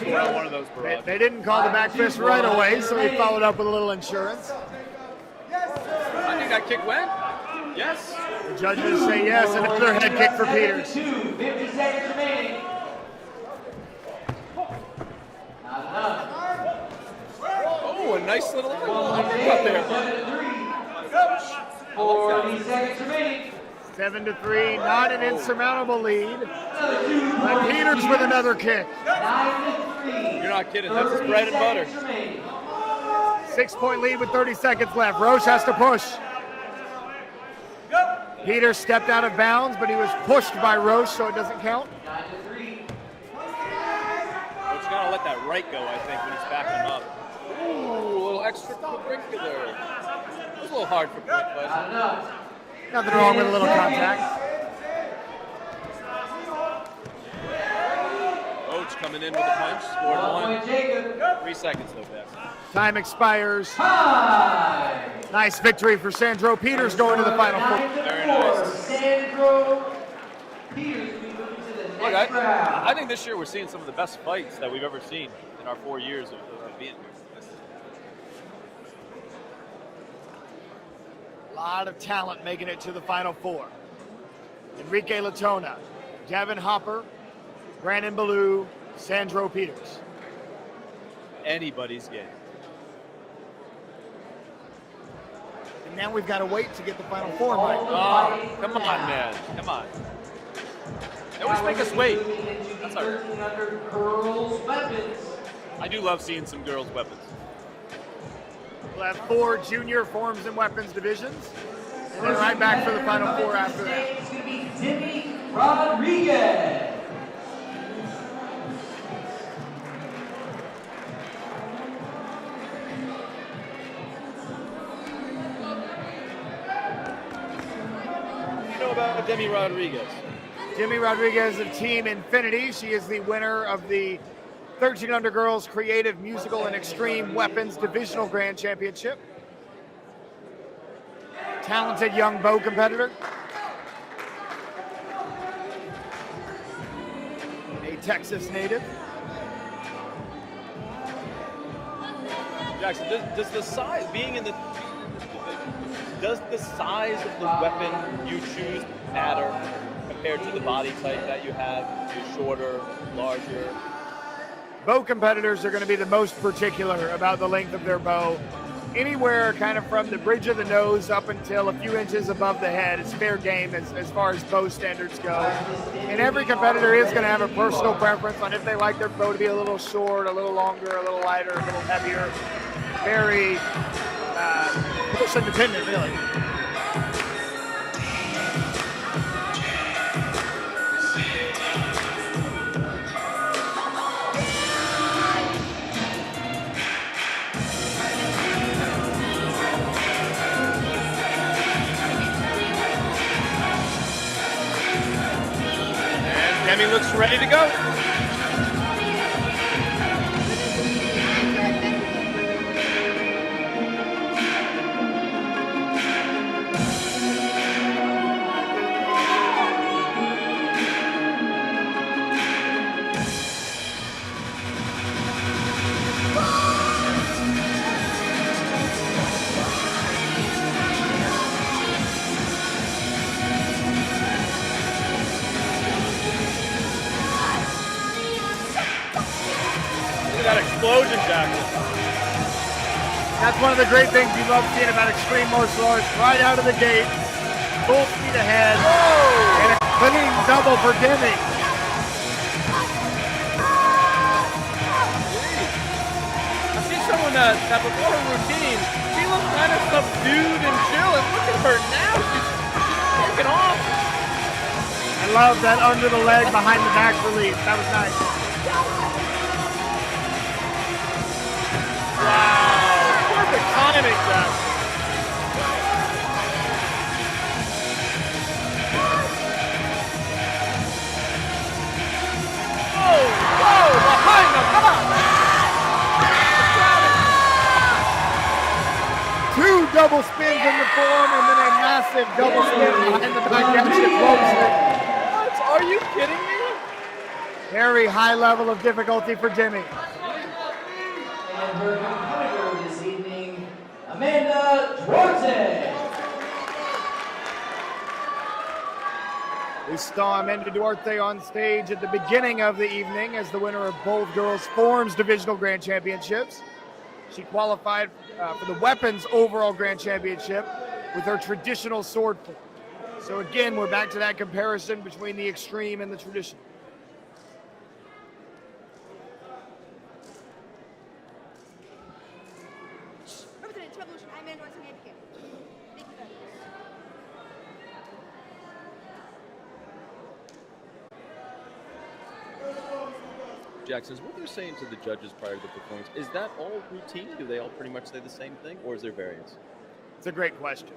One of those they didn't call the back fist right away, so he followed up with a little insurance. I think that kick went. Yes. The judges say yes. Another head kick for Peters. 50 seconds remaining. Not enough. Oh, a nice little uppercut there. 40 seconds remaining. 7-3, not an insurmountable lead. But Peters with another kick. 9-3. You're not kidding. That's his bread and butter. 6-point lead with 30 seconds left. Roche has to push. Peters stepped out of bounds, but he was pushed by Roche, so it doesn't count. 9-3. But you gotta let that right go, I think, when he's backing him up. Ooh, a little extracurricular. It was a little hard for Quick, but Not enough. Nothing wrong with a little contact. Roach coming in with a punch, scored 1 one. point Jacob. 3 seconds though, Beck. Time expires. Time. Nice victory for Sandro Peters going to the Final Four. Very nice. Sandro Peters will be moving to the Look, next round. I think this year we're seeing some of the best fights that we've ever seen in our 4 years of being here. A lot of talent making it to the Final Four. Enrique Latona, Gavin Hopper, Brandon Ballou, Sandro Peters. Anybody's game. And now we've got to wait to get the Final Four, Mike. Oh, come on, man. Come on. They always make us wait. That's all right. 1300 girls weapons. I do love seeing some girls' weapons. We'll have 4 junior forms and weapons divisions. And then right back for the Final Four after that. It's going to be Timmy Rodriguez. What do you know about Demi Rodriguez? Jimmy Rodriguez of Team Infinity. She is the winner of the 1300 Girls Creative, Musical, and Extreme Weapons Divisional Grand Championship. Talented young bow competitor. A Texas native. Jackson, does the size, being in the does the size of the weapon you choose matter compared to the body type that you have? You're shorter, larger. Bow competitors are going to be the most particular about the length of their bow. Anywhere kind of from the bridge of the nose up until a few inches above the head is fair game as far as bow standards go. And every competitor is going to have a personal preference on if they like their bow to be a little short, a little longer, a little lighter, a little heavier. Very person dependent, really. Demi looks ready to go. That explosion, Jackson. That's one of the great things you love seeing about extreme martial arts. Right out of the gate, full speed ahead, and a clean double for Demi. I see someone that before her routine, she looked kind of subdued and chill, and look at her now. She's taking off. I love that under the leg, behind the back release. That was nice. Wow, perfect timing, Jackson. Oh, whoa, behind the back. 2 double spins in the form, and then a massive double spin behind the back. That shit blows it. What? Are you kidding me? Very high level of difficulty for Demi. And her competitor this evening, Amanda Duarte. We saw Amanda Duarte on stage at the beginning of the evening as the winner of both girls' forms divisional grand championships. She qualified for the weapons overall grand championship with her traditional sword form. So again, we're back to that comparison between the extreme and the traditional. Representative Revolution, I'm Amanda Duarte, Thank you. Jackson, is what they're saying to the judges prior to the performance, is that all routine? Do they all pretty much say the same thing, or is there variance? It's a great question.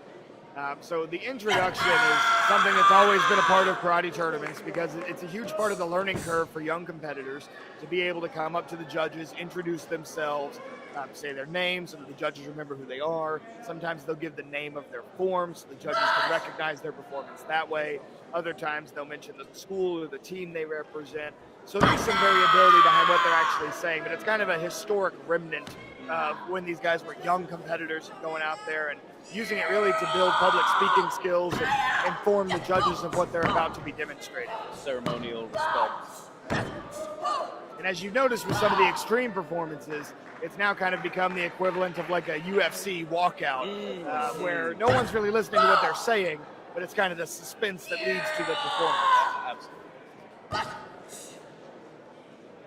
So the introduction is something that's always been a part of karate tournaments because it's a huge part of the learning curve for young competitors to be able to come up to the judges, introduce themselves, say their names so that the judges remember who they are. Sometimes they'll give the name of their form so the judges can recognize their performance that way. Other times they'll mention the school or the team they represent. So there's some variability behind what they're actually saying, but it's kind of a historic remnant when these guys were young competitors and going out there and using it really to build public speaking skills and inform the judges of what they're about to be demonstrating. Ceremonial respect. And as you notice with some of the extreme performances, it's now kind of become the equivalent of like a UFC walkout where no one's really listening to what they're saying, but it's kind of the suspense that leads to the performance. Absolutely.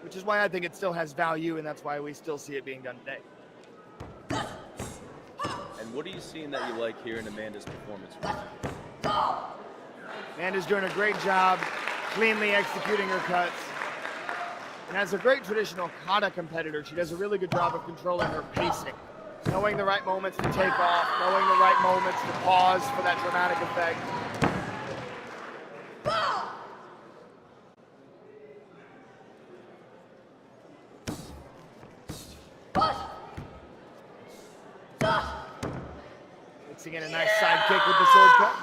Which is why I think it still has value, and that's why we still see it being done today. And what are you seeing that you like here in Amanda's performance? Amanda's doing a great job cleanly executing her cuts. And as a great traditional kata competitor, she does a really good job of controlling her pacing, knowing the right moments to take off, knowing the right moments to pause for that dramatic effect. Mixing in a nice side kick with the sword cut.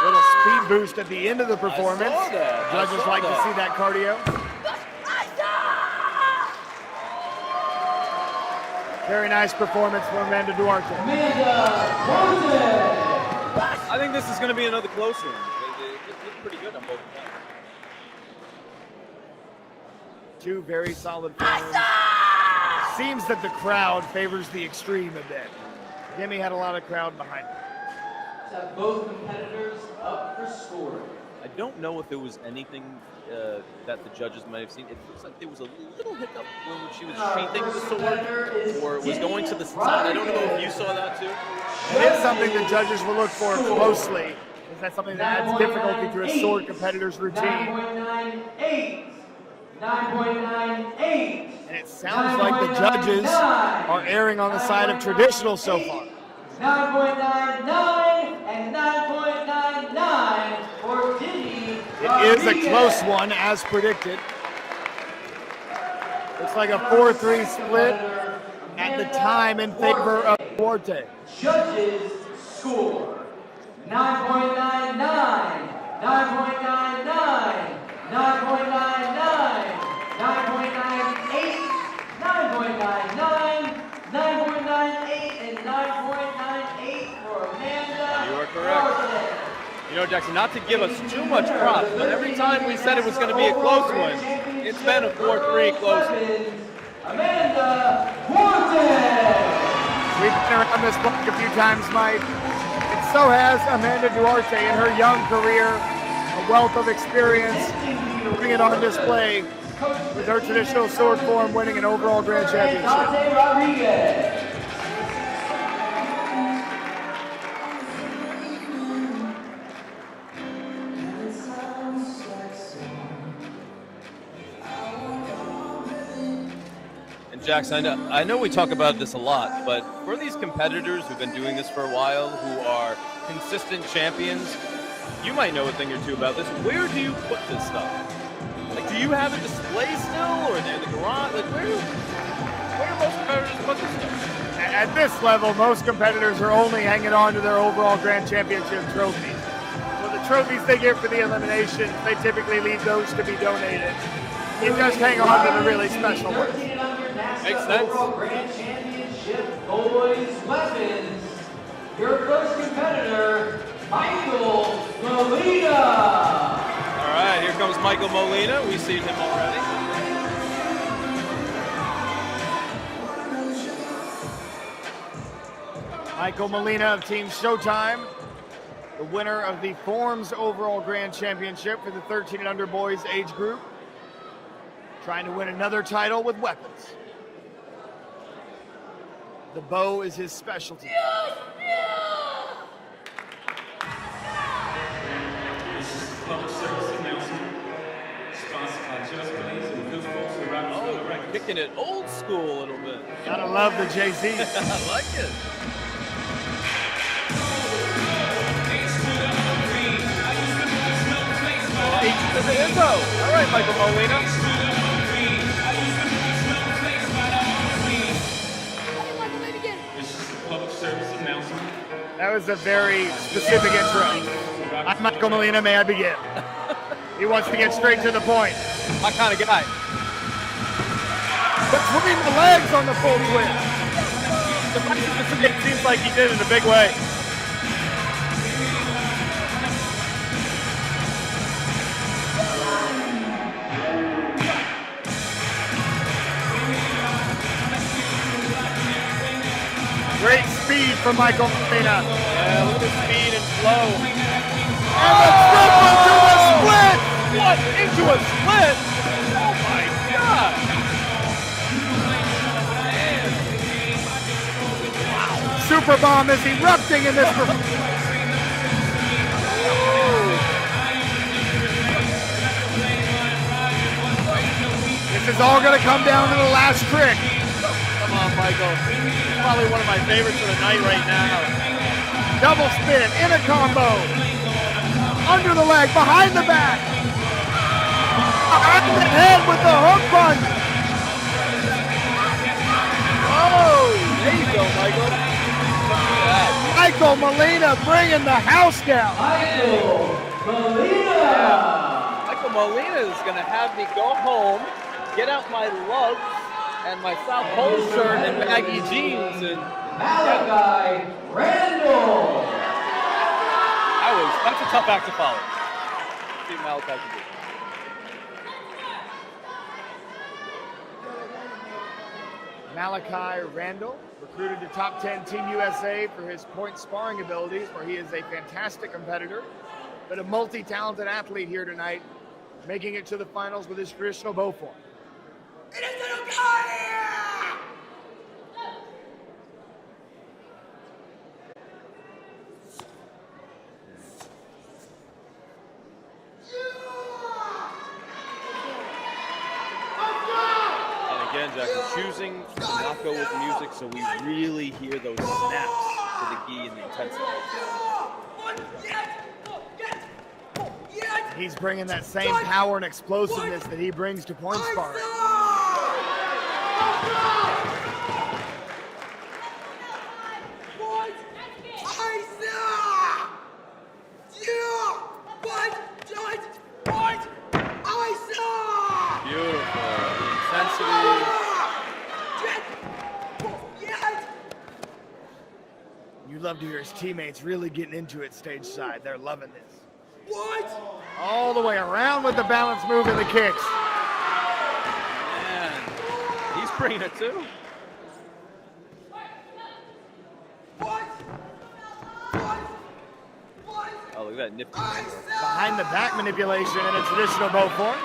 Little speed boost at the end of the performance. Judges like to see that cardio. Very nice performance from Amanda Duarte. I think this is going to be another close one. It looked pretty good on both sides. Two very solid forms. Seems that the crowd favors the extreme a bit. Demi had a lot of crowd behind him. Have both competitors up for scoring. I don't know if there was anything that the judges might have seen. It looks like there was a little hiccup when she was sheathing the sword or was going to the side. I don't know if you saw that too. It is something the judges will look for closely. Is that something that adds difficulty to a sword competitor's routine? 9.98. 9.98. And it sounds like the judges are erring on the side of traditional so far. 9.99 and 9.99 for Diddy. It is a close one, as predicted. Looks like a 4-3 split at the time in favor of Duarte. Judges score 9.99, 9.99, 9.99, 9.98, 9.99, 9.98, and 9.98 for Amanda. You are correct. You know, Jackson, not to give us too much props, but every time we said it was going to be a close one, it's been a 4-3 close one. Amanda Duarte. We've been around this block a few times, Mike. And so has Amanda Duarte in her young career, a wealth of experience, putting it on display with her traditional sword form winning an overall grand championship. Jackson, I know we talk about this a lot, but for these competitors who've been doing this for a while, who are consistent champions, you might know a thing or two about this. Where do you put this stuff? Like, do you have a display still, or in the garage? Like, where do most competitors put this stuff? At this level, most competitors are only hanging on to their overall grand championship trophies. So the trophies they get for the eliminations, they typically leave those to be donated. You just hang on to the really special ones. Makes NASKA sense. Overall Grand Championship Boys Weapons. Your first competitor, Michael Molina. All right, here comes Michael Molina. We've seen him already. Michael Molina of Team Showtime, the winner of the Forms Overall Grand Championship for the 13 and under boys age group, trying to win another title with weapons. The bow is his specialty. Public service announcement. Sponsored by Just Blaze and Visible to Oh, kicking it old school a little bit. Gotta love the Jay-Z. I like it. H to the Izzo. All right, Michael Molina. This is a public service announcement. That was a very specific intro. I'm Michael Molina, may I begin? He wants to get straight to the point. My kind of guy. Between the legs on the full twist. It seems like he did it in a big way. Great speed from Michael Molina. Yeah, look at his speed and flow. And the triple to the split! What? Into a split? Oh my God! Super Bomb is erupting in this performance. This is all going to come down to the last trick. Come on, Michael. Probably one of my favorites of the night right now. Double spin in a combo. Under the leg, behind the back. Behind the head with the hook punch. Oh, there you go, Michael. Look at that. Michael Molina bringing the house down. Michael Molina. Michael Molina is going to have me go home, get out my lugs and my South Pole shirt and baggy jeans, and Malachi Randall. That's a tough act to follow. See what Malachi can do. Malachi Randall, recruited to top 10 Team USA for his point sparring abilities, where he is a fantastic competitor, but a multi-talented athlete here tonight, making it to the finals with his traditional bow form. Again, Jackson, choosing to not go with music so we really hear those snaps to the gi and the intensity. He's bringing that same power and explosiveness that he brings to point sparring. Beautiful. The intensity. You love to hear his teammates really getting into it stage side. They're loving this. All the way around with the balance move and the kicks. Man, he's bringing it too. Oh, look at that nifty handwork. Behind the back manipulation in a traditional bow form.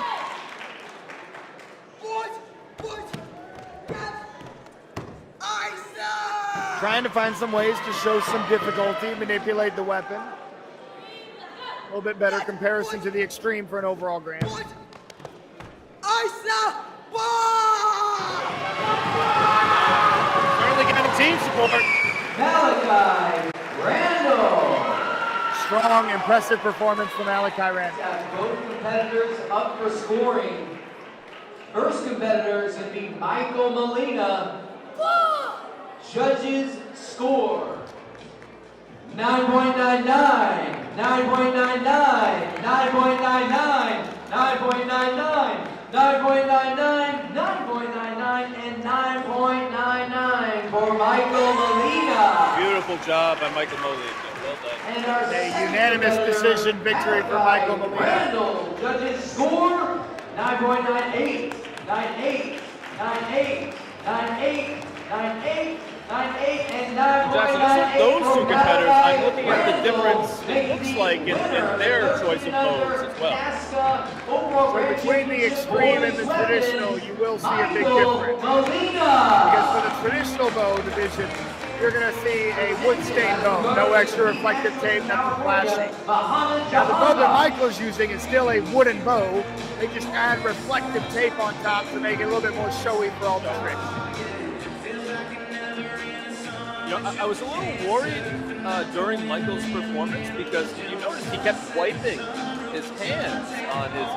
Trying to find some ways to show some difficulty, manipulate the weapon. A little bit better comparison to the extreme for an overall grand. Certainly getting team support. Malachi Randall. Strong, impressive performance from Malachi Randall. Got both competitors up for scoring. First competitor is going to be Michael Molina. Judges score 9.99, 9.99, 9.99, 9.99, 9.99, 9.99, and 9.99. for Michael Molina. Beautiful job by Michael Molina. Well done. And our A second unanimous competitor, decision victory for Michael Hawkeye Molina. Randall. Judges score 9.98, 98, 98, 98, 98, 98, and 9.98. Jackson, those two competitors, I'm looking at the difference it looks like in their choice of modes as well. So between the extreme and the traditional, you will see a big difference. Because for the traditional bow division, you're going to see a wood stain bow, no extra reflective tape, nothing flashing. Now the bow that Michael's using is still a wooden bow. They just add reflective tape on top to make it a little bit more showy for all the tricks. You know, I was a little worried during Michael's performance because you noticed he kept wiping his hands on his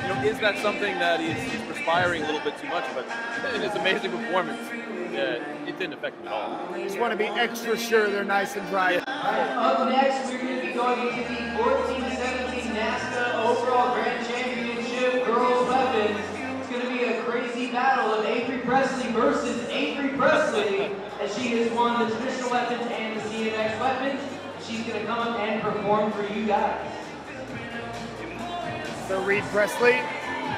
you know, is that something that he's perspiring a little bit too much? But in his amazing performance, it didn't affect him at all. Just want to be extra sure they're nice and dry. Up next, we're going to be going into the 14-17 NASKA Overall Grand Championship Girls Weapons. It's going to be a crazy battle of Avery Presley versus Avery Presley, as she has won the traditional weapons and the CMX weapons. She's going to come up and perform for you guys. So Reed Presley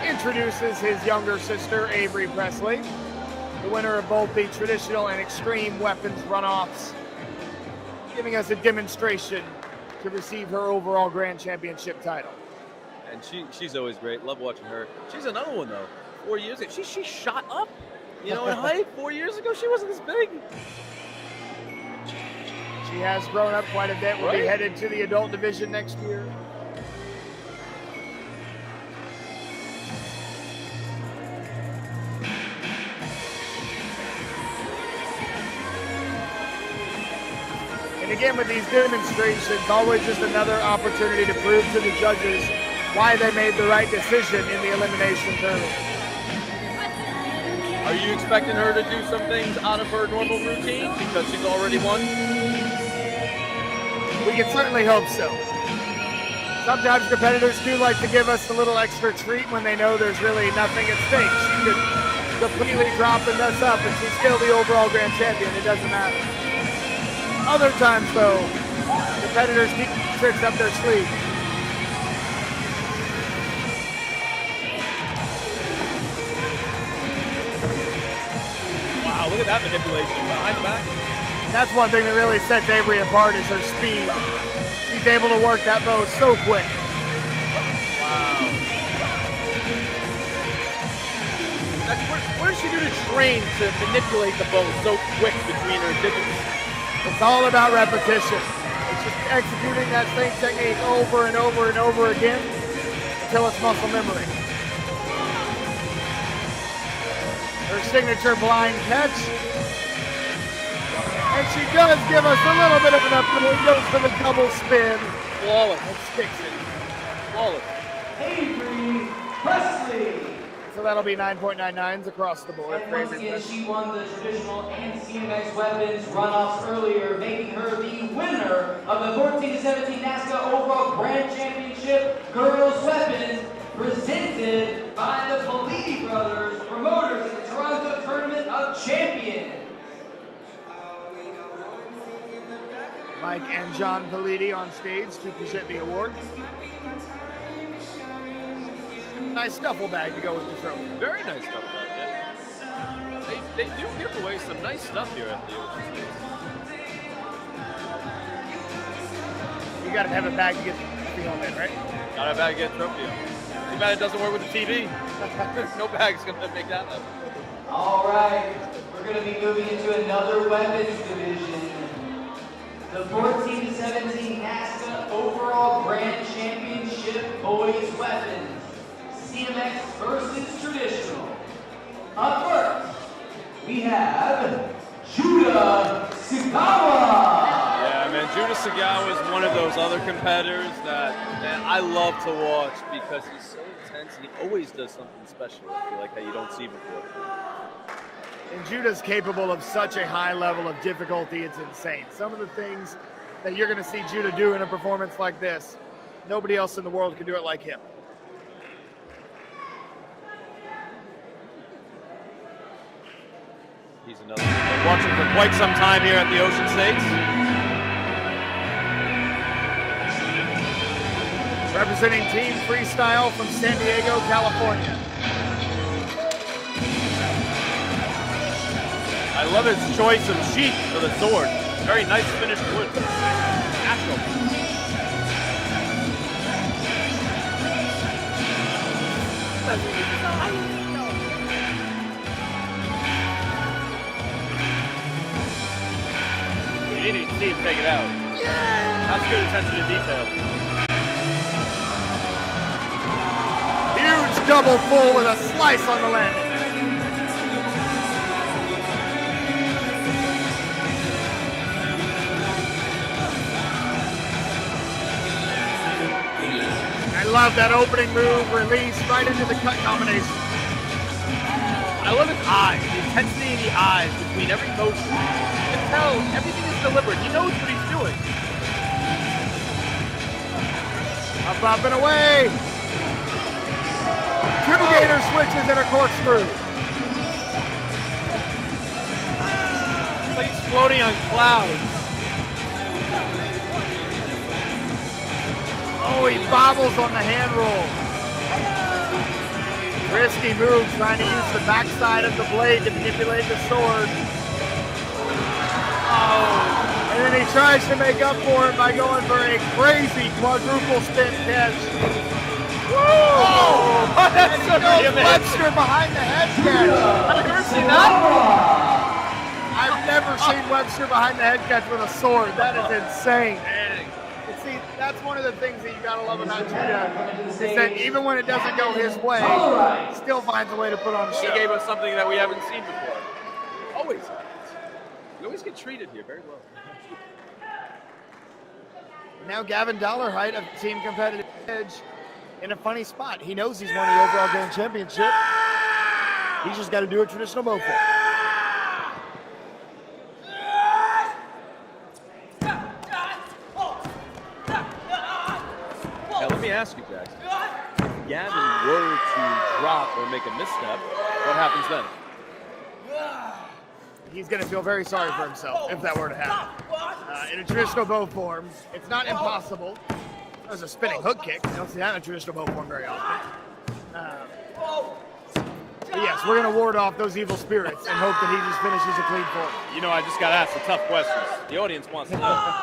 introduces his younger sister, Avery Presley, the winner of both the traditional and extreme weapons runoffs, giving us a demonstration to receive her overall grand championship title. And she's always great. Love watching her. She's another one though. 4 years ago, she shot up. You know, in height. 4 years ago, she wasn't this big. She has grown up quite a bit. Will be headed to the adult division next year. And again, with these demonstrations, always just another opportunity to prove to the judges why they made the right decision in the elimination tournament. Are you expecting her to do some things out of her normal routine because she's already won? We can certainly hope so. Sometimes competitors do like to give us a little extra treat when they know there's really nothing at stake. She could completely drop and mess up and she's still the overall grand champion. It doesn't matter. Other times, though, competitors keep tricks up their sleeve. Wow, look at that manipulation behind the back. That's one thing that really sets Avery apart is her speed. She's able to work that bow so quick. Wow. What does she do to train to manipulate the bow so quick between her digits? It's all about repetition. It's just executing that same technique over and over and over again until it's muscle memory. Her signature blind catch. And she does give us a little bit of an upgrade. Goes for the double spin. Flawless. And sticks it. Flawless. Avery Presley. So that'll be 9.99s across the board. And once again, she won the traditional and CMX weapons runoffs earlier, making her the winner of the 14-17 NASKA Overall Grand Championship Girls Weapons, presented by the Politi brothers, promoters of the Toronto Tournament of Champions. Mike and John Politi on stage to present the award. Nice duffel bag to go with the trophy. Very nice stuff, yeah. They do give away some nice stuff here at the Ocean States. You gotta have a bag to get the trophy on it, right? Gotta have a bag to get a trophy on. Too bad it doesn't work with the TV. No bag's gonna make that happen. All right, we're going to be moving into another weapons division. The 14-17 NASKA Overall Grand Championship Boys Weapons. CMX versus traditional. Up first, we have Judah Sagawa. Yeah, man, Judah Sagawa is one of those other competitors that, man, I love to watch because he's so intense and he always does something special. I feel like that you don't see before. And Judah's capable of such a high level of difficulty, it's insane. Some of the things that you're going to see Judah do in a performance like this, nobody else in the world can do it like him. He's another. Watching for quite some time here at the Ocean States. Representing Team Freestyle from San Diego, California. I love his choice of sheath for the sword. Very nice finished wood. Natural. You need to see him take it out. That's good attention to detail. Huge double full with a slice on the landing. I love that opening move, release right into the cut combination. I love his eyes, the intensity in the eyes between every motion. You can tell everything is deliberate. He knows what he's doing. Up, up, and away. Two gator switches and a corkscrew. It's like he's floating on clouds. Oh, he bobbles on the hand roll. Risky move, trying to use the backside of the blade to manipulate the sword. Oh, and then he tries to make up for it by going for a crazy quadruple spin catch. Whoa! Oh, that's so Webster behind the head catch. I've never seen that. I've never seen Webster behind the head catch with a sword. That is insane. And see, that's one of the things that you gotta love about Judah, is that even when it doesn't go his way, he still finds a way to put on a He show. gave us something that we haven't seen before. Always happens. We always get treated here very well. Now Gavin Dollarhide of Team Competitive Edge in a funny spot. He knows he's won the overall grand championship. He's just got to do a traditional bow form. Now let me ask you, Jackson. If Gavin were to drop or make a misstep, what happens then? He's going to feel very sorry for himself if that were to happen. In a traditional bow form, it's not impossible. There's a spinning hook kick. You don't see that in a traditional bow form very often. But yes, we're going to ward off those evil spirits and hope that he just finishes a clean form. You know, I just got asked the tough questions. The audience wants to know.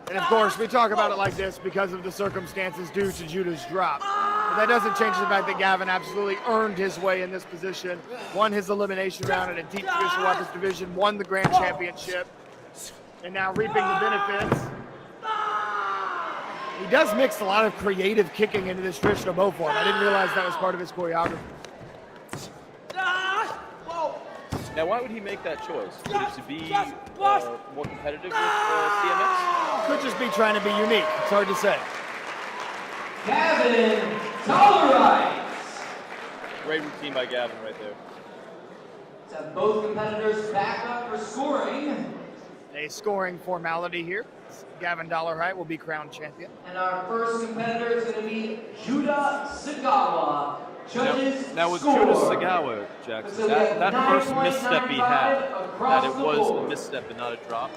And of course, we talk about it like this because of the circumstances due to Judah's drop. But that doesn't change the fact that Gavin absolutely earned his way in this position, won his elimination round in a deep traditional weapons division, won the grand championship, and now reaping the benefits. He does mix a lot of creative kicking into this traditional bow form. I didn't realize that was part of his choreography. Now, why would he make that choice? Would it to be more competitive with CMX? Could just be trying to be unique. It's hard to say. Gavin Dollarhide. Great routine by Gavin right there. Let's have both competitors back up for scoring. A scoring formality here. Gavin Dollarhide will be crowned champion. And our first competitor is going to be Judah Sagawa. Judges Now with score. Judah Sagawa, Jackson, that first misstep he had, that it was a misstep and not a drop,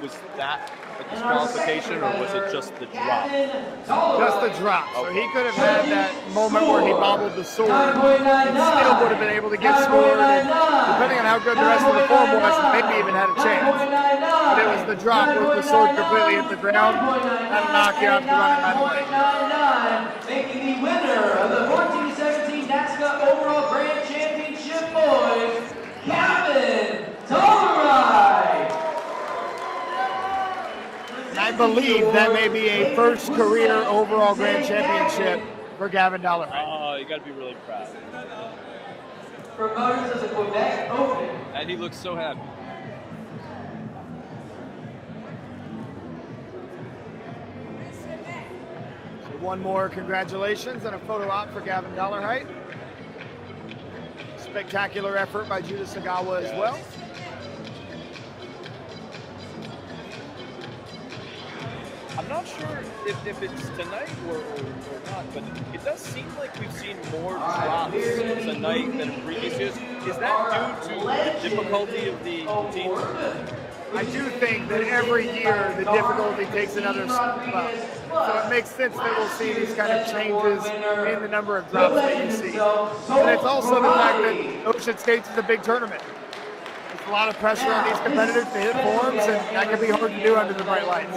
was that a disqualification or was it just the drop? Just the drop. So he could have had that moment where he bobbled the sword and still would have been able to get scored. And depending on how good the rest of the form was, maybe even had a chance. But it was the drop with the sword completely hit the ground. That'll knock you out to run it right away. Making the winner of the 14-17 NASKA Overall Grand Championship Boys, Gavin Dollarhide. I believe that may be a first career overall grand championship for Gavin Dollarhide. Oh, you got to be really proud. Promoters of the Quebec Open. And he looks so happy. So one more congratulations and a photo op for Gavin Dollarhide. Spectacular effort by Judah Sagawa as well. I'm not sure if it's tonight or not, but it does seem like we've seen more drops tonight than in previous years. Is that due to the difficulty of the teams? I do think that every year the difficulty takes another step up. So it makes sense that we'll see these kind of changes in the number of drops that you see. And it's also the fact that Ocean State's is a big tournament. There's a lot of pressure on these competitors to hit forms, and that can be hard to do under the bright lights.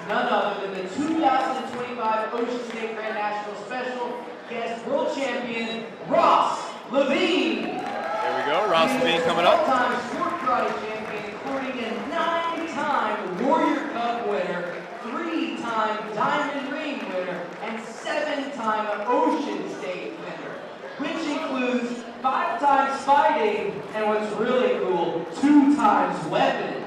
None other than the 2025 Ocean State Grand National Special Guest World Champion, Ross Levine. There we go, Ross Levine coming up. All-time sport karate champion, including a 9-time Warrior Cup winner, 3-time Diamond Ring winner, and 7-time Ocean State winner, which includes 5 times fighting, and what's really cool, 2 times weapons.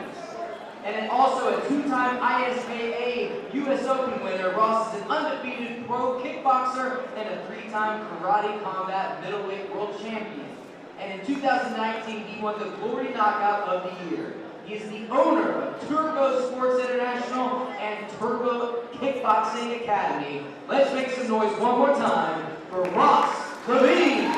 And also a 2-time ISKA US Open winner. Ross is an undefeated pro kickboxer and a 3-time karate combat middleweight world champion. And in 2019, he won the Glory Knockout of the Year. He is the owner of Turbo Sports International and Turbo Kickboxing Academy. Let's make some noise one more time for Ross Levine.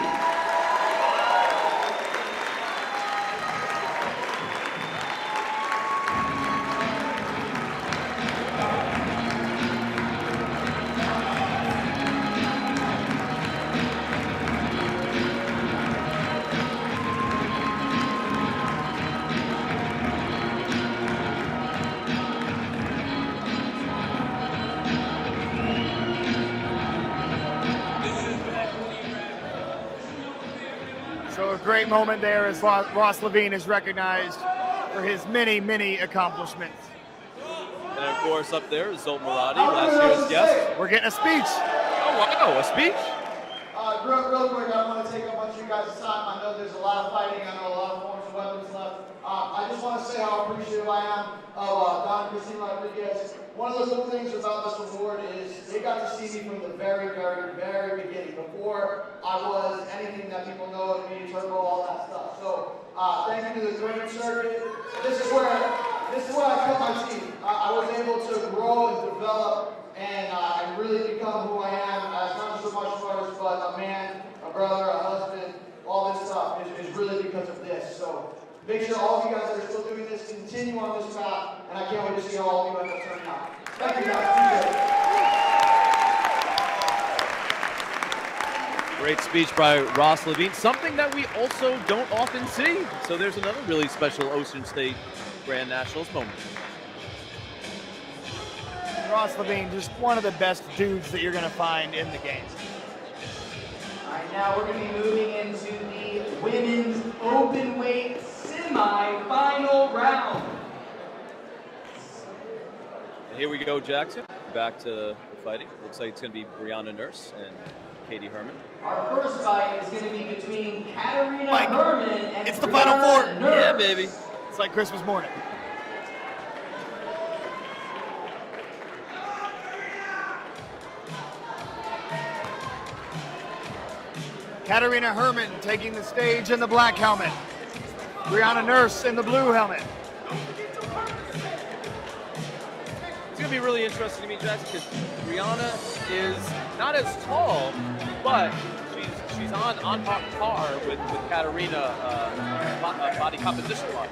So a great moment there as Ross Levine is recognized for his many, many accomplishments. And of course up there is Zoltan Maradi, last year's guest. We're getting a speech. Oh wow, a speech? Real quick, I don't want to take up much of you guys' time. I know there's a lot of fighting. I know a lot of forms of weapons left. I just want to say how appreciative I am of Don and Christine Rodriguez. One of the cool things about this award is they got to see me from the very, very, very beginning, before I was anything that people know of me, Turbo, all that stuff. So thank you to the Grand Circuit. This is where I cut my teeth. I was able to grow and develop and really become who I am as not just a martial artist, but a man, a brother, a husband. All this stuff is really because of this. So make sure all of you guys that are still doing this continue on this path, and I can't wait to see how all of you end up turning out. Thank you guys. Appreciate it. Great speech by Ross Levine, something that we also don't often see. So there's another really special Ocean State Grand Nationals moment. Ross Levine, just one of the best dudes that you're going to find in the game. All right, now we're going to be moving into the women's open weight semi-final round. And here we go, Jackson. Back to the fighting. Looks like it's going to be Brianna Nurse and Katie Herman. Our first fight is going to be between Katarina Herman and It's the Brianna Final Four. Nurse. Yeah, baby. It's like Christmas morning. Katarina Herman taking the stage in the black helmet. Brianna Nurse in the blue helmet. It's going to be really interesting to me, Jackson, because Brianna is not as tall, but she's on par with Katarina body composition-wise.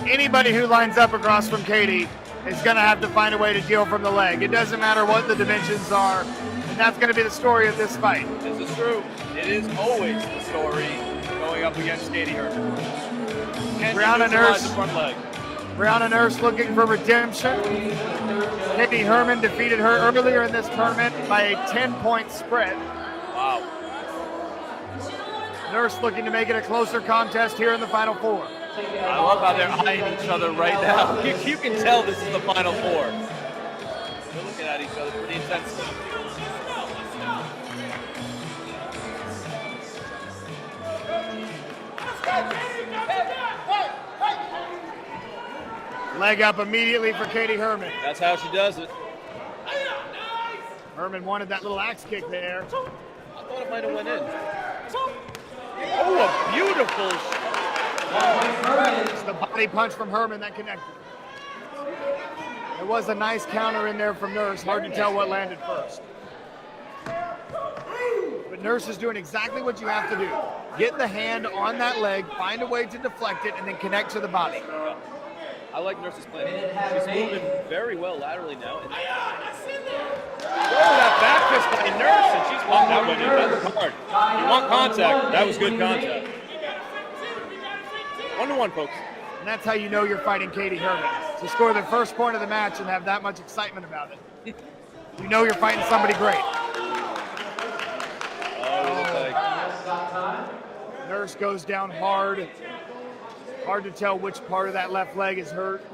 Anybody who lines up across from Katie is going to have to find a way to deal from the leg. It doesn't matter what the dimensions are, and that's going to be the story of this fight. This is true. It is always the story going up against Katie Herman. Brianna Nurse. The front leg. Brianna Nurse looking for redemption. Katie Herman defeated her earlier in this tournament by a 10-point spread. Wow. Nurse looking to make it a closer contest here in the Final Four. I love how they're eyeing each other right now. You can tell this is the Final Four. They're looking at each other pretty intensely. Leg up immediately for Katie Herman. That's how she does it. Herman wanted that little axe kick there. I thought it might have went in. Oh, a beautiful shot. It's the body punch from Herman that connected. There was a nice counter in there from Nurse. Hard to tell what landed first. But Nurse is doing exactly what you have to do. Get the hand on that leg, find a way to deflect it, and then connect to the body. I like Nurse's plan. She's moving very well laterally now. And that back fist by Nurse, and she's walking that one in. That's hard. You want contact. That was good contact. 1-1, folks. And that's how you know you're fighting Katie Herman. To score the first point of the match and have that much excitement about it. You know you're fighting somebody great. Nurse goes down hard. Hard to tell which part of that left leg is hurt.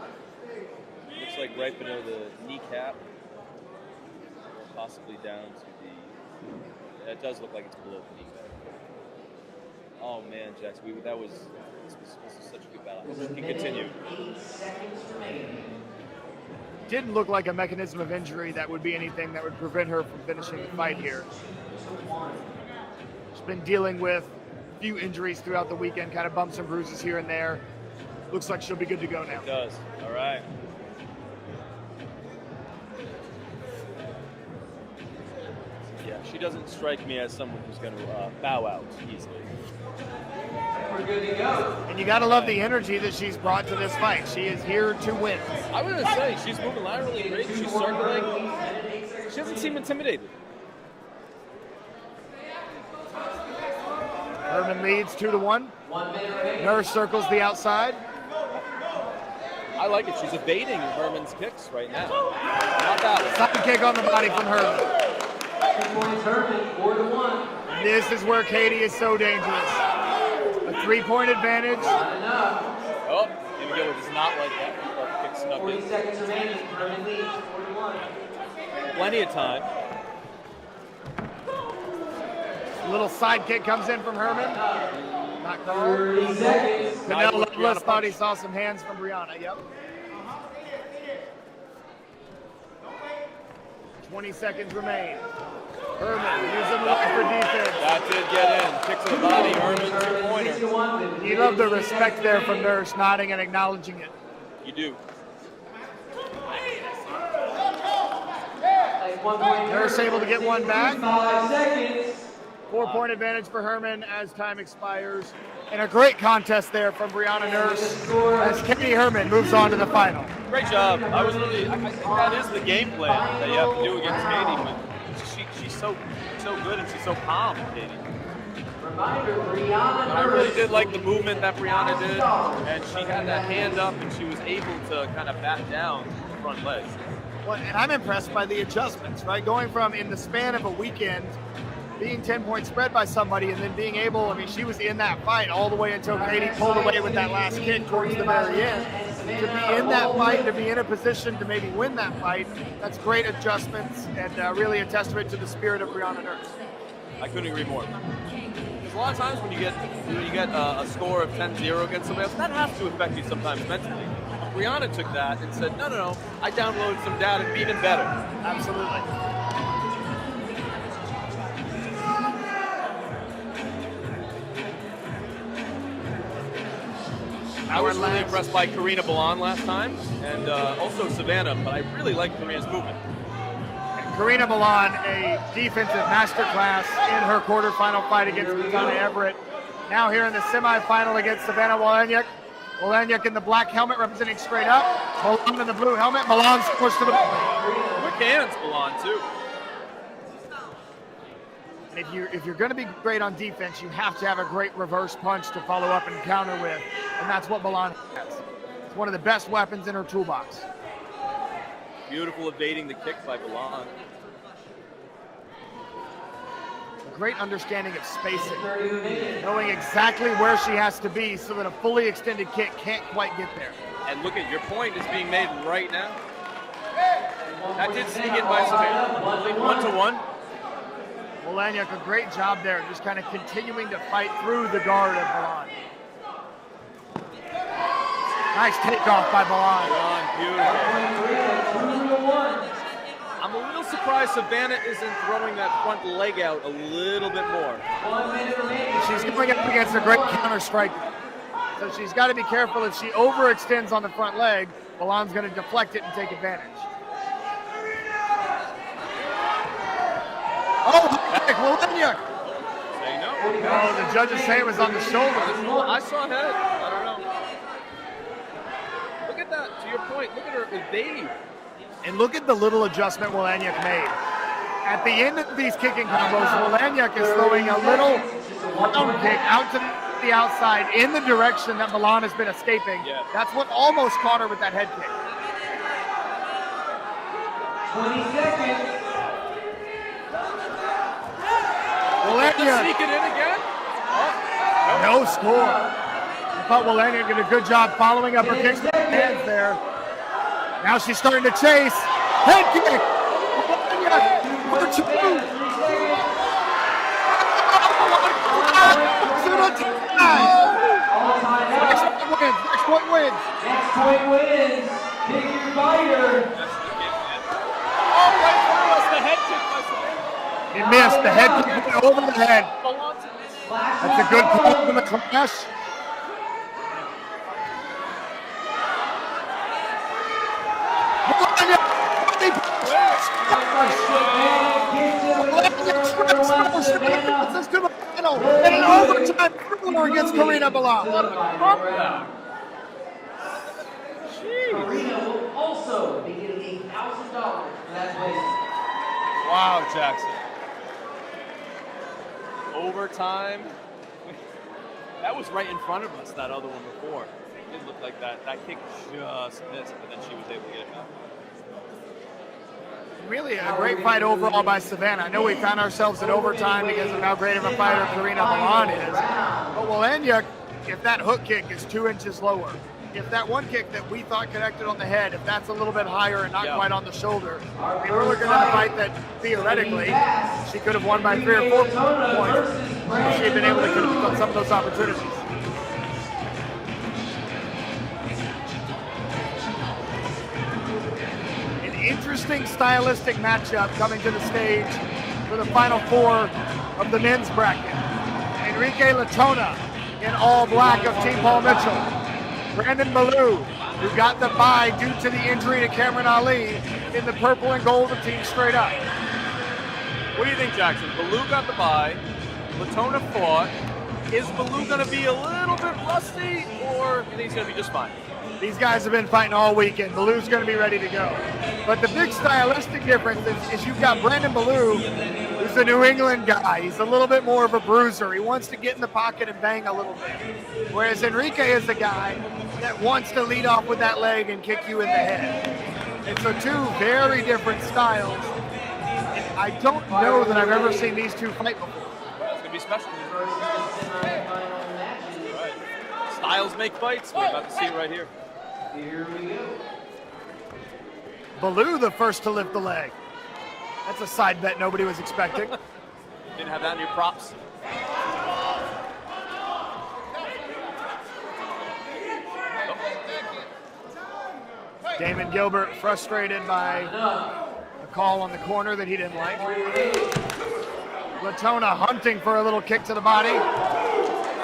Looks like right below the kneecap. Or possibly down to the... That does look like it's below the kneecap. Oh man, Jax, this was such a good battle. He can continue. Didn't look like a mechanism of injury that would be anything that would prevent her from finishing the fight here. She's been dealing with a few injuries throughout the weekend, kind of bumps and bruises here and there. Looks like she'll be good to go now. It does. All right. Yeah, she doesn't strike me as someone who's going to bow out easily. We're good to go. And you got to love the energy that she's brought to this fight. She is here to win. I was going to say, she's moving laterally great. She's circling. She doesn't seem intimidated. Herman leads 2-1. Nurse circles the outside. I like it. She's evading Herman's kicks right now. Not that one. Side kick on the body from Herman. 2 points Herman, 4-1. This is where Katie is so dangerous. A 3-point advantage. Not enough. Oh, here we go. It is not like that. Kick snuck 40 in. seconds remaining. Herman leads, 4-1. Plenty of time. A little side kick comes in from Herman. Not called. 30 seconds. Canelo Loveless thought he saw some hands from Brianna. Yep. 20 seconds remain. Herman using the for defense. That did get in. Kick to the body. Herman, 2-pointer. You love the respect there from Nurse, nodding and acknowledging it. You do. Nurse able to get one back. 5 seconds. 4-point advantage for Herman as time expires. And a great contest there from Brianna Nurse as Katie Herman moves on to the final. Great job. I think that is the game plan that you have to do against Katie, but she's so good and she's so calm, Katie. Reminder, Brianna But I really did like the movement that Brianna did, and she had that hand up and she was able to kind of back down the front leg. Well, and I'm impressed by the adjustments, right? Going from in the span of a weekend, being 10-point spread by somebody and then being able, I mean, she was in that fight all the way until Katie pulled away with that last kick towards the very end. To be in that fight, to be in a position to maybe win that fight, that's great adjustments and really a testament to the spirit of Brianna Nurse. I couldn't agree more. Because a lot of times when you get a score of 10-0 against somebody else, that has to affect you sometimes mentally. Brianna took that and said, no, I downloaded some data to be even better. Absolutely. I was really impressed by Karina Balan last time, and also Savannah, but I really like Karina's movement. Karina Balan, a defensive masterclass in her quarterfinal fight against Brianna Everett. Now here in the semifinal against Savannah Woleniuk. Woleniuk in the black helmet representing straight up. Balan in the blue helmet. Balan's pushed to the... Quick hands, Balan, too. And if you're going to be great on defense, you have to have a great reverse punch to follow up and counter with. And that's what Balan has. It's one of the best weapons in her toolbox. Beautiful evading the kick by Balan. A great understanding of spacing. Knowing exactly where she has to be so that a fully extended kick can't quite get there. And look at your point is being made right now. That did sneak in by Savannah. 1-1. Woleniuk, a great job there, just kind of continuing to fight through the guard of Balan. Nice takeoff by Balan. Beautiful. I'm a little surprised Savannah isn't throwing that front leg out a little bit more. She's going up against a great counter strike So she's got to be careful. If she overextends on the front leg, Milan's going to deflect it and take advantage. Oh, kick, Woleniuk. Say no. Oh, the judge's hand was on the shoulder. I saw head. I don't know. Look at that. To your point, look at her evade. And look at the little adjustment Woleniuk made. At the end of these kicking combos, Woleniuk is throwing a little round kick out to the outside in the direction that Milan has been escaping. Yeah. That's what almost caught her with that head kick. 20 seconds. Woleniuk, Sneak it in again. no score. I thought Woleniuk did a good job following up her kicks with her hands there. Now she's starting to chase. Head kick. Woleniuk for 2. Next point wins. Next point wins. Pick your fighter. Oh, right through us. The head kick by Savannah. He missed. The head kick went over the head. That's a good call from the clash. This to the final in an overtime thriller against Karina Milan. Karina will also be getting $1,000 for that place. Wow, Jackson. Overtime. That was right in front of us, that other one before. It didn't look like that. That kick just missed, but then she was able to get it back. Really a great fight overall by Savannah. I know we found ourselves in overtime because of how great of a fighter Karina Milan is. But Woleniuk, if that hook kick is 2 inches lower, if that one kick that we thought connected on the head, if that's a little bit higher and not quite on the shoulder, we were looking at a fight that theoretically she could have won by 3 or 4 points if she had been able to connect on some of those opportunities. An interesting stylistic matchup coming to the stage for the final 4 of the men's bracket. Enrique Latona in all black of Team Paul Mitchell. Brandon Ballou, who got the bye due to the injury to Cameron Ali, in the purple and gold of Team Straight Up. What do you think, Jackson? Ballou got the bye. Latona fought. Is Ballou going to be a little bit rusty, or do you think he's going to be just fine? These guys have been fighting all weekend. Ballou's going to be ready to go. But the big stylistic difference is you've got Brandon Ballou, who's a New England guy. He's a little bit more of a bruiser. He wants to get in the pocket and bang a little bit. Whereas Enrique is the guy that wants to lead off with that leg and kick you in the head. And so 2 very different styles. And I don't know that I've ever seen these 2 fight before. It's going to be special. Right. Styles make fights. We're about to see it right here. Here we go. Ballou the first to lift the leg. That's a side bet nobody was expecting. Didn't have that in your props. Damon Gilbert frustrated by a call on the corner that he didn't like. Latona hunting for a little kick to the body.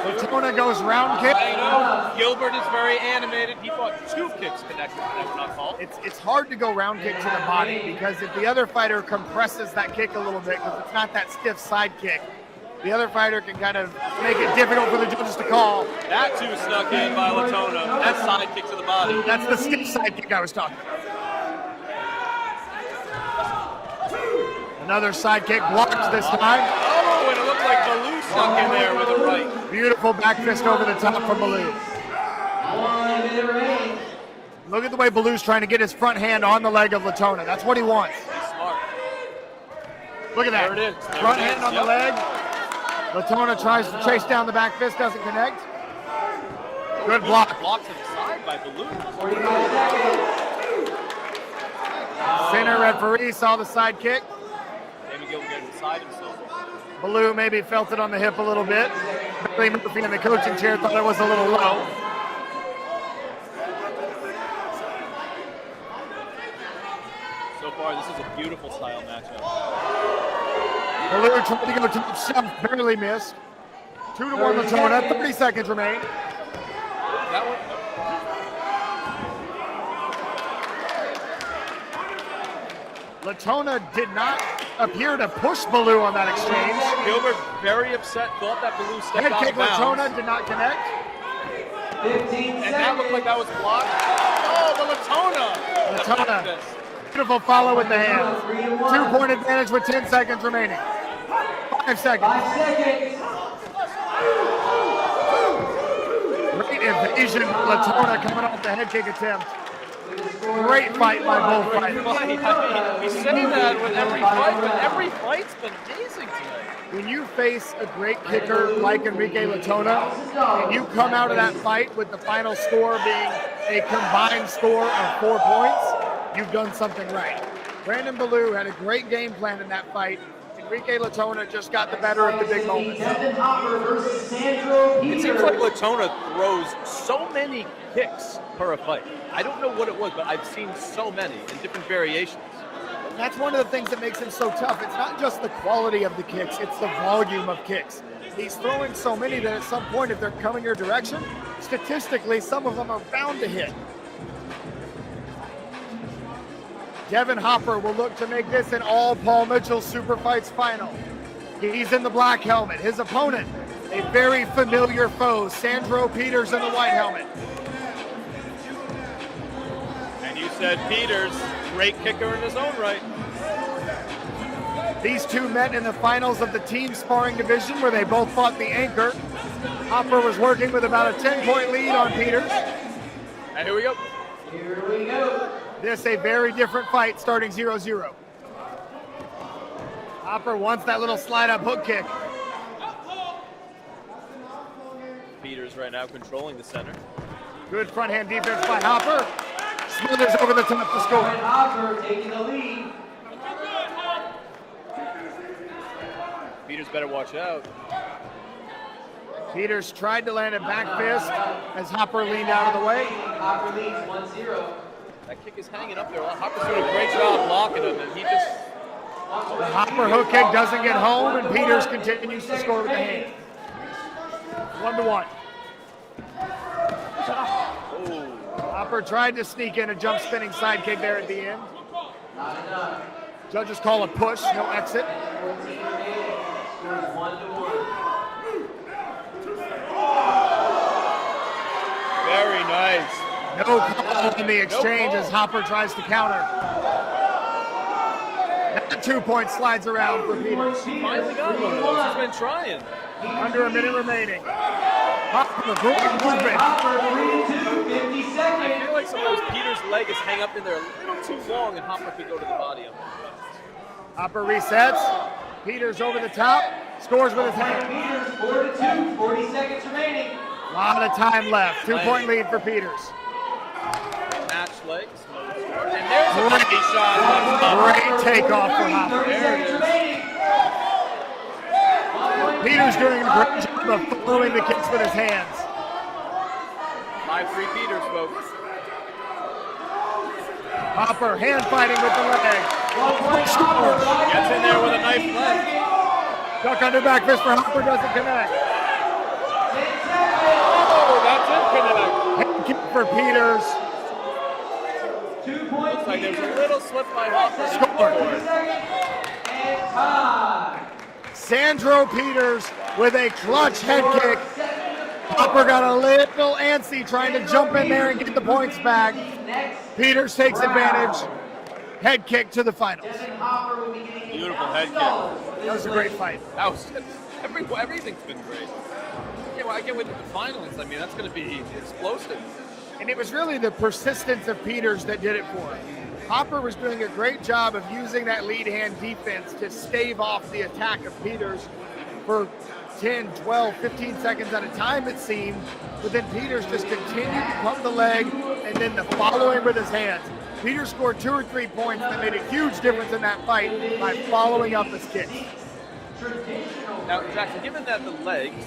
Latona goes round kick. I know. Gilbert is very animated. He fought 2 kicks connected, but that was not called. It's hard to go round kick to the body because if the other fighter compresses that kick a little bit, because it's not that stiff side kick, the other fighter can kind of make it difficult for the judges to call. That too snuck in by Latona. That side kick to the body. That's the stiff side kick I was talking about. Another side kick blocked this time. Oh, and it looked like Ballou snuck in there with a right. Beautiful back fist over the top from Ballou. 1 minute remaining. Look at the way Ballou's trying to get his front hand on the leg of Latona. That's what he wants. He's smart. Look at that. There it is. There Front it is. hand on the Yep. leg. Latona tries to chase down the back fist, doesn't connect. Good block. Block to the side by Ballou. 45 seconds. Center referee saw the side kick. Damon Gilbert getting beside himself. Ballou maybe felt it on the hip a little bit. Billy Murphy in the coaching chair thought it was a little low. So far, this is a beautiful style matchup. Ballou tried to go top shelf, barely missed. 2-1 Latona, 30 seconds remain. Latona did not appear to push Baloo on that exchange. Gilbert very upset, thought that Baloo stepped Head out kick of bounds. Latona did not connect. 15 And that looked like that was blocked. Oh, the Latona! Latona. Beautiful follow with the hands. 2-point advantage with 10 seconds remaining. 5 seconds. 5 seconds. Great evasion by Latona coming off the head kick attempt. Great fight by both fighters. I mean, we say that with every fight, but every fight's been amazing tonight. When you face a great kicker like Enrique Latona, and you come out of that fight with the final score being a combined score of 4 points, you've done something right. Brandon Baloo had a great game plan in that fight. Enrique Latona just got the better of the big moments. Devin Hopper versus Sandro It Peters. seems like Latona throws so many kicks per fight. I don't know what it was, but I've seen so many in different variations. That's one of the things that makes him so tough. It's not just the quality of the kicks, it's the volume of kicks. He's throwing so many that at some point, if they're coming your direction, statistically, some of them are bound to hit. Devin Hopper will look to make this an all Paul Mitchell Super Fights final. He's in the black helmet. His opponent, a very familiar foe, Sandro Peters in the white helmet. And you said Peters, great kicker in his own right. These two met in the finals of the team sparring division where they both fought the anchor. Hopper was working with about a 10-point lead on Peters. And here we go. Here we go. This a very different fight starting 0-0. Hopper wants that little slide-up hook kick. Peters right now controlling the center. Good front hand defense by Hopper. Smithers over the top to score. And Hopper taking the lead. Peters better watch out. Peters tried to land a back fist as Hopper leaned out of the way. Hopper leads 1-0. That kick is hanging up there. Hopper's doing a great job blocking him, and he just... The Hopper hook kick doesn't get home, and Peters continues to score with the hand. 1-1. Oh. Hopper tried to sneak in a jump spinning side kick there at the end. Not enough. Judges call a push, no exit. 14 remaining. Scores 1-1. Very nice. No call in the exchange as Hopper tries to counter. That 2-point slides around for Peters. Finally got one of those. He's been trying. Under a minute remaining. Hopper, great movement. Hopper 3-2, 50 I seconds. feel like some of those Peters' leg is hang up in there a little too long, and Hopper could go to the body of him. Hopper resets. Peters over the top. Scores with his hand. Peters 4-2, 40 seconds remaining. A lot of time left. 2-point lead for Peters. Match legs. And there's a lucky shot. Great takeoff for Hopper. 30 seconds remaining. Peters doing a great job of following the kicks with his hands. 5-3 Peters, folks. Hopper hand fighting with the leg. Scores. Gets in there with a nice leg. Duck under back fist for Hopper, doesn't connect. Oh, that's it, connect. Head kick for Peters. 2 points. Looks like there's a little slip by Hopper. Score. And tie. Sandro Peters with a clutch head kick. Hopper got a little antsy trying to jump in there and get the points back. Peters takes advantage. Head kick to the finals. Beautiful head kick. That was a great fight. That was everything's been great. Yeah, well, I can't wait to the finals. I mean, that's going to be explosive. And it was really the persistence of Peters that did it for him. Hopper was doing a great job of using that lead hand defense to stave off the attack of Peters for 10, 12, 15 seconds at a time, it seemed. But then Peters just continued to pump the leg and then the following with his hands. Peters scored 2 or 3 points that made a huge difference in that fight by following up his kicks. Now, Jackson, given that the legs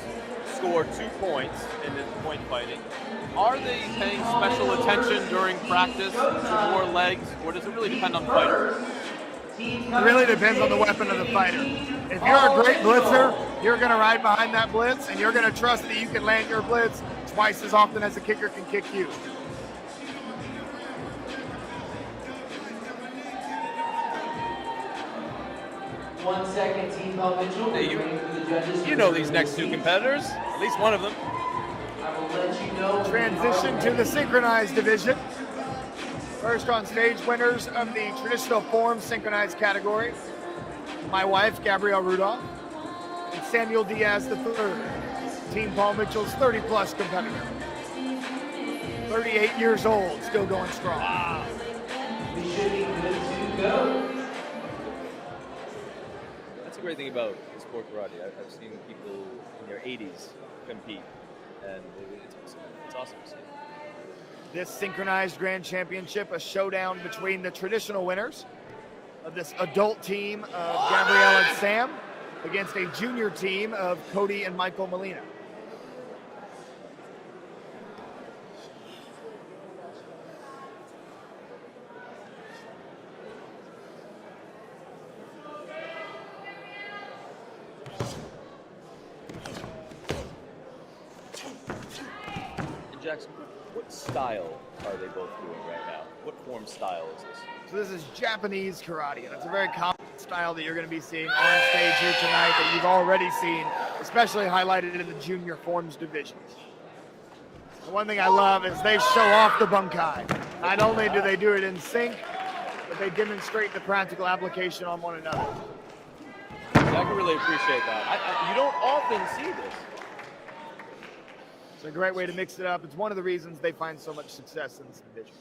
score 2 points in this point fighting, are they paying special attention during practice to more legs, or does it really depend on the fighter? It really depends on the weapon of the fighter. If you're a great blitzer, you're going to ride behind that blitz, and you're going to trust that you can land your blitz twice as often as a kicker can kick you. 1 second, Team Paul Mitchell. Hey, you know these next two competitors, at least one of them. I will let you know. Transition to the synchronized division. First on stage, winners of the traditional form synchronized category. My wife, Gabrielle Rudolph, and Samuel Diaz III, Team Paul Mitchell's 30-plus competitor. 38 years old, still going strong. Wow. We should be good to go. That's the great thing about the sport karate. I've seen people in their 80s compete, and it's awesome to see. This synchronized grand championship, a showdown between the traditional winners of this adult team of Gabrielle and Sam against a junior team of Cody and Michael Molina. And Jackson, what style are they both doing right now? What form style is this? So this is Japanese karate, and it's a very common style that you're going to be seeing on stage here tonight that you've already seen, especially highlighted in the junior forms divisions. The one thing I love is they show off the bunkai. Not only do they do it in sync, but they demonstrate the practical application on one another. I can really appreciate that. You don't often see this. It's a great way to mix it up. It's one of the reasons they find so much success in this division.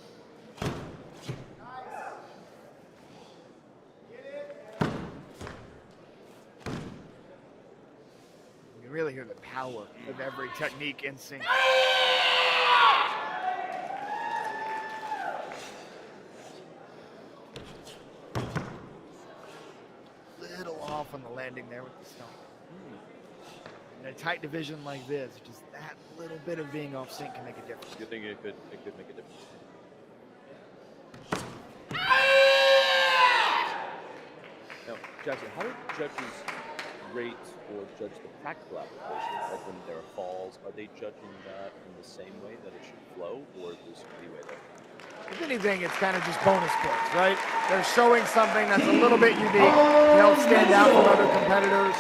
You can really hear the power of every technique in sync. Little off on the landing there with the stone. In a tight division like this, just that little bit of being off sync can make a difference. You think it could make a difference? Now, Jackson, how do judges rate or judge the practical application? Like when there are falls, are they judging that in the same way that it should flow, or is there some leeway there? If anything, it's kind of just bonus points, right? They're showing something that's a little bit unique to help stand out from other competitors.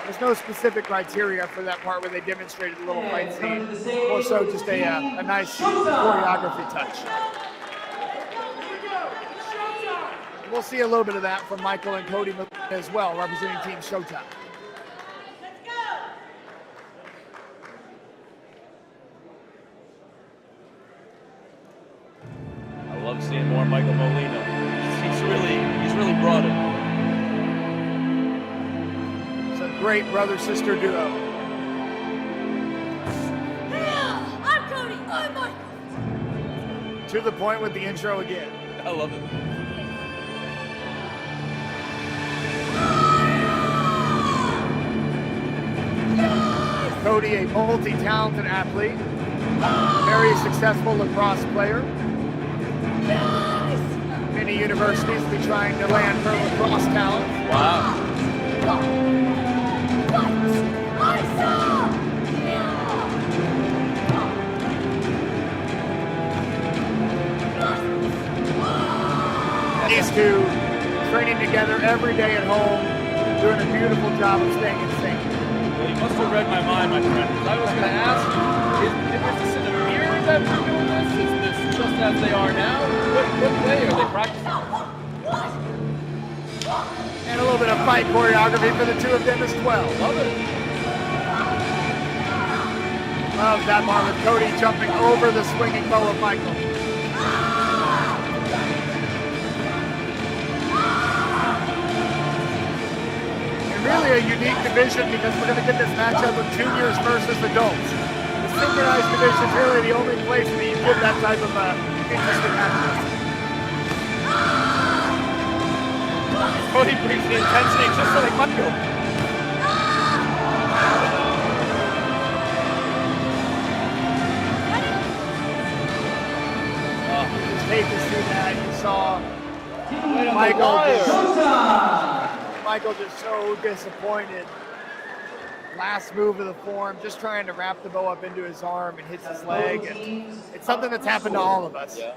There's no specific criteria for that part where they demonstrated a little fight scene. More so just a nice choreography touch. We'll see a little bit of that from Michael and Cody as well, representing Team Showtime. I love seeing more Michael Molina. He's really brought it. Great brother-sister duo. Yeah, I'm Cody. I'm Michael. To the point with the intro again. I love it. Cody, a multi-talented athlete, very successful lacrosse player. Many universities will be trying to land her lacrosse talent. Wow. These two training together every day at home, doing a beautiful job of staying in sync. Well, you must have read my mind, my friend. I was going to ask, is this in a mirror that we're doing this? Is this just as they are now? What way are they practicing? And a little bit of fight choreography for the two of them as well. Love it. Love that part with Cody jumping over the swinging bow of Michael. And really a unique division because we're going to get this matchup of juniors versus adults. The synchronized division is really the only place that you get that type of interesting matchup. Cody brings the intensity just like Michael. Just hate to see that. You saw Michael just so disappointed. Last move of the form, just trying to wrap the bow up into his arm and hits his leg. And it's something that's happened to all of us. Yeah.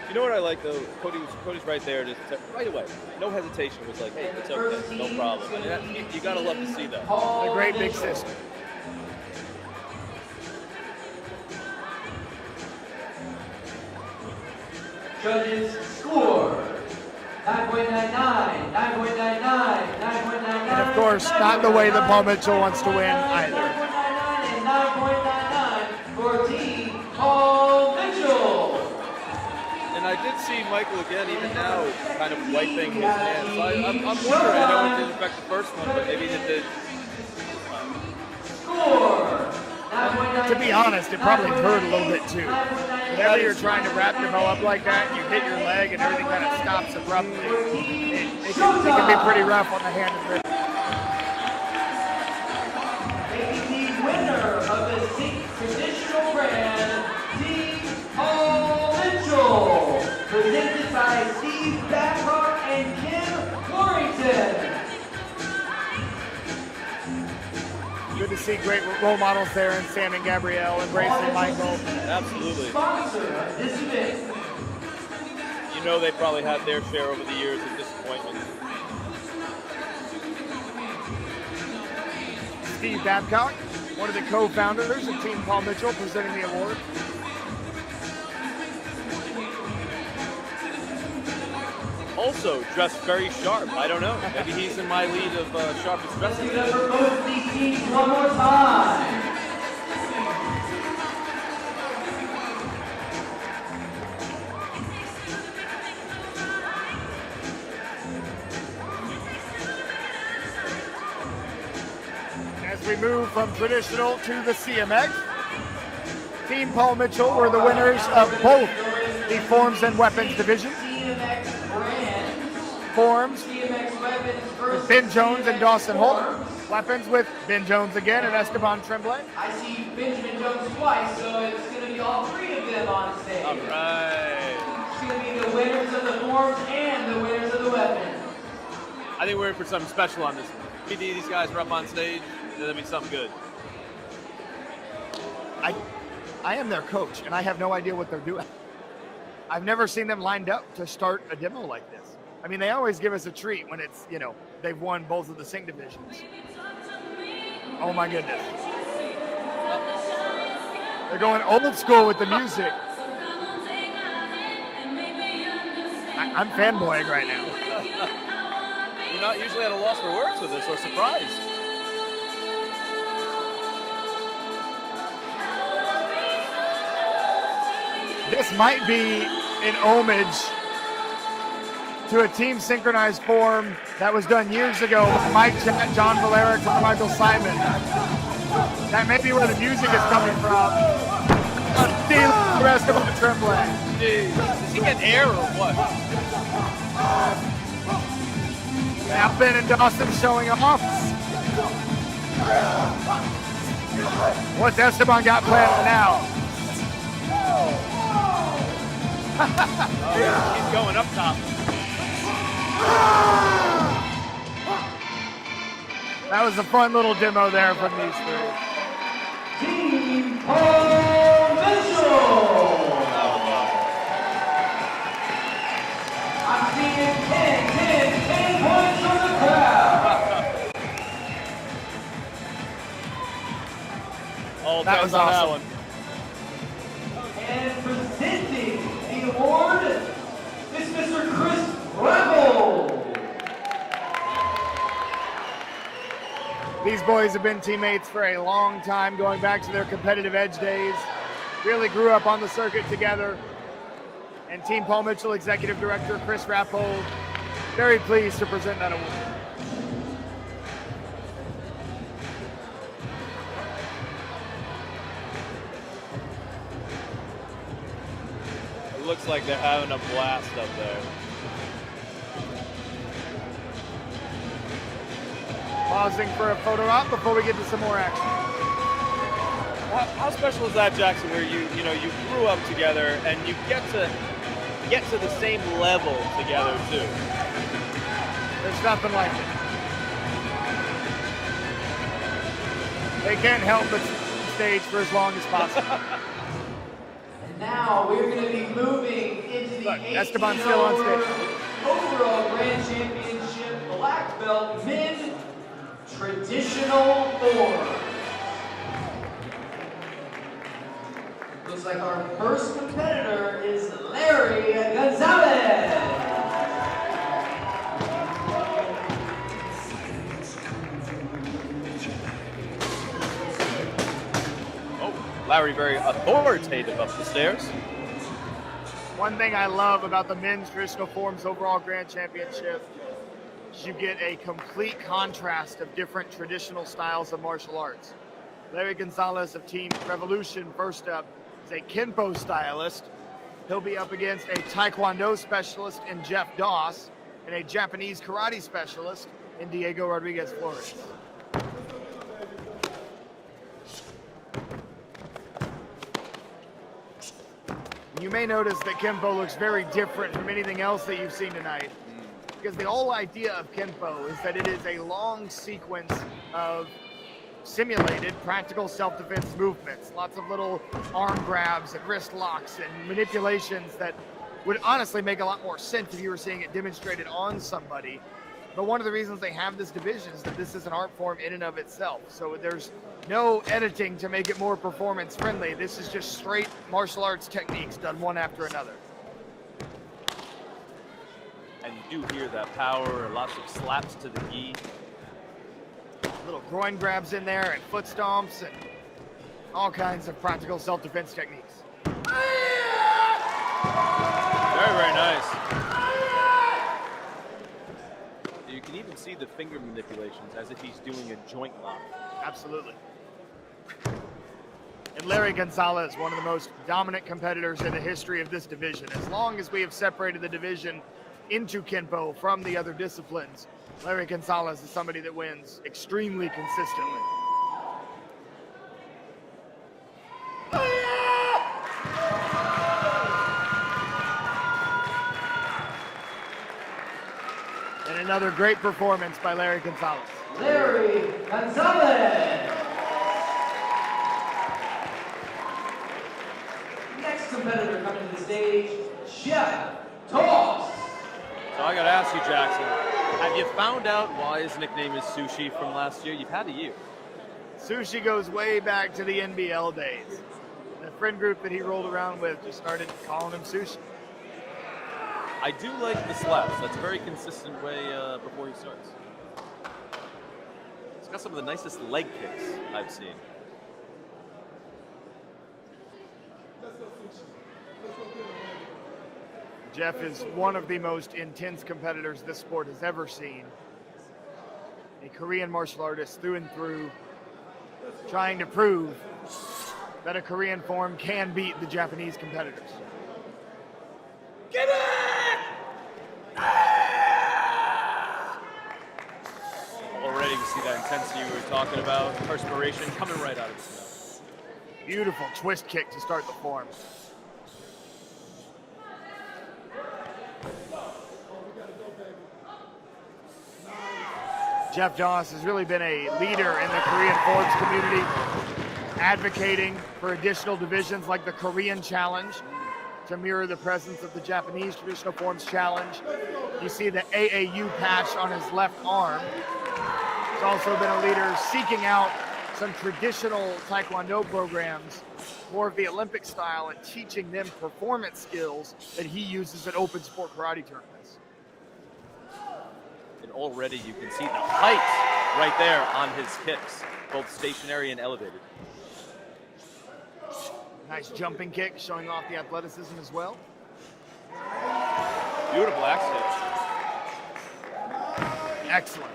You know what I like though? Cody's right there, just right away, no hesitation. Was like, hey, it's okay, no problem. And you gotta love to see that. A great big sister. Judges score 9.99, 9.99, 9.99. And of course, not the way that Paul Mitchell wants to win either. 9.99 and 9.99 for Team Paul Mitchell. And I did see Michael again, even now, kind of wiping his hands. So I'm wondering, I know it didn't affect the first one, but maybe it did. Score. To be honest, it probably hurt a little bit too. Whenever you're trying to wrap the bow up like that, you hit your leg and everything kind of stops abruptly. It can be pretty rough on the hand and wrist. Taking the winner of the Sikh traditional brand, Team Paul Mitchell, presented by Steve Babcock and Kim Warrington. Good to see great role models there in Sam and Gabrielle embracing Michael. Absolutely. Sponsor of this event. You know they probably had their share over the years of disappointments. Steve Babcock, one of the co-founders of Team Paul Mitchell, presenting the award. Also dressed very sharp. I don't know. Maybe he's in my lead of sharpest Let's dresses. give it up for both of these teams one more time. As we move from traditional to the CMX, Team Paul Mitchell were the winners of both the Forms and Weapons divisions. CMX brand. Forms CMX weapons with versus Ben Jones and Dawson Holt. Forms. Weapons with Ben Jones again and Esteban Tremblay. I see Benjamin Jones twice, so it's going to be all three of them on stage. All right. It's going to be the winners of the forms and the winners of the weapons. I think we're in for something special on this one. Maybe these guys are up on stage, that'll be something good. I am their coach, and I have no idea what they're doing. I've never seen them lined up to start a demo like this. I mean, they always give us a treat when it's, you know, they've won both of the Sing divisions. Oh my goodness. They're going old school with the music. I'm fanboying right now. You're not usually at a loss for words with this or surprised. This might be an homage to a team synchronized form that was done years ago with Mike Chat, John Valeric, and Michael Simon. That may be where the music is coming from. Steal the rest of the Tremblay. Jeez. Does he get air or what? Now Ben and Dawson showing off. What's Esteban got planned now? He's going up top. That was a fun little demo there from these three. Team Paul Mitchell. I'm seeing 10 points from the crowd. Oh, That was on that awesome. one. And presenting the award is Mr. Chris Rebel. These boys have been teammates for a long time, going back to their competitive edge days. Really grew up on the circuit together. And Team Paul Mitchell Executive Director Chris Rappold, very pleased to present that award. It looks like they're having a blast up there. Pausing for a photo op before we get to some more action. How special is that, Jackson, where you grew up together and you get to the same level together too? There's nothing like it. They can't help but stage for as long as possible. And now we're going to be moving into the Look, Esteban's still on stage. Overall Grand Championship Black Belt Men Traditional Form. Looks like our first competitor is Larry Gonzalez. Larry very authoritative up the stairs. One thing I love about the men's traditional forms overall Grand Championship is you get a complete contrast of different traditional styles of martial arts. Larry Gonzalez of Team Revolution, first up, is a Kenpo stylist. He'll be up against a Taekwondo specialist in Jeff Doss and a Japanese karate specialist in Diego Rodriguez Flores. You may notice that Kenpo looks very different from anything else that you've seen tonight, because the whole idea of Kenpo is that it is a long sequence of simulated practical self-defense movements, lots of little arm grabs and wrist locks and manipulations that would honestly make a lot more sense if you were seeing it demonstrated on somebody. But one of the reasons they have this division is that this is an art form in and of itself. So there's no editing to make it more performance friendly. This is just straight martial arts techniques done one after another. And you do hear that power, lots of slaps to the gi. Little groin grabs in there and foot stomps and all kinds of practical self-defense techniques. Very, very nice. You can even see the finger manipulations as if he's doing a joint lock. Absolutely. And Larry Gonzalez, one of the most dominant competitors in the history of this division. As long as we have separated the division into Kenpo from the other disciplines, Larry Gonzalez is somebody that wins extremely consistently. And another great performance by Larry Gonzalez. Larry Gonzalez. Next competitor coming to the stage, Jeff Toss. So I gotta ask you, Jackson, have you found out why his nickname is Sushi from last year? You've had a year. Sushi goes way back to the NBL days. The friend group that he rolled around with just started calling him Sushi. I do like the slaps. That's a very consistent way before he starts. He's got some of the nicest leg kicks I've seen. Jeff is one of the most intense competitors this sport has ever seen. A Korean martial artist through and through, trying to prove that a Korean form can beat the Japanese competitors. Get it! Already you see that intensity we were talking about, perspiration coming right out of his mouth. Beautiful twist kick to start the form. Jeff Doss has really been a leader in the Korean forms community, advocating for additional divisions like the Korean Challenge to mirror the presence of the Japanese Traditional Forms Challenge. You see the AAU patch on his left arm. He's also been a leader seeking out some traditional Taekwondo programs, more of the Olympic style, and teaching them performance skills that he uses at open sport karate tournaments. And already you can see the height right there on his kicks, both stationary and elevated. Nice jumping kick, showing off the athleticism as well. Beautiful axe kick. Excellent.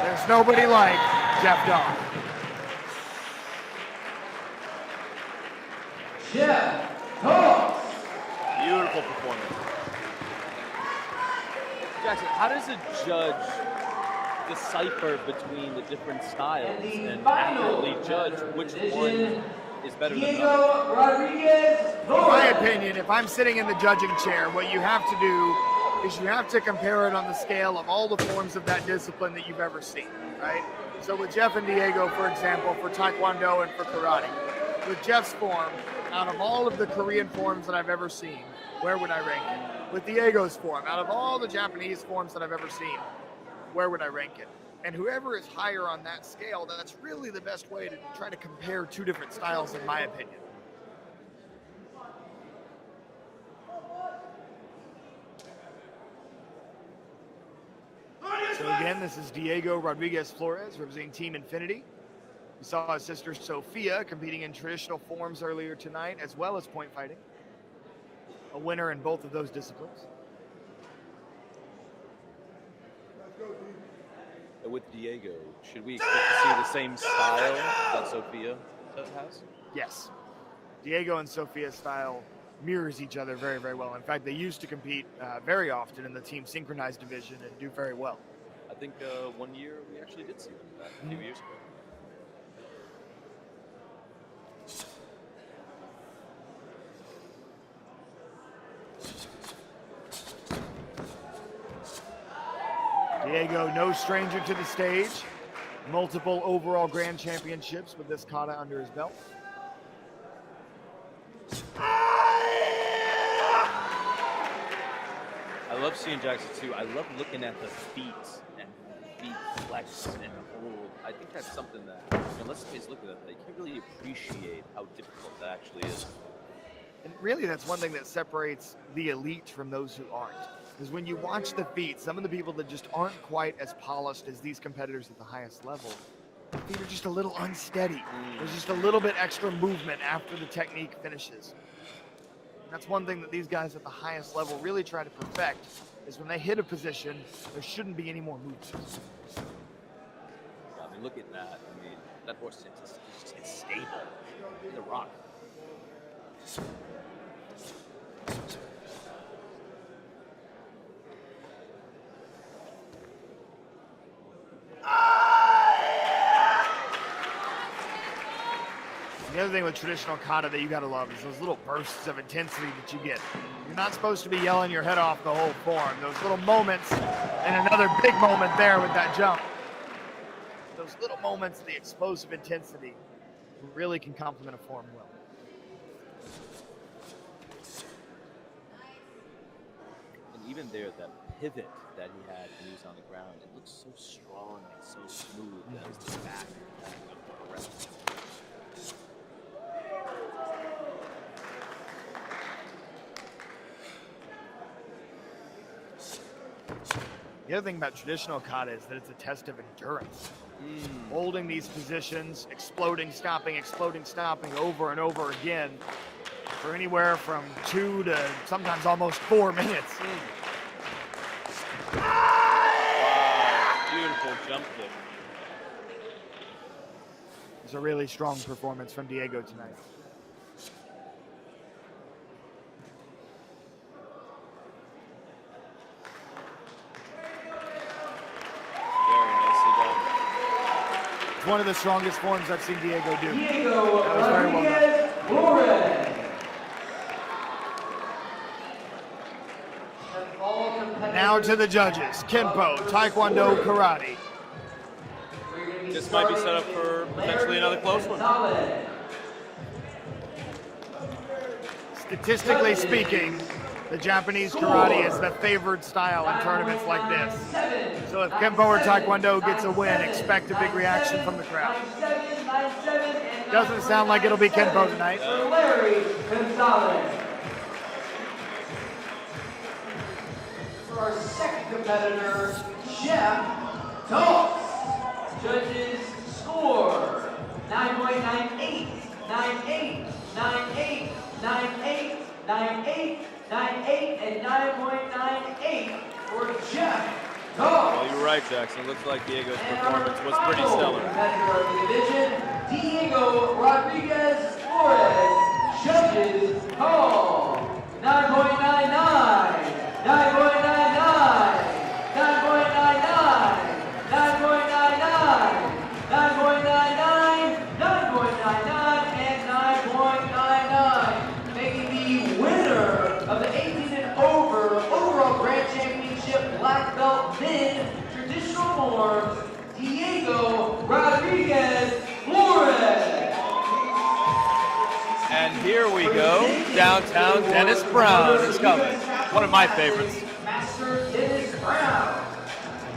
There's nobody like Jeff Doss. Jeff Toss. Beautiful performance. Jackson, how does a judge decipher between the different styles and accurately judge which one is better than the other? Diego Rodriguez In my opinion, if I'm sitting in the judging chair, what you have to do is you have to compare it on the scale of all the forms of that discipline that you've ever seen, right? So with Jeff and Diego, for example, for Taekwondo and for karate, with Jeff's form, out of all of the Korean forms that I've ever seen, where would I rank it? With Diego's form, out of all the Japanese forms that I've ever seen, where would I rank it? And whoever is higher on that scale, that's really the best way to try to compare two different styles, in my opinion. So again, this is Diego Rodriguez Flores representing Team Infinity. We saw his sister Sophia competing in traditional forms earlier tonight, as well as point fighting. A winner in both of those disciplines. With Diego, should we expect to see the same style that Sophia has? Yes. Diego and Sophia's style mirrors each other very, very well. In fact, they used to compete very often in the team synchronized division and do very well. I think 1 year we actually did see them back a few years ago. Diego, no stranger to the stage. Multiple overall grand championships with this kata under his belt. I love seeing Jackson too. I love looking at the feet and feet flex and hold. I think that's something that, unless kids look at that, they can't really appreciate how difficult that actually is. And really, that's one thing that separates the elite from those who aren't. Is when you watch the feet, some of the people that just aren't quite as polished as these competitors at the highest level, the feet are just a little unsteady. There's just a little bit extra movement after the technique finishes. And that's one thing that these guys at the highest level really try to perfect, is when they hit a position, there shouldn't be any more movement. I mean, look at that. I mean, that horse it's stable. It's a rock. The other thing with traditional kata that you gotta love is those little bursts of intensity that you get. You're not supposed to be yelling your head off the whole form. Those little moments, and another big moment there with that jump. Those little moments of the explosive intensity really can complement a form well. And even there, that pivot that he had when he was on the ground, it looks so strong and so smooth as the back around. The other thing about traditional kata is that it's a test of endurance. Holding these positions, exploding, stopping over and over again for anywhere from 2 to sometimes almost 4 minutes. Wow, beautiful jump kick. It's a really strong performance from Diego tonight. One of the strongest forms I've seen Diego do. Diego That was very well Rodriguez Flores. Now to the judges. Kenpo, Taekwondo, Karate. This might be set up for potentially another close one. Statistically speaking, the Japanese karate is the favored style in tournaments like this. So if Kenpo or Taekwondo gets a win, expect a big reaction from the crowd. Doesn't sound like it'll be Kenpo tonight. Larry Gonzalez. For our second competitor, Jeff Dawes. Judges score 9.98, 98, 98, 98, 98, 98, and 9.98 for Jeff Dawes. Well, you're right, Jackson. Looks like Diego's performance was pretty stellar. Competitor of the division, Diego Rodriguez Flores. Judges call 9.99, 9.99, 9.99, 9.99, 9.99, 9.99, and 9.99, making the winner of the 18 and over overall grand championship black belt men traditional forms, Diego Rodriguez here we go. Downtown Dennis Brown is coming. One of my favorites. Master Dennis Brown.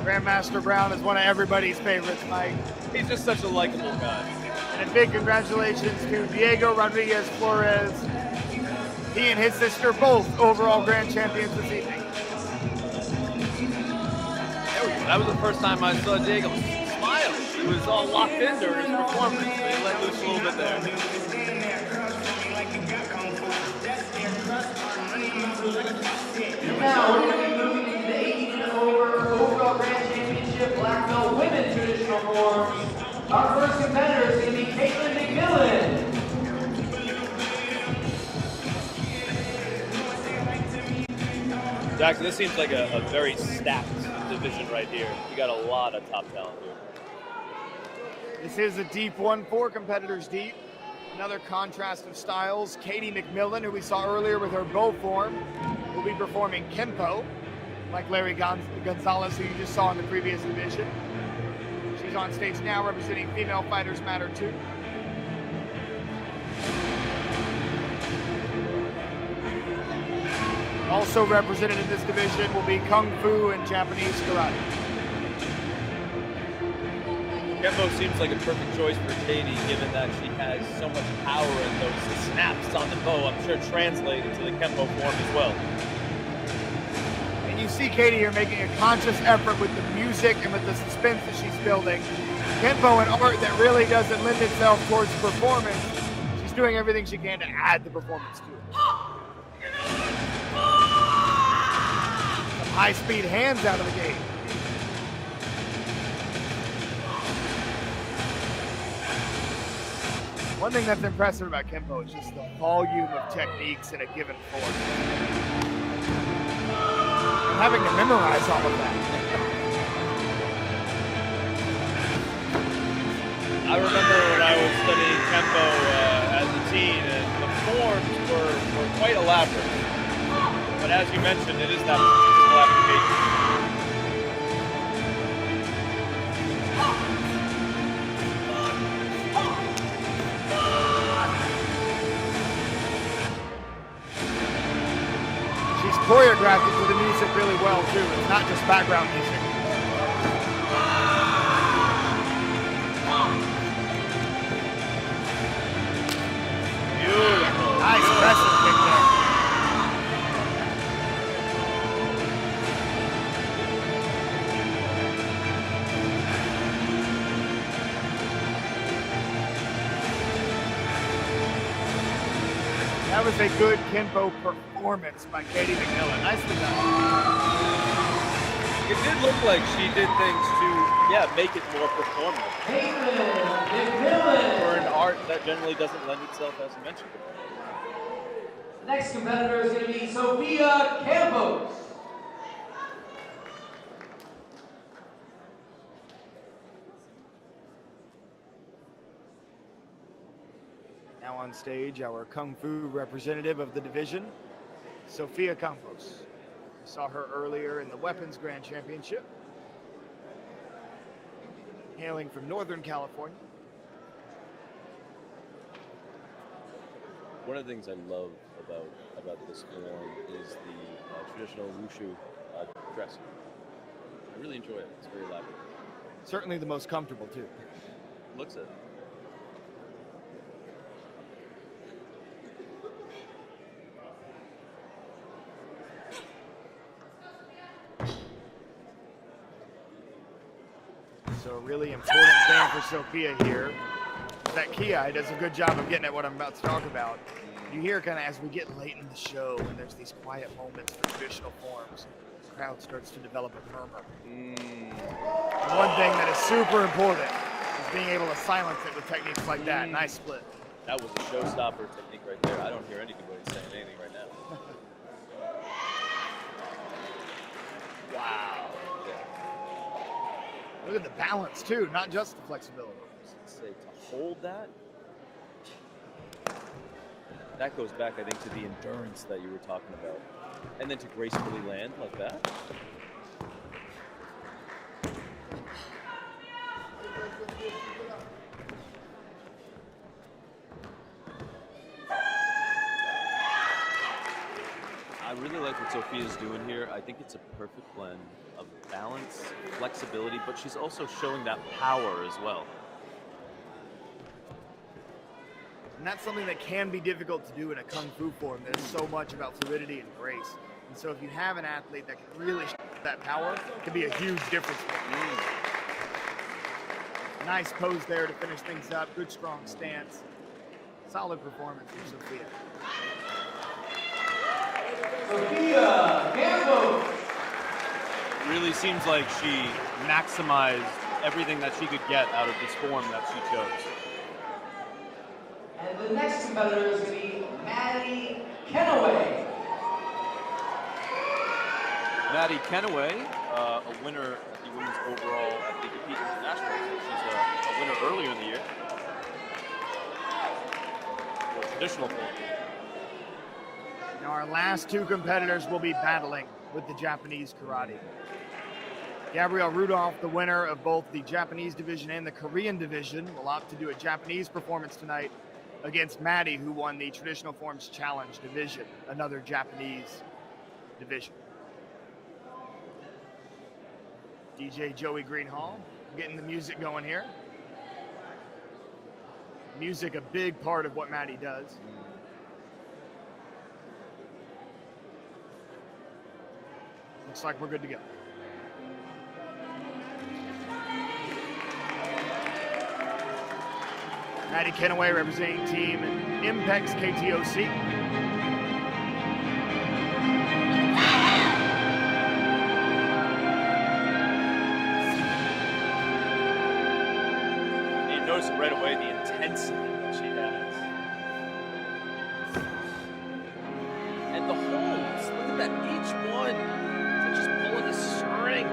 Grandmaster Brown is one of everybody's favorites, Mike. He's just such a likable guy. And a big congratulations to Diego Rodriguez Flores. He and his sister both overall grand champions this evening. That was the first time I saw Diego smile. He was all locked in during his performance. So he let loose a little bit there. Now we're going to be moving into the 18 and over overall grand championship black belt women's traditional forms. Our first competitor is going to be Caitlin McMillan. Jackson, this seems like a very stacked division right here. You got a lot of top talent here. This is a deep 1-4, competitors deep. Another contrast of styles. Katie McMillan, who we saw earlier with her bow form, will be performing Kempo, like Larry Gonzalez, who you just saw in the previous division. She's on stage now representing Female Fighters Matter 2. Also represented in this division will be Kung Fu and Japanese Karate. Kempo seems like a perfect choice for Katie, given that she has so much power and those snaps on the bow. I'm sure translate into the Kempo form as well. And you see Katie here making a conscious effort with the music and with the suspense that she's building. Kempo, an art that really doesn't lend itself towards performance. She's doing everything she can to add the performance to it. Some high-speed hands out of the gate. One thing that's impressive about Kempo is just the volume of techniques in a given form. I'm having to memorize all of that. I remember when I was studying Kempo as a teen, and the forms were quite elaborate. But as you mentioned, it is that physical application. She's choreographed it to the music really well too. It's not just background music. Beautiful. Nice pressing kick there. That was a good Kempo performance by Katie McMillan. Nicely done. It did look like she did things to, make it more performative. Caitlin McMillan. For an art that generally doesn't lend itself, as you mentioned. The next competitor is going to be Sophia Campos. Now on stage, our Kung Fu representative of the division, Sophia Campos. We saw her earlier in the Weapons Grand Championship. Hailing from Northern California. One of the things I love about this form is the traditional wushu dress. I really enjoy it. It's very elaborate. Certainly the most comfortable too. Looks it. So a really important thing for Sophia here is that Ki does a good job of getting at what I'm about to talk about. You hear kind of as we get late in the show when there's these quiet moments for traditional forms, the crowd starts to develop a murmur. One thing that is super important is being able to silence it with techniques like that. Nice split. That was a showstopper technique right there. I don't hear anybody saying anything right now. Wow. Look at the balance too, not just the flexibility. Say, to hold that goes back, I think, to the endurance that you were talking about. And then to gracefully land like that. what Sophia's doing here, I think it's a perfect blend of balance, flexibility, but she's also showing that power as well. And that's something that can be difficult to do in a Kung Fu form. There's so much about fluidity and grace. And so if you have an athlete that can really show that power, it can be a huge difference maker. Nice pose there to finish things up. Good, strong stance. Solid performance from Sophia. Sophia Gambo. Really seems like she maximized everything that she could get out of this form that she chose. And the next competitor is going to be Maddie Kenaway. Maddie Kenaway, a winner at the women's overall at the Compete International. She's a winner earlier in the year. For traditional form. Now our last two competitors will be battling with the Japanese karate. Gabrielle Rudolph, the winner of both the Japanese division and the Korean division, will opt to do a Japanese performance tonight against Maddie, who won the Traditional Forms Challenge division, another Japanese division. DJ Joey Greenhall getting the music going here. Music, a big part of what Maddie does. Looks like we're good to go. Maddie Kenaway representing Team Impex KTOC. You notice right away the intensity that she has. And the holds, look at that, each one, they're just pulling a string.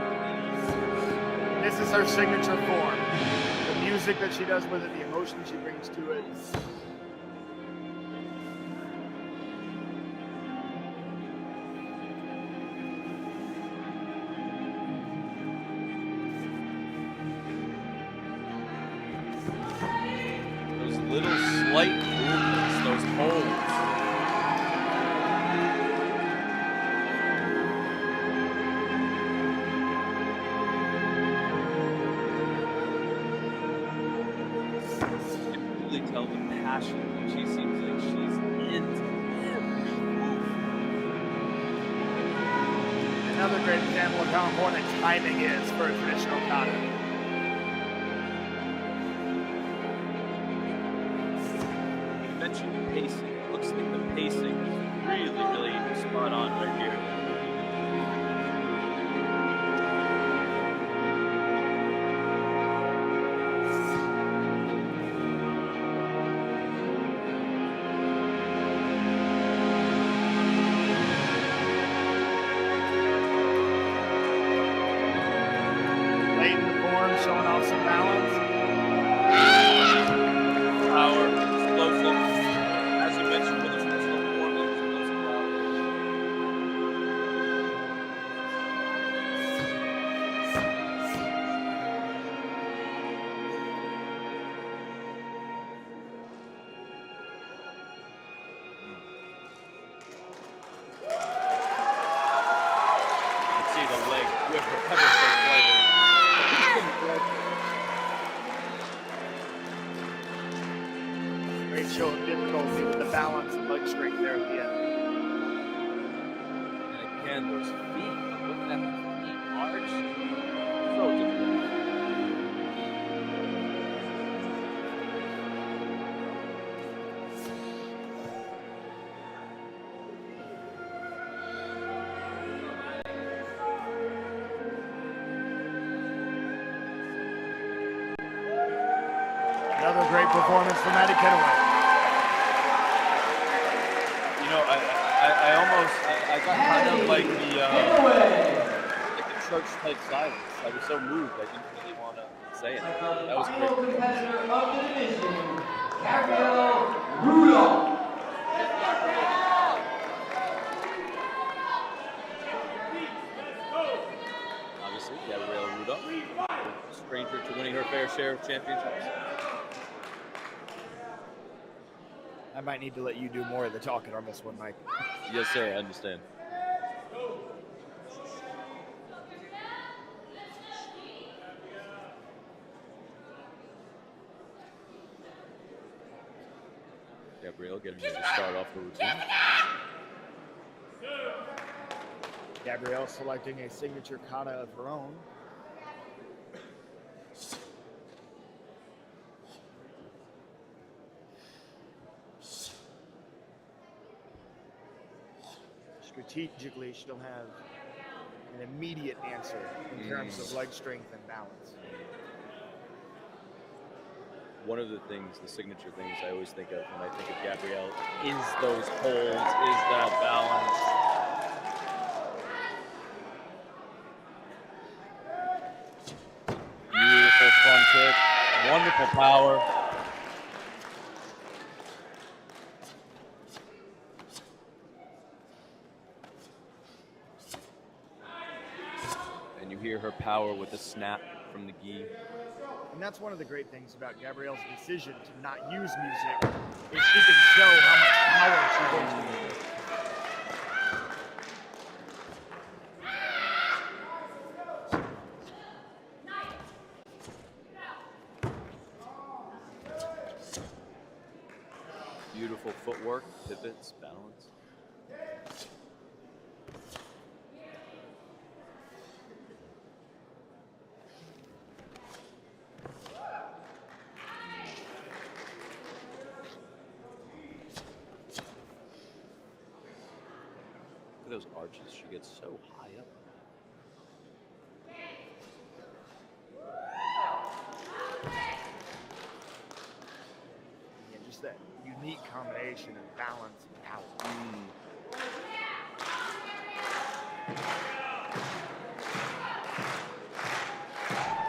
This is her signature form. The music that she does with it, the emotion she brings to it. Those little slight movements, those holds. Tell the passion that she seems like she's into every move. Another great example of how important timing is for a traditional kata. You mentioned pacing. It looks like the pacing is really spot on right here. Showing off some balance. Power, explosive. As you mentioned, with the traditional form, explosive power. You can see the leg with her pepper steak flavor. Great show of difficulty with the balance and leg strength there at the end. And again, those feet, looking at the feet arch, so difficult. Another great performance from Maddie Kenaway. You know, I got kind of like the church type silence. I was so moved, I didn't really want to say it. That was Final great. competitor of the division, Gabrielle Rudolph. Obviously, Gabrielle Rudolph, stranger to winning her fair share of championships. I might need to let you do more of the talking on this one, Mike. Yes, sir, I understand. Gabrielle getting ready to start off the routine. Gabrielle selecting a signature kata of her own. Strategically, she'll have an immediate answer in terms of leg strength and balance. One of the things, the signature things I always think of when I think of Gabrielle is those holds, is that balance. Beautiful front kick, wonderful power. And you hear her power with the snap from the gi. And that's one of the great things about Gabrielle's decision to not use music, is she can show how much power she brings to the game. Beautiful footwork, pivots, balance. Look at those arches. She gets so high up. Yeah, just that unique combination of balance and power.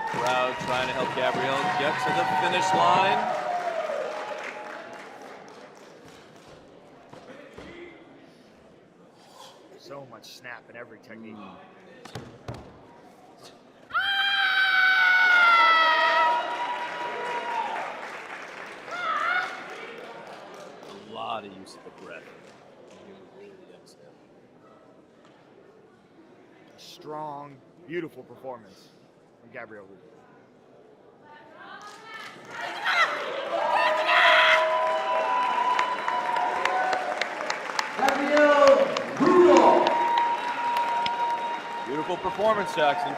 Crowd trying to help Gabrielle get to the finish line. So much snap in every technique. A lot of use of the breath. A strong, beautiful performance from Gabrielle Ruiz. Gabrielle Rudolph. Beautiful performance, Jackson.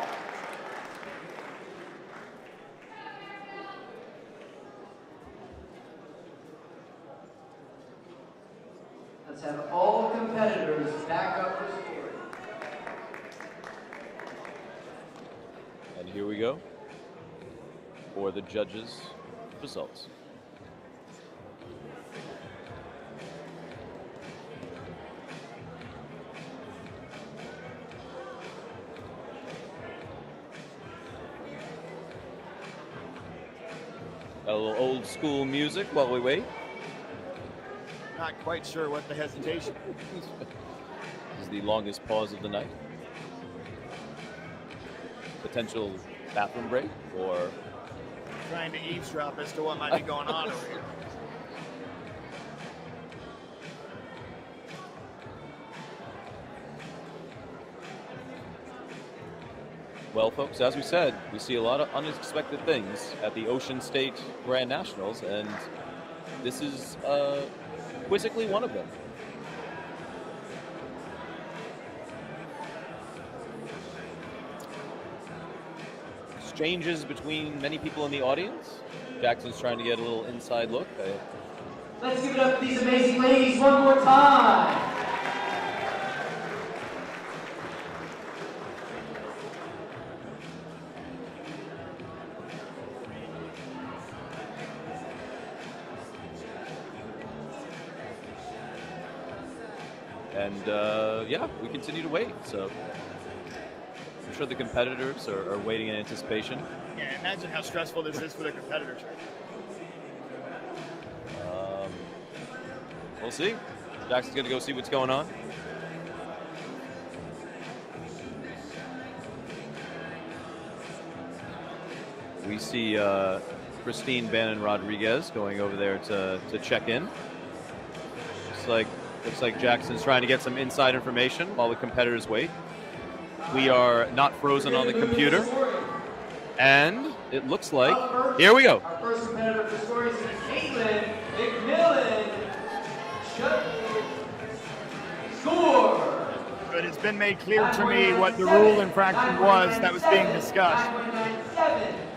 Let's have all competitors back up for scoring. And here we go for the judges' results. A little old school music while we wait. Not quite sure what the hesitation is. This is the longest pause of the night. Potential bathroom break or Trying to eavesdrop as to what might be going on over here. well, folks, as we said, we see a lot of unexpected things at the Ocean State Grand Nationals, and this is quizzically one of them. Exchanges between many people in the audience. Jackson's trying to get a little inside look. Let's give it up for these amazing ladies one more time. And yeah, we continue to wait. So I'm sure the competitors are waiting in anticipation. Yeah, imagine how stressful this is for the competitors. We'll see. Jackson's going to go see what's going on. We see Christine Bannon Rodriguez going over there to check in. Looks like Jackson's trying to get some inside information while the competitors wait. We are not frozen on the computer. And it looks like, here we go. Our first competitor for stories is Caitlin McMillan. it's been made clear to me what the rule infraction was that was being discussed.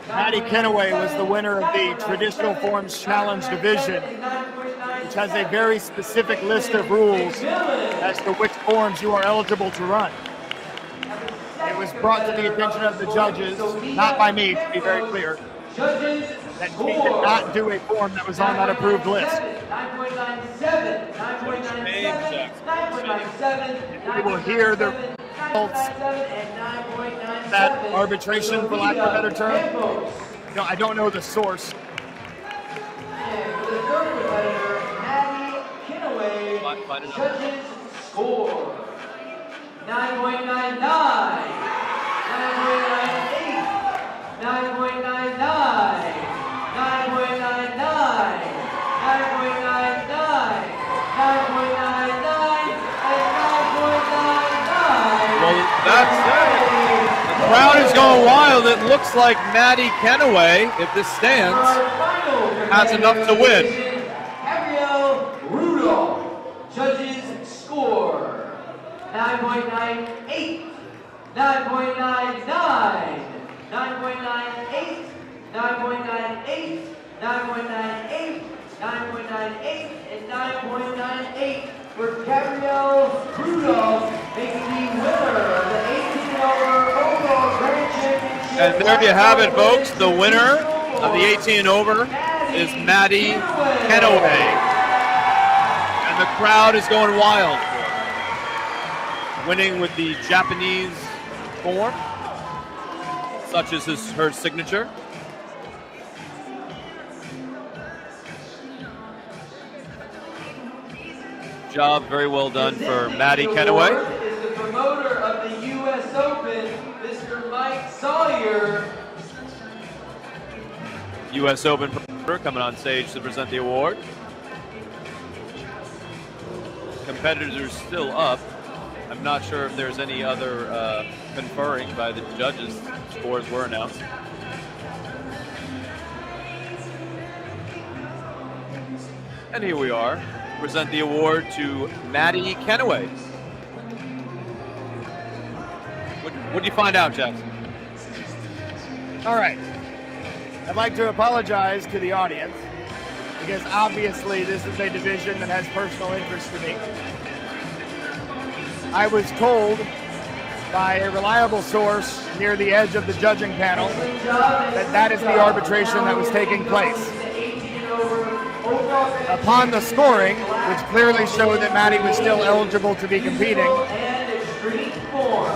Maddie Kennaway was the winner of the Traditional Forms Challenge Division, which has a very specific list of rules as to which forms you are eligible to run. It was brought to the attention of the judges, not by me, to be very clear, that she did not do a form that was on that approved list. We will hear the results of that arbitration, for lack of a better term. No, I don't know the source. Judges score 9.99, 9.98, 9.99, 9.99, 9.99, 9.99, and 9.99. Well, that's it. The crowd is going wild. It looks like Maddie Kennaway, if this stands, has enough to win. Ariel Rudolph. Judges score 9.98, 9.99, 9.98, 9.98, 9.98, 9.98, and 9.98 for Gabrielle Rudolph, making the winner of the 18-over overall Grand Championship. And there you have it, folks. The winner of the 18 and over is Maddie Kennaway. And the crowd is going wild. Winning with the Japanese form, such as her signature. Job very well done for Maddie Kennaway. Is the promoter of the U.S. Open, Mr. Mike Sawyer. U.S. Open promoter coming on stage to present the award. Competitors are still up. I'm not sure if there's any other conferring by the judges. Scores were announced. And here we are. Present the award to Maddie Kennaway. What did you find out, Jackson? All right. I'd like to apologize to the audience because obviously this is a division that has personal interest to me. I was told by a reliable source near the edge of the judging panel that is the arbitration that was taking place. Upon the scoring, which clearly showed that Maddie was still eligible to be competing,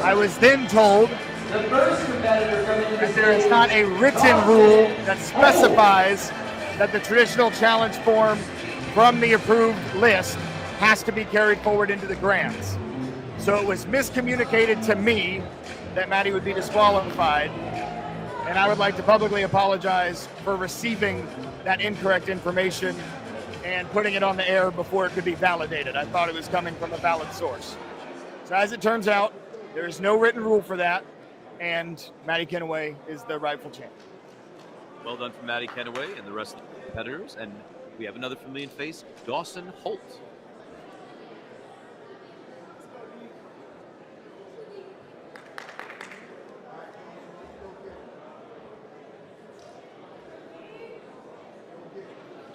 I was then told that there is not a written rule that specifies that the traditional challenge form from the approved list has to be carried forward into the grands. So it was miscommunicated to me that Maddie would be disqualified, and I would like to publicly apologize for receiving that incorrect information and putting it on the air before it could be validated. I thought it was coming from a valid source. So as it turns out, there is no written rule for that, and Maddie Kennaway is the rightful champion. Well done for Maddie Kennaway and the rest of the competitors. And we have another familiar face, Dawson Holt.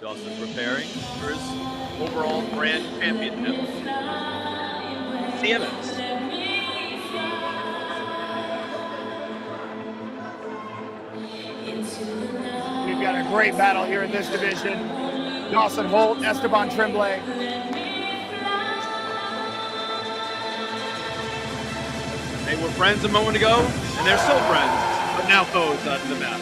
Dawson preparing for his overall grand championship. CMS. We've got a great battle here in this division. Dawson Holt, Esteban Tremblay. They were friends a moment ago, and they're still friends, but now foes on the map.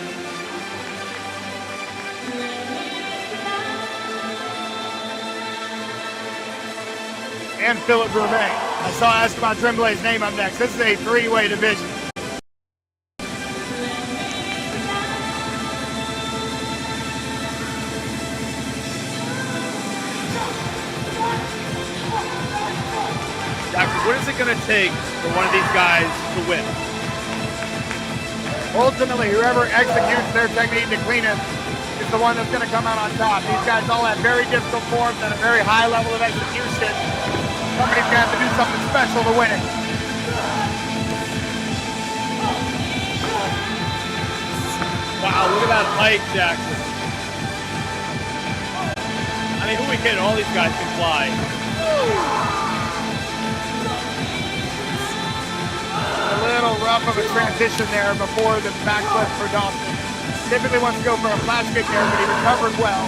And Philip Gourmet. I saw Esteban Tremblay's name up next. This is a three-way division. Doctor, what is it going to take for one of these guys to win? Ultimately, whoever executes their technique the cleanest is the one that's going to come out on top. These guys all have very difficult forms and a very high level of execution. Somebody's got to do something special to win it. Wow, look at that height, Jackson. I mean, who are we kidding? All these guys can fly. A little rough of a transition there before the backflip for Dawson. Typically wants to go for a flat kick there, but he recovered well.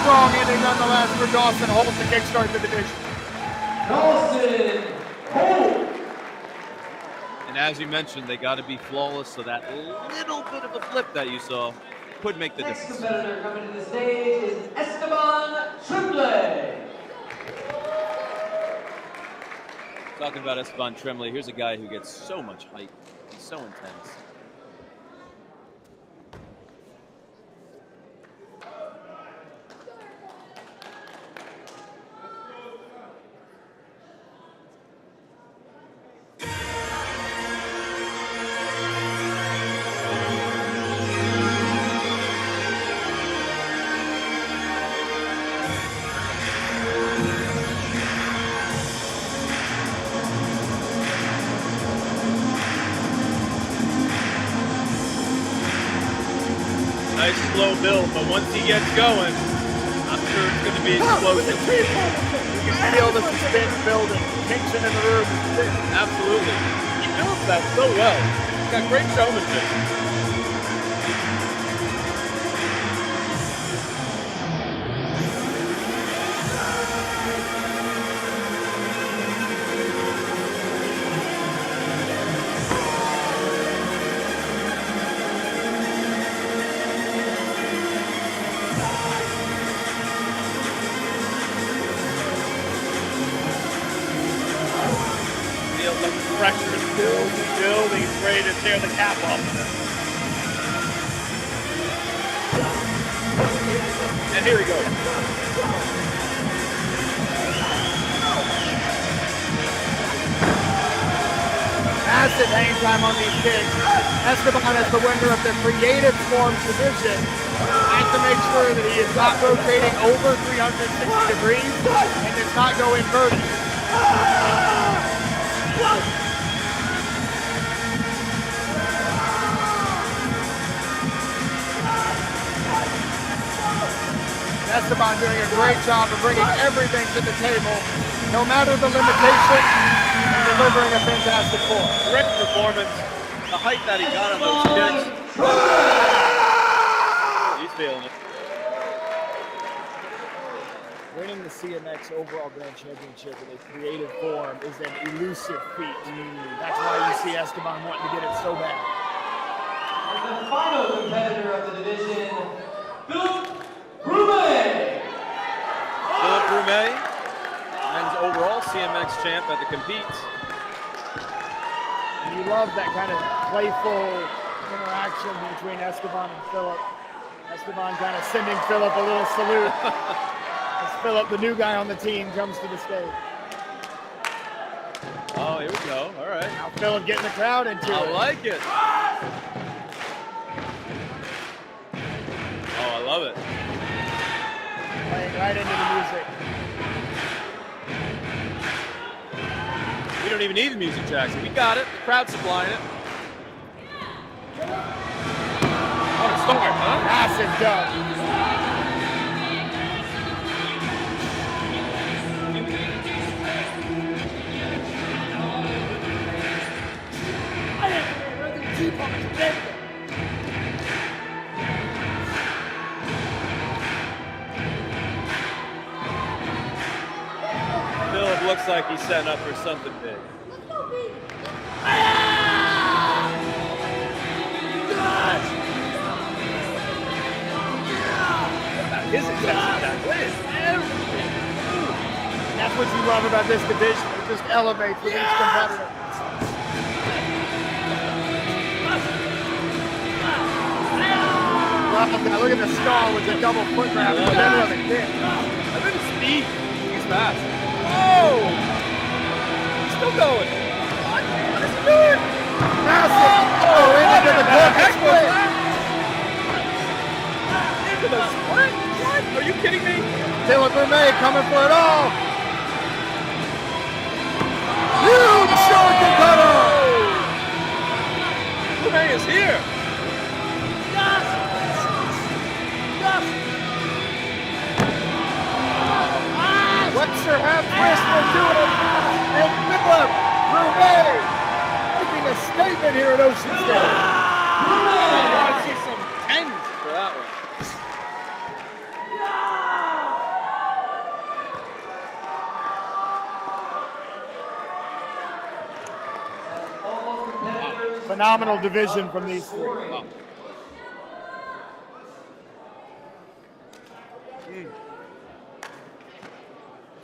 Strong ending nonetheless for Dawson. Holds to kickstart the division. Dawson Cole. And as you mentioned, they got to be flawless, so that little bit of a flip that you saw could make the Next difference. competitor coming to the stage is Esteban Tremblay. Talking about Esteban Tremblay, here's a guy who gets so much height. He's so intense. Nice slow build, but once he gets going, I'm sure it's going to be explosive. You can feel the suspense building. Tension in the room. Absolutely. He builds that so well. He's got great showmanship. Pressure is building. He's ready to tear the cap off of him. And here he goes. Massive hang time on these kicks. Esteban is the winner of the Creative Forms division. Has to make sure that he is not rotating over 360 degrees and does not go inverted. Esteban doing a great job of bringing everything to the table, no matter the limitation, and delivering a fantastic form. Great performance. The height that he got on those kicks. He's feeling it. Winning the CMX Overall Grand Championship in a creative form is an elusive feat. That's why you see Esteban wanting to get it so bad. And the final competitor of the division, Philip Brume. Philip Brume, men's overall CMX champ at the competes. And you love that kind of playful interaction between Esteban and Philip. Esteban kind of sending Philip a little salute. As Philip, the new guy on the team, comes to the stage. Oh, here we go. All right. Now Philip getting the crowd into it. I like it. Oh, I love it. Playing right into the music. We don't even need the music, Jackson. We got it. The crowd's supplying it. Oh, start, huh? Massive dub. Philip looks like he's setting up for something big. His intensity, that is everything. And that's what you love about this division. It just elevates with each competitor. Now look at the skull with the double foot grab in the middle of the kick. I think the speed. He's fast. Oh! He's still going. What is he doing? Massive! Oh, into the corner split! Into the split? What? Are you kidding me? Philip Brume coming for it all! Huge showing here. Yes! Yes! Webster half twist will do it. And Philip Brumet making a statement here at Ocean State. I want to see some 10s for that one. Phenomenal division from these three. Wow.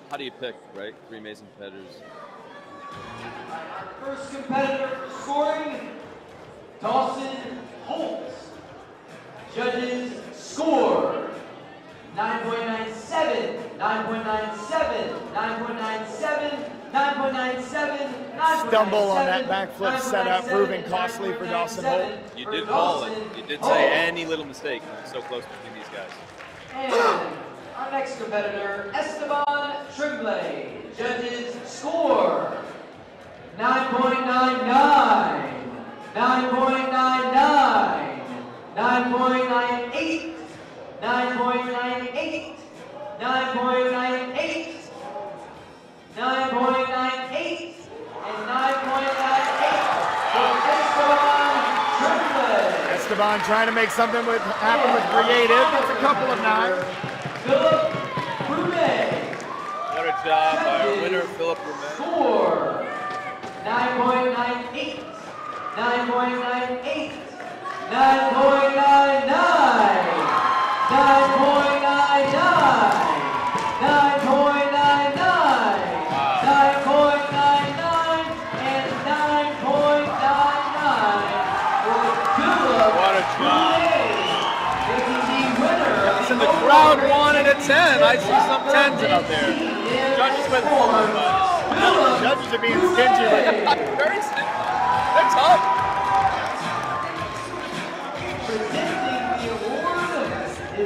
How do you pick, right? Three amazing competitors. First competitor for scoring, Dawson Holtz. Judges score 9.97, 9.97, 9.97, 9.97, 9.97. Stumble on that backflip setup, proving costly for Dawson Holt. You did call it. You did say any little mistake. So close between these guys. And our next competitor, Esteban Tremblay. Judges score 9.99, 9.99, 9.98, 9.98, 9.98, 9.98, and 9.98 for Esteban Tremblay. Esteban trying to make something happen with creative. That's a couple of nines. Philip Brumet. What a job by our winner, Philip Brumet. Score 9.98, 9.98, 9.99, 9.99, 9.99, 9.99, and 9.99 for Philip What a job. Brumet, making the winner. Listen, the crowd wanted a 10. I see some 10s out there. Judges went for them, but Judges are being stingy with it. very stingy. They're tough.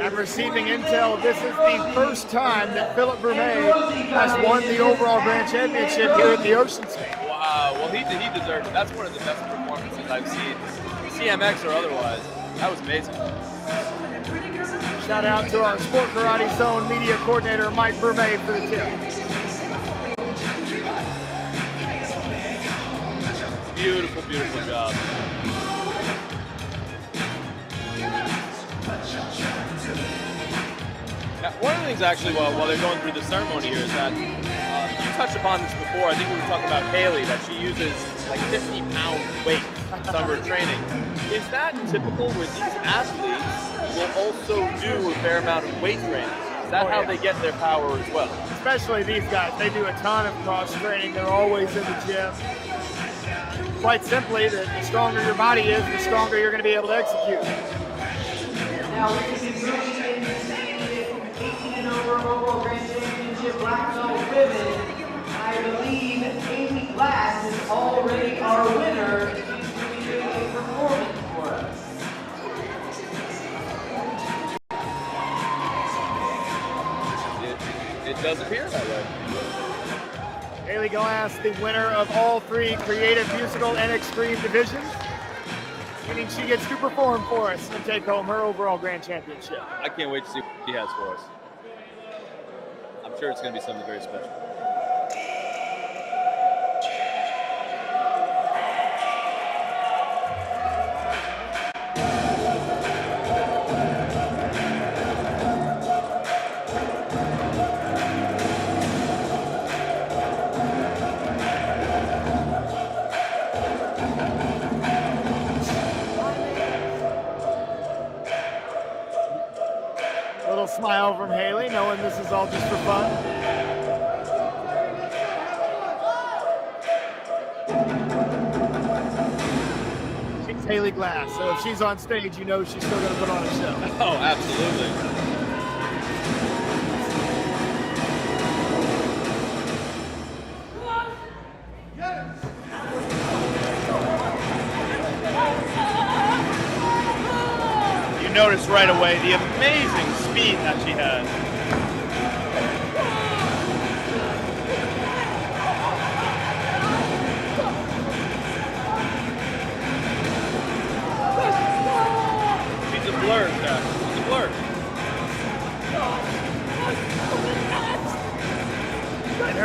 I'm receiving intel. This is the first time that Philip Brumet has won the overall grand championship here at the Ocean State. Wow. Well, he deserved it. That's one of the best performances I've seen, CMX or otherwise. That was amazing. Shout out to our Sport Karate Zone media coordinator, Mike Brumet, for the tip. Beautiful, beautiful job. Now, one of the things actually while they're going through the ceremony here is that you touched upon this before. I think we were talking about Haley, that she uses like 50-pound weight in some of her training. Is that typical where these athletes will also do a fair amount of weight training? Is that how they get their power as well? Especially these guys. They do a ton of cross training. They're always in the gym. Quite simply, the stronger your body is, the stronger you're going to be able to execute. Now we can be moving into the 18 and over overall grand championship black belt women. I believe Amy Glass is already our winner. She's going to be doing a performance for us. It does appear that way. Haley Glass, the winner of all three creative, musical, and extreme divisions, meaning she gets to perform for us and take home her overall grand championship. I can't wait to see what she has for us. I'm sure it's going to be something very special. Little smile from Haley, knowing this is all just for fun. She's Haley Glass, so if she's on stage, you know she's still going to put on a show. Oh, absolutely. You notice right away the amazing speed that she has.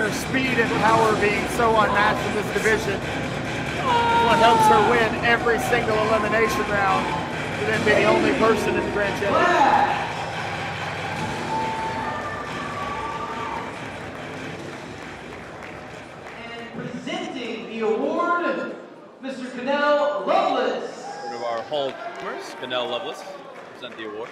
her speed and power being so unmatched in this division is what helps her win every single elimination round and then be the only person in the Grand Championship. Presenting the award, Mr. Canel Lovelace. One of our Hall of Famers, Canel Lovelace, present the award.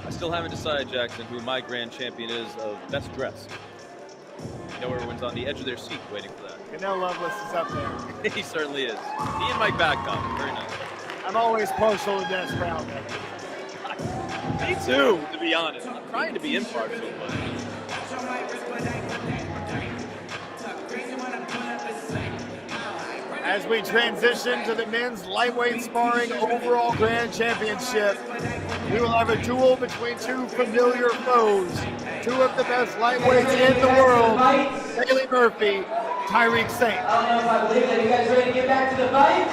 I still haven't decided, Jackson, who my grand champion is of best dressed. I know everyone's on the edge of their seat waiting for that. Canel Lovelace is up there. He certainly is. He and Mike Babcock, very nice. I'm always partial to Dennis Brown. Me too, to be honest. I'm trying to be impartial, but as we transition to the men's lightweight sparring overall grand championship, we will have a duel between two familiar foes, two of the best lightweights in the world, Bailey Murphy, Tyreek Saint. I don't know if I believe that. You guys ready to get back to the fight?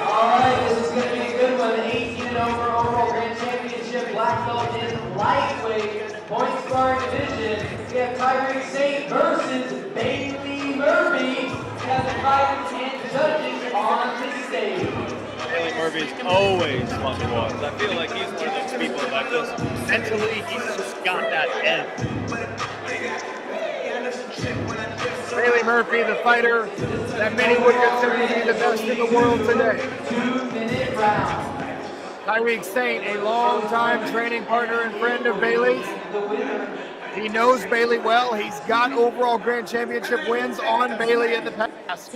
All right, this is going to be a good one. 18 and over overall grand championship, black belt in lightweight point sparring division. We have Tyreek Saint versus Bailey Murphy. We have the fighters and judges on the stage. Bailey Murphy's always fun to watch. I feel like he's one of those people that just mentally, he's just got that edge. Bailey Murphy, the fighter that many would consider to be the best in the world today. 2-minute round. Tyreek Saint, a longtime training partner and friend of Bailey's. He knows Bailey well. He's got overall grand championship wins on Bailey in the past.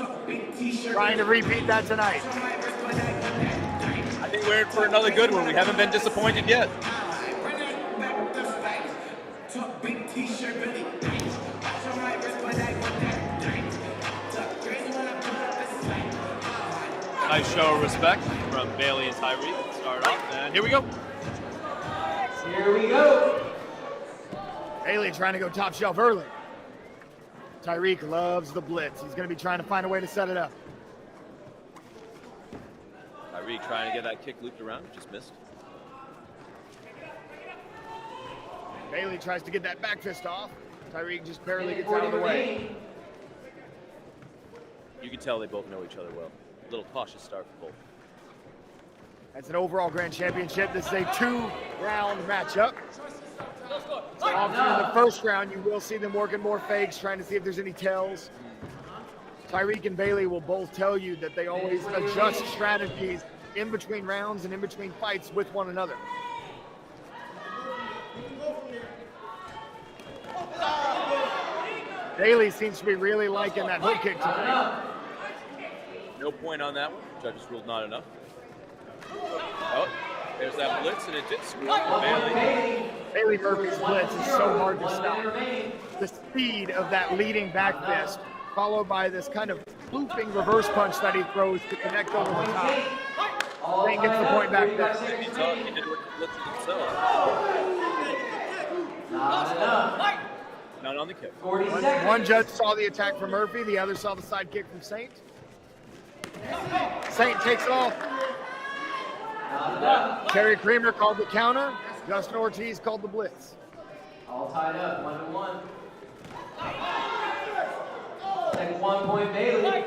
Trying to repeat that tonight. I think we're in for another good one. We haven't been disappointed yet. Nice show of respect from Bailey and Tyreek. Start off, and here we go. Here we go. Bailey trying to go top shelf early. Tyreek loves the blitz. He's going to be trying to find a way to set it up. Tyreek trying to get that kick looped around, just missed. Bailey tries to get that back fist off. Tyreek just barely gets out of the way. You can tell they both know each other well. A little cautious start for both. That's an overall grand championship. This is a 2-round matchup. So often in the first round, you will see them working more fakes, trying to see if there's any tells. Tyreek and Bailey will both tell you that they always adjust strategies in between rounds and in between fights with one another. Bailey seems to be really liking that hook kick tonight. No point on that one. Judges ruled not enough. Oh, there's that blitz, and it did screw up Bailey. Bailey Murphy's blitz is so hard to stop. The speed of that leading back fist, followed by this kind of looping reverse punch that he throws to connect over the top. Saint gets the point back there. He did it with the blitz himself. Not enough. Not on the kick. 40 seconds. One judge saw the attack from Murphy, the other saw the side kick from Saint. Saint takes it off. Terry Creamer called the counter. Justin Ortiz called the blitz. All tied up, 1-1. Second 1 point Bailey.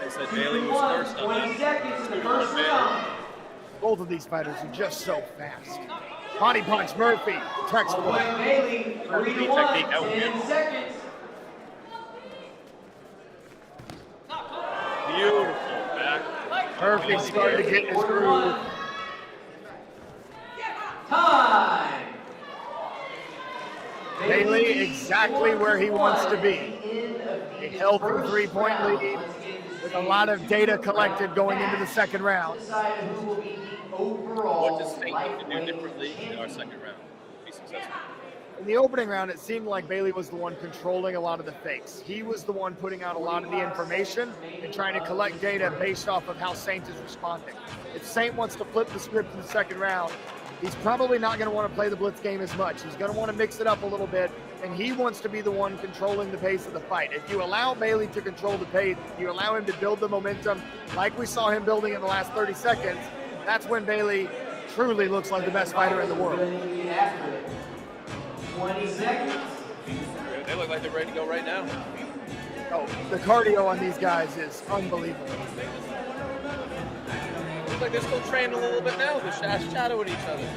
They said Bailey was first on 20 that. seconds in the first round. Both of these fighters are just so fast. Body punch, Murphy. Textbook. Point Bailey, 3-1, 10 seconds. Beautiful back. Murphy starting to get his groove. Time. Bailey exactly where he wants to be. A healthy 3-point lead with a lot of data collected going into the second round. What does Saint need to do differently in our second round to be successful? In the opening round, it seemed like Bailey was the one controlling a lot of the fakes. He was the one putting out a lot of the information and trying to collect data based off of how Saint is responding. If Saint wants to flip the script in the second round, he's probably not going to want to play the blitz game as much. He's going to want to mix it up a little bit, and he wants to be the one controlling the pace of the fight. If you allow Bailey to control the pace, you allow him to build the momentum like we saw him building in the last 30 seconds, that's when Bailey truly looks like the best fighter in the world. 20 seconds. They look like they're ready to go right now. Oh, the cardio on these guys is unbelievable. Looks like they're still training a little bit now. They're shadowing each other.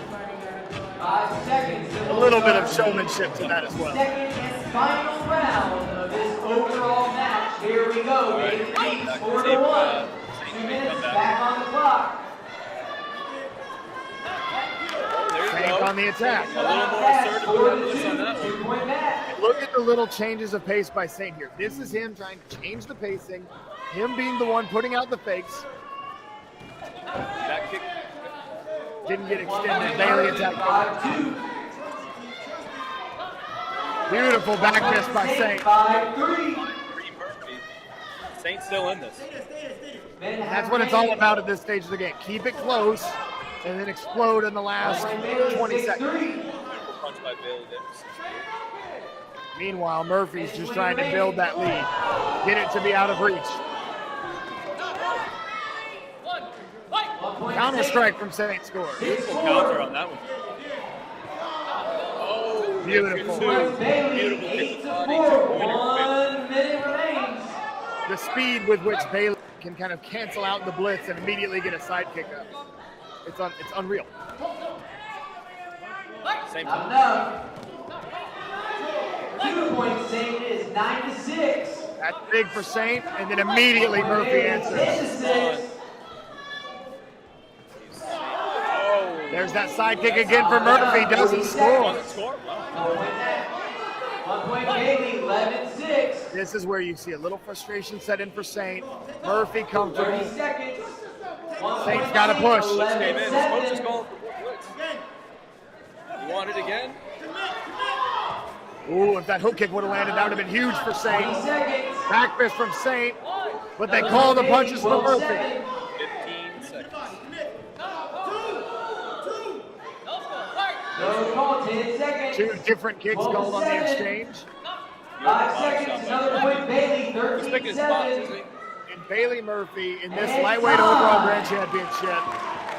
5 seconds. A little bit of showmanship to that as well. Second and final round of this overall match. Here we go. It leads 4-1. 2 minutes back on the clock. Saint on the attack. A little more assertiveness on that one. 2-point match. Look at the little changes of pace by Saint here. This is him trying to change the pacing, him being the one putting out the fakes. That kick. Didn't get extended. Bailey attacked. Beautiful back fist by Saint. 5-3. Saint's still in this. That's what it's all about at this stage of the game. Keep it close and then explode in the last 20 seconds. Punch by Bailey Davis. Meanwhile, Murphy's just trying to build that lead. Get it to be out of reach. Counter strike from Saint scores. Beautiful counter on that one. Oh, Beautiful. Beautiful kick to the body. 1 minute remains. The speed with which Bailey can kind of cancel out the blitz and immediately get a side kick up. It's unreal. Same time. Enough. 2 points Saint is 9-6. That's big for Saint, and then immediately Murphy answers. 10-6. There's that side kick again for Murphy, doesn't score. 1 point Bailey, 11-6. This is where you see a little frustration set in for Saint. Murphy comfortable. 30 seconds. Saint's got to push. Came in. His coach is calling for blitz. You want it again? Ooh, if that hook kick would have landed, that would have been huge for 20 Saint. seconds. Back fist from Saint, but they call the punches for Murphy. 15 seconds. No call, 10 seconds. 2 different kicks called on the exchange. 5 seconds, another point Bailey, He's picking his spots, 13-7. isn't he? And Bailey Murphy in this lightweight overall grand championship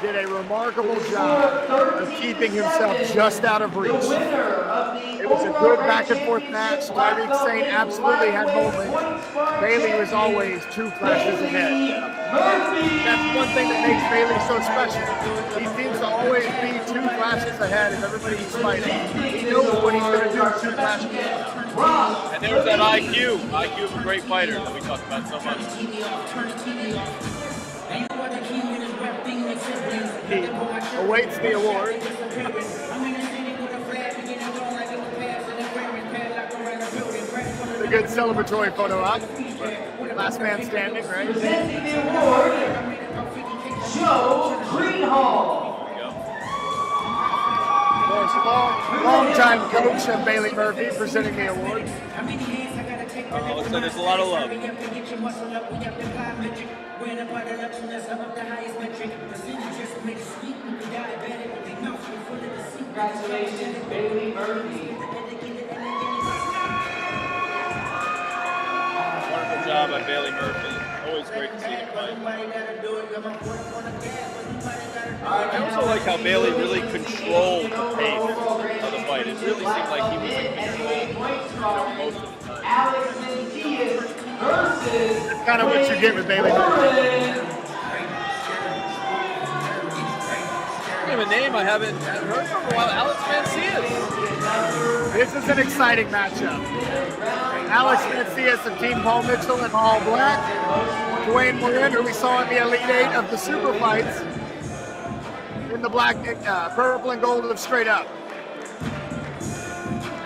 did a remarkable job of keeping himself just out of reach. It was a good back and forth match. Tyreek Saint absolutely had moments. Bailey was always 2 flashes ahead. That's one thing that makes Bailey so special. He seems to always be 2 flashes ahead of everybody he's fighting. He knows what he's going to do 2 flashes ahead. And there's that IQ. IQ of a great fighter that we talk about so much. He awaits the award. A good celebratory photo op. Last man standing, right? Presenting the award, Joe Greenhall. Long-time coach of Bailey Murphy presenting the award. Looks like there's a lot of love. Congratulations, Bailey Murphy. Wonderful job by Bailey Murphy. Always great to see him fight. I also like how Bailey really controlled the pace of the fight. It really seemed like he was in control most of the time. Alex Mentias versus That's kind of what you get with Bailey Murphy. Give him a name I haven't heard from in a while. Alex Mancias. This is an exciting matchup. Alex Mancias of Team Paul Mitchell in all black. Dwayne Morin, who we saw in the Elite 8 of the Super Fights, in the black, purple and gold of Straight Up.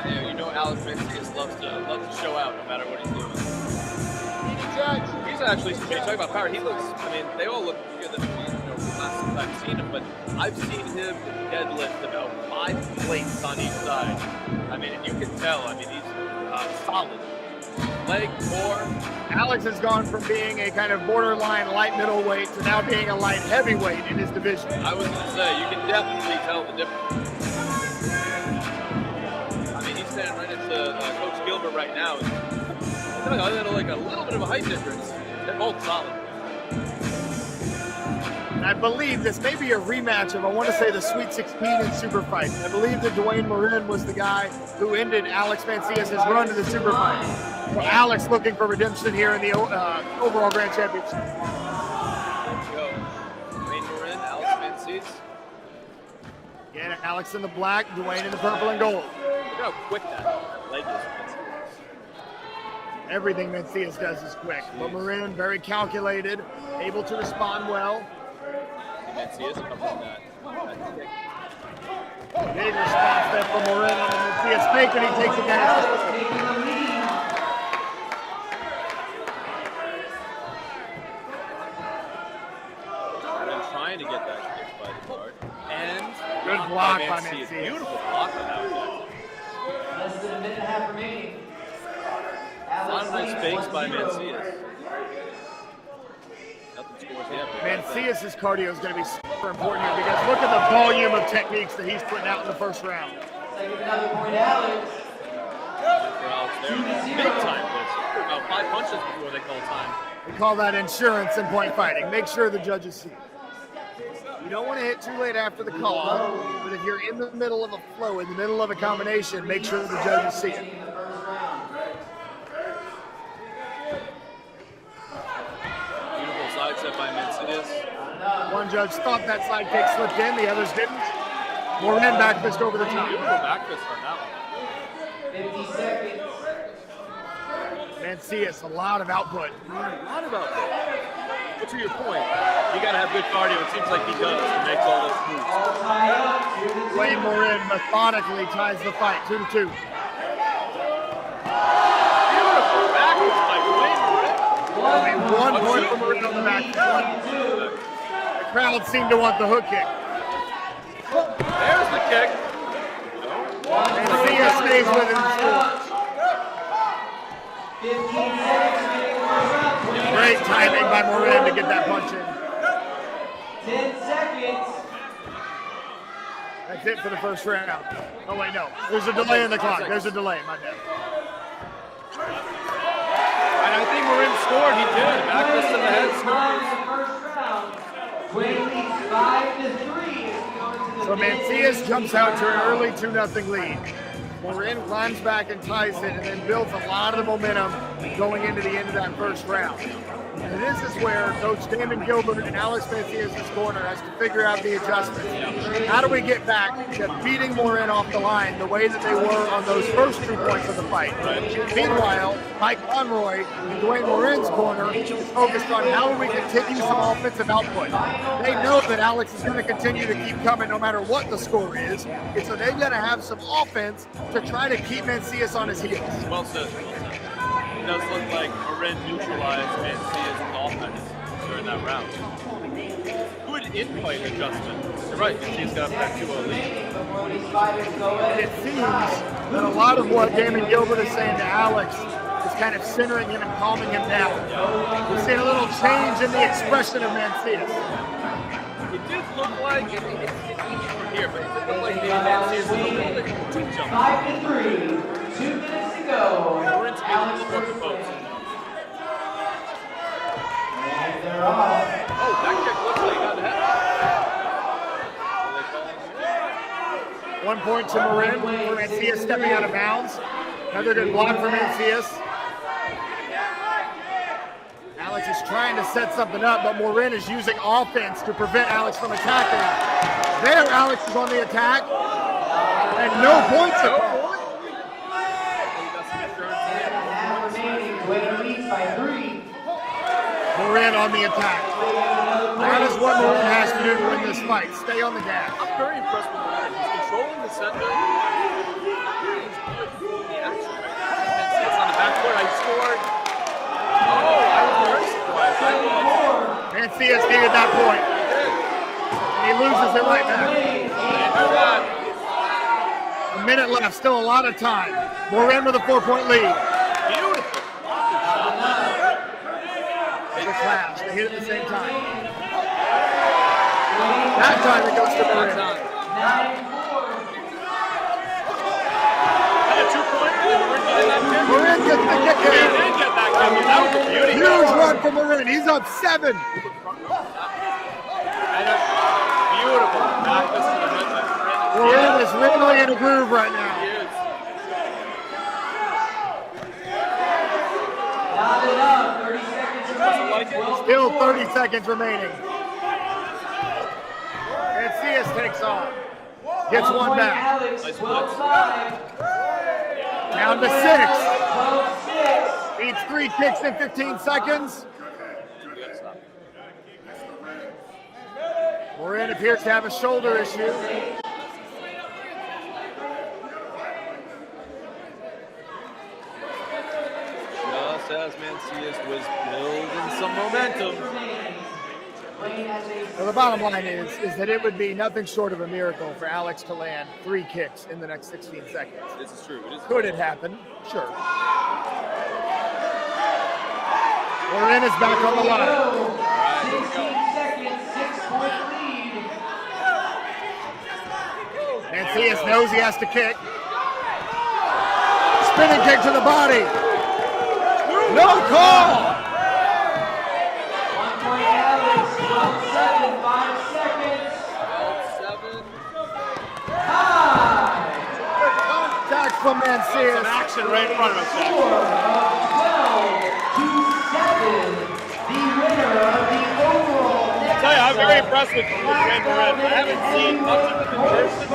Yeah, you know Alex Mancias loves to show out no matter what he's doing. He's actually, when you talk about power, he looks, I mean, they all look good. Last time I've seen him, but I've seen him deadlift about 5 plates on each side. I mean, and you can tell, I mean, he's solid. Leg, core. Alex has gone from being a kind of borderline light middleweight to now being a light heavyweight in his division. I was going to say, you can definitely tell the difference. I mean, he's standing right next to Coach Gilbert right now. And I feel like a little bit of a height difference. They're both solid. And I believe this may be a rematch of, I want to say, the Sweet 16 in Super Fight. I believe that Dwayne Marin was the guy who ended Alex Mancias' run to the Super Fight. So Alex looking for redemption here in the overall Grand Championship. Dwayne Marin, Alex Mancias. Again, Alex in the black, Dwayne in the purple and gold. Look how quick that leg is. Everything Mancias does is quick, but Marin very calculated, able to respond well. Mancias covering that kick. Big response there from Marin on the Mancias fake, and he takes advantage. Marin trying to get that kick by the guard. And good block by Mancias. Beautiful block by Mancias. Less than a minute and a half remaining. A lot of nice fakes by Mancias. Nothing scores yet. Mancias' cardio is going to be super important here because look at the volume of techniques that he's putting out in the first round. Let's give another point, Alex. Big time blitz. About 5 punches before they call time. We call that insurance in point fighting. Make sure the judges see it. You don't want to hit too late after the call, but if you're in the middle of a flow, in the middle of a combination, make sure the judges see it. Beautiful side set by Mancias. One judge thought that side kick slipped in, the others didn't. Marin back fist over the top. Beautiful back fist on that one. 50 seconds. Mancias, a lot of output. A lot of output. But to your point, you got to have good cardio. It seems like he does to make all those moves. All tied up. Dwayne Marin methodically ties the fight 2-2. Beautiful back fist by Dwayne Marin. Only 1 point for Marin on the back. The crowd seemed to want the hook kick. There's the kick. Mancias stays with him. 15 seconds remaining in the first round. Great timing by Marin to get that punch in. 10 seconds. That's it for the first round. Oh wait, no. There's a delay in the clock. There's a delay, my bad. And I think Marin scored. He did. Back fist in the head. Time in the first round. Wayne leads 5-3. So Mancias jumps out to an early 2-0 lead. Marin climbs back and ties it and then builds a lot of momentum going into the end of that first round. And this is where Coach Damon Gilbert and Alex Mancias' corner has to figure out the adjustments. How do we get back to beating Marin off the line the way that they were on those first 2 points of the fight? Meanwhile, Mike Conroy in Dwayne Marin's corner is focused on how do we continue some offensive output. They know that Alex is going to continue to keep coming no matter what the score is, and so they've got to have some offense to try to keep Mancias on his heels. Well said. It does look like Marin neutralized Mancias' offense during that round. Good in-fight adjustment. You're right, Mancias got that 2-0 lead. It seems that a lot of what Damon Gilbert is saying to Alex is kind of centering him and calming him down. We're seeing a little change in the expression of Mancias. It did look like, it's easy from here, but it did look like Mancias was a little bit too jumpy. 5-3. 2 minutes to go. Marin's able to work the boats. And they're off. Oh, that kick looks like he got hit. 1 point to Marin for Mancias stepping out of bounds. Another good block for Mancias. Alex is trying to set something up, but Marin is using offense to prevent Alex from attacking. There, Alex is on the attack. And no points. Marin on the attack. That is what Marin has to do to win this fight. Stay on the gas. I'm very impressed with Marin. He's controlling the center. He's good the action right now. Mancias on the backcourt. I scored. Oh, I was very surprised. Mancias needed that point. And he loses it right now. A minute left, still a lot of time. Marin with a 4-point lead. Beautiful. They clash, they hit at the same time. That time it goes to Marin. 9-4. And a 2-point. Marin gets the kick He in. did get that kick. That was a beauty. Huge run for Marin, he's up 7. And really in a groove right now. He is. Not enough. 30 seconds remaining. like it. 12 Still more. 30 seconds remaining. And CS takes off. Gets one point, back. Alex, 12-5. Down to 6. 12-6. Needs 3 kicks in 15 seconds. Morin appears to have a shoulder issue. Just as Mancius was building some momentum. Well, the bottom line is that it would be nothing short of a miracle for Alex to land 3 kicks in the next 16 seconds. This is true. It is. Could it happen? Sure. Morin is back on the line. 16 seconds, 6-point lead. Mancius knows he has to kick. Spinning kick to the body. No call. 1 point, Alex. 12-7, 5 seconds. 7. Tie. Contact from Mancius. Action right in front of us. Score of 12-7. The winner of the overall NASKA. Tell you, I'm very impressed with Dwayne Morin. I haven't seen much of him in person.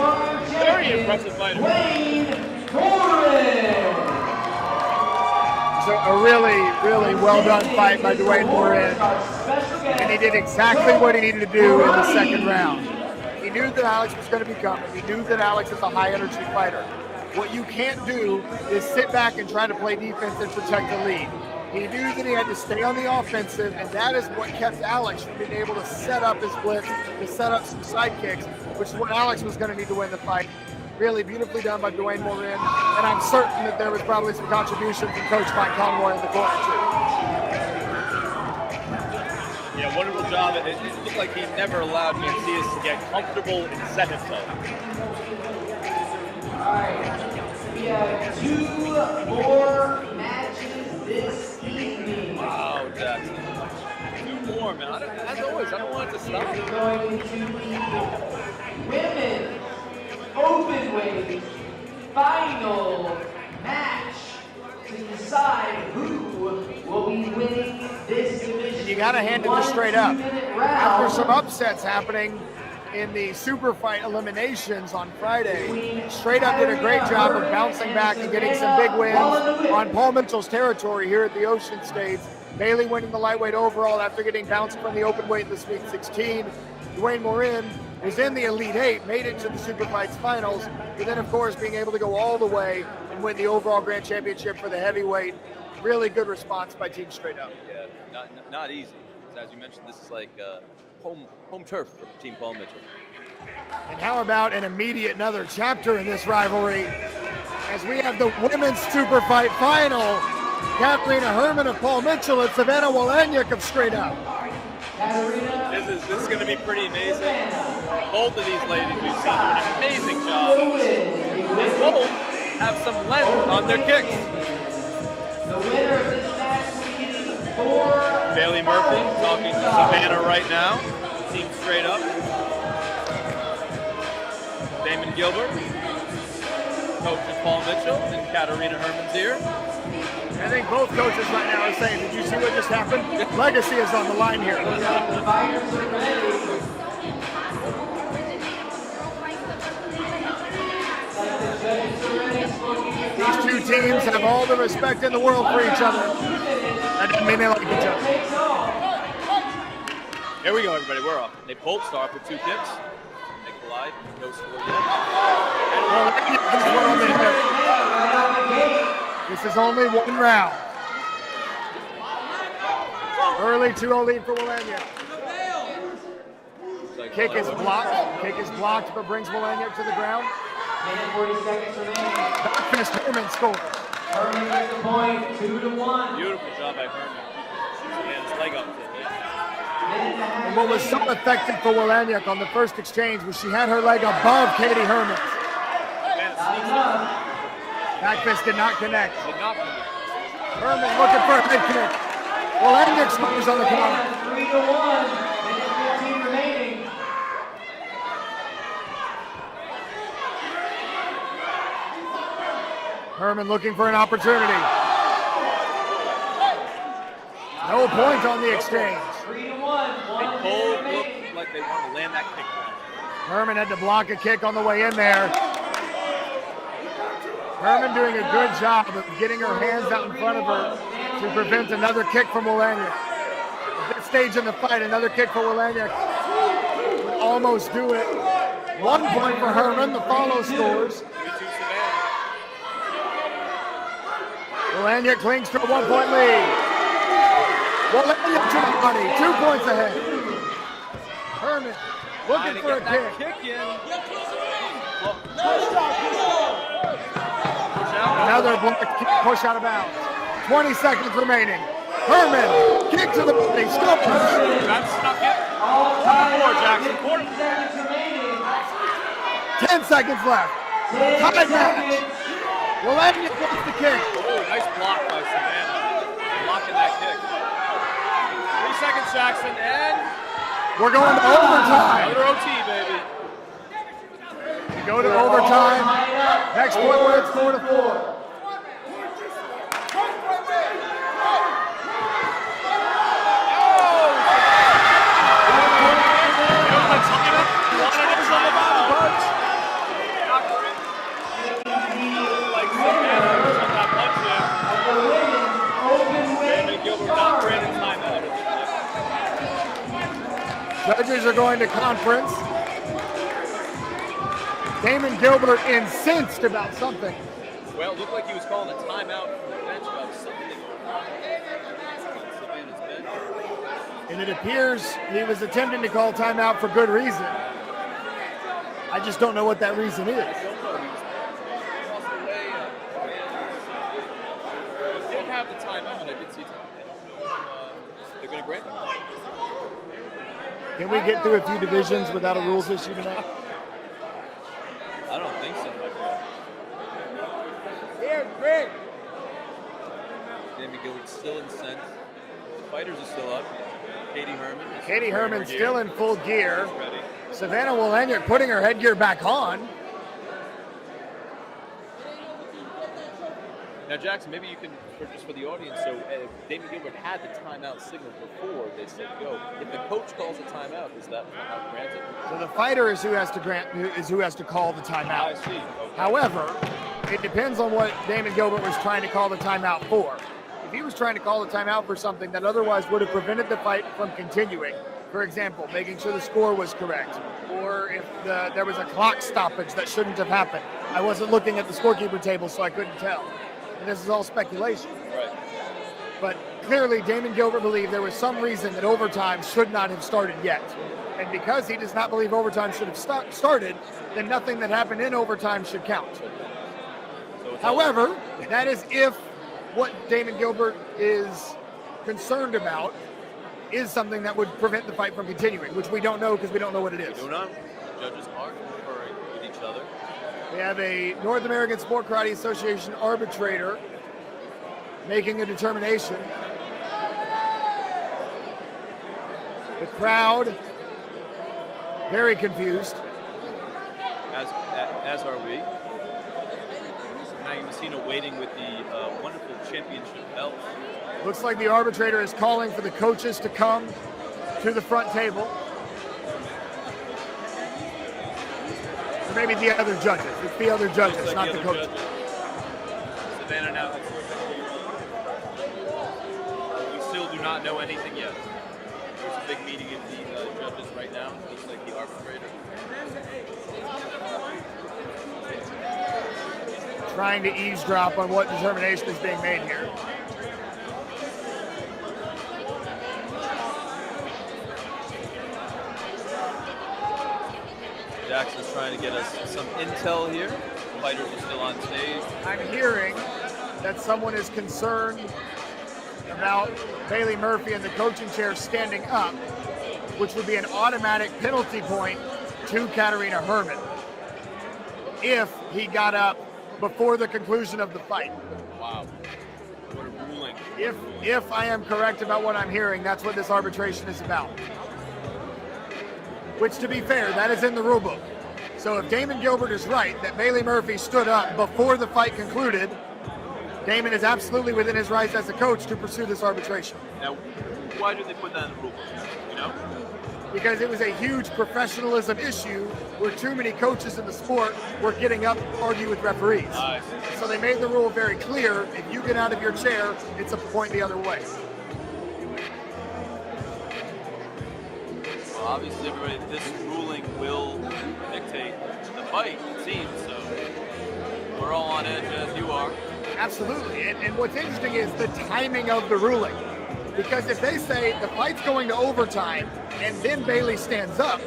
Very impressive fighter. Dwayne Morin. So a really, really well done fight by Dwayne Morin. And he did exactly what he needed to do in the second round. He knew that Alex was going to be coming. He knew that Alex is a high energy fighter. What you can't do is sit back and try to play defense and protect the lead. He knew that he had to stay on the offensive, and that is what kept Alex from being able to set up his blitz, to set up some side kicks, which is what Alex was going to need to win the fight. Really beautifully done by Dwayne Morin, and I'm certain that there was probably some contribution from Coach Mike Conroy in the corner too. Yeah, wonderful job. It looked like he never allowed Mancius to get comfortable and set himself. All right, we have 2 more matches this evening. Wow, Jackson. 2 more, man. As always, I don't want it to stop. We're going into the women's open weight final match to decide who will be winning this division. You got to hand it just straight up. 1-2-minute round. After some upsets happening in the super fight eliminations on Friday, Straight Up did a great job of bouncing back and getting some big wins on Paul Mitchell's territory here at the Ocean States. Bailey winning the lightweight overall after getting bounced from the open weight in the Sweet 16. Dwayne Morin was in the Elite 8, made it to the Super Fights finals, but then of course being able to go all the way and win the overall grand championship for the heavyweight. Really good response by Team Straight Up. Yeah, not easy. As you mentioned, this is like home turf for Team Paul Mitchell. And how about an immediate another chapter in this rivalry as we have the women's super fight final. Katarina Herman of Paul Mitchell and Savannah Woleniuk of Straight Up. This is going to be pretty amazing. Both of these ladies we've seen do an amazing job. They both have some length on their kicks. The winner of this match will be for Bailey Murphy talking to Savannah right now. Team Straight Up. Damon Gilbert. Coaches Paul Mitchell and Katarina Herman's here. I think both coaches right now are saying, did you see what just happened? Legacy is on the line here. the fighters are ready. These two teams have all the respect in the world for each other. That doesn't mean they like each other. Here we go, everybody. We're up. They both start with 2 kicks. They collide. No score yet. This is only 1 round. Early 2-0 lead for Woleniuk. Kick is blocked. Kick is blocked, but brings Woleniuk to the ground. 40 seconds remaining. Backfist Herman scores. Herman gets the point, 2-1. Beautiful job by Herman. Yeah, his leg up. And what was so effective for Woleniuk on the first exchange was she had her leg above Katie Herman's. Backfist did not connect. Herman looking for a head kick. Woleniuk scores on the corner. 3-1. Minute 15 remaining. Herman looking for an opportunity. No point on the exchange. 3-1. They 1 both minute look remaining. like they want to land that kick. Herman had to block a kick on the way in there. Herman doing a good job of getting her hands out in front of her to prevent another kick from Wolaniuk. At this stage in the fight, another kick for Wolaniuk would almost do it. 1 point for Herman, the follow scores. Wolaniuk clings to a 1 point lead. Wolaniuk to the body, 2 points ahead. Herman looking for a kick. Another blocked kick, push out of bounds. 20 seconds remaining. Herman, kick to the body, scores. That's stuck it. Number 4, Jackson. 10 seconds left. Tied match. Wolaniuk wants the kick. Oh, nice block by Savannah. Blocking that kick. 3 seconds, Jackson, and We're going to overtime. another OT, baby. We go to overtime. Next point where it's 4-4. Judges are going to conference. Damon Gilbert incensed about something. Well, it looked like he was calling a timeout from the bench about something. And it appears he was attempting to call timeout for good reason. I just don't know what that reason is. Did have the timeout, and I did see timeout. They're going to grant them. Can we get through a few divisions without a rules issue tonight? I don't think so. Damon Gilbert's still incensed. The fighters are still up. Katie Herman still in full gear. Savannah Wolaniuk putting her headgear back on. Now, Jackson, maybe you can, just for the audience, so Damon Gilbert had the timeout signal before they said go. If the coach calls a timeout, is that granted? So the fighter is who has to call the timeout. I see. Okay. However, it depends on what Damon Gilbert was trying to call the timeout for. If he was trying to call the timeout for something that otherwise would have prevented the fight from continuing, for example, making sure the score was correct, or if there was a clock stoppage that shouldn't have happened. I wasn't looking at the scorekeeper table, so I couldn't tell. And this is all speculation. Right. But clearly, Damon Gilbert believed there was some reason that overtime should not have started yet. And because he does not believe overtime should have started, then nothing that happened in overtime should count. However, that is if what Damon Gilbert is concerned about is something that would prevent the fight from continuing, which we don't know because we don't know what it is. We do not. Judges are conferring with each other. We have a North American Sport Karate Association arbitrator making a determination. The crowd very confused. As are we. Maggie Messina waiting with the wonderful championship belt. Looks like the arbitrator is calling for the coaches to come to the front table. Or maybe the other judges. It's the other judges, like not the coaches. Judges. Savannah now. We still do not know anything yet. There's a big meeting of the judges right now. It looks like the arbitrator. Trying to eavesdrop on what determination is being made here. Jackson's trying to get us some intel here. Fighters are still on stage. I'm hearing that someone is concerned about Bailey Murphy in the coaching chair standing up, which would be an automatic penalty point to Katarina Herman if he got up before the conclusion of the fight. Wow. What a ruling. If I am correct about what I'm hearing, that's what this arbitration is about. Which, to be fair, that is in the rule book. So if Damon Gilbert is right that Bailey Murphy stood up before the fight concluded, Damon is absolutely within his rights as a coach to pursue this arbitration. Now, why do they put that in the rule book? You know? Because it was a huge professionalism issue where too many coaches in the sport were getting up to argue with referees. So they made the rule very clear, if you get out of your chair, it's a point the other way. Well, obviously, everybody, this ruling will dictate the fight, it seems, so we're all on edge as you are. Absolutely, and what's interesting is the timing of the ruling. Because if they say the fight's going to overtime and then Bailey stands up,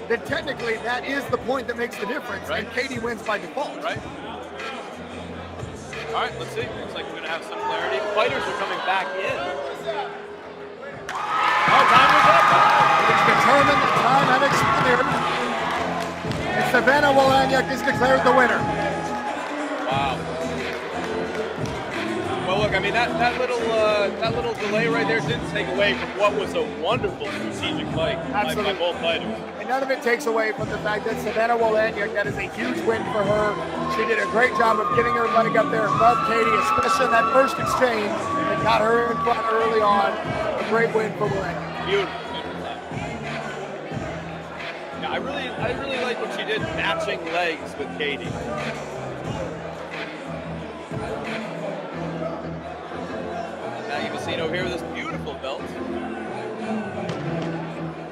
then technically that is the point that makes the difference, right. And Katie wins by default. Right. All right, let's see. Looks like we're going to have some clarity. Fighters are coming back in. Oh, time was up. It's determined that time had expired. And Savannah Wolaniuk is declared the winner. Wow. Well, look, I mean, that little delay right there didn't take away from what was a wonderful strategic fight by both fighters. And none of it takes away from the fact that Savannah Wolaniuk, that is a huge win for her. She did a great job of getting her leg up there above Katie, especially in that first exchange that got her in front early on. A great win for Wolaniuk. Beautiful. Yeah, I really like what she did, matching legs with Katie. Over here with this beautiful belt.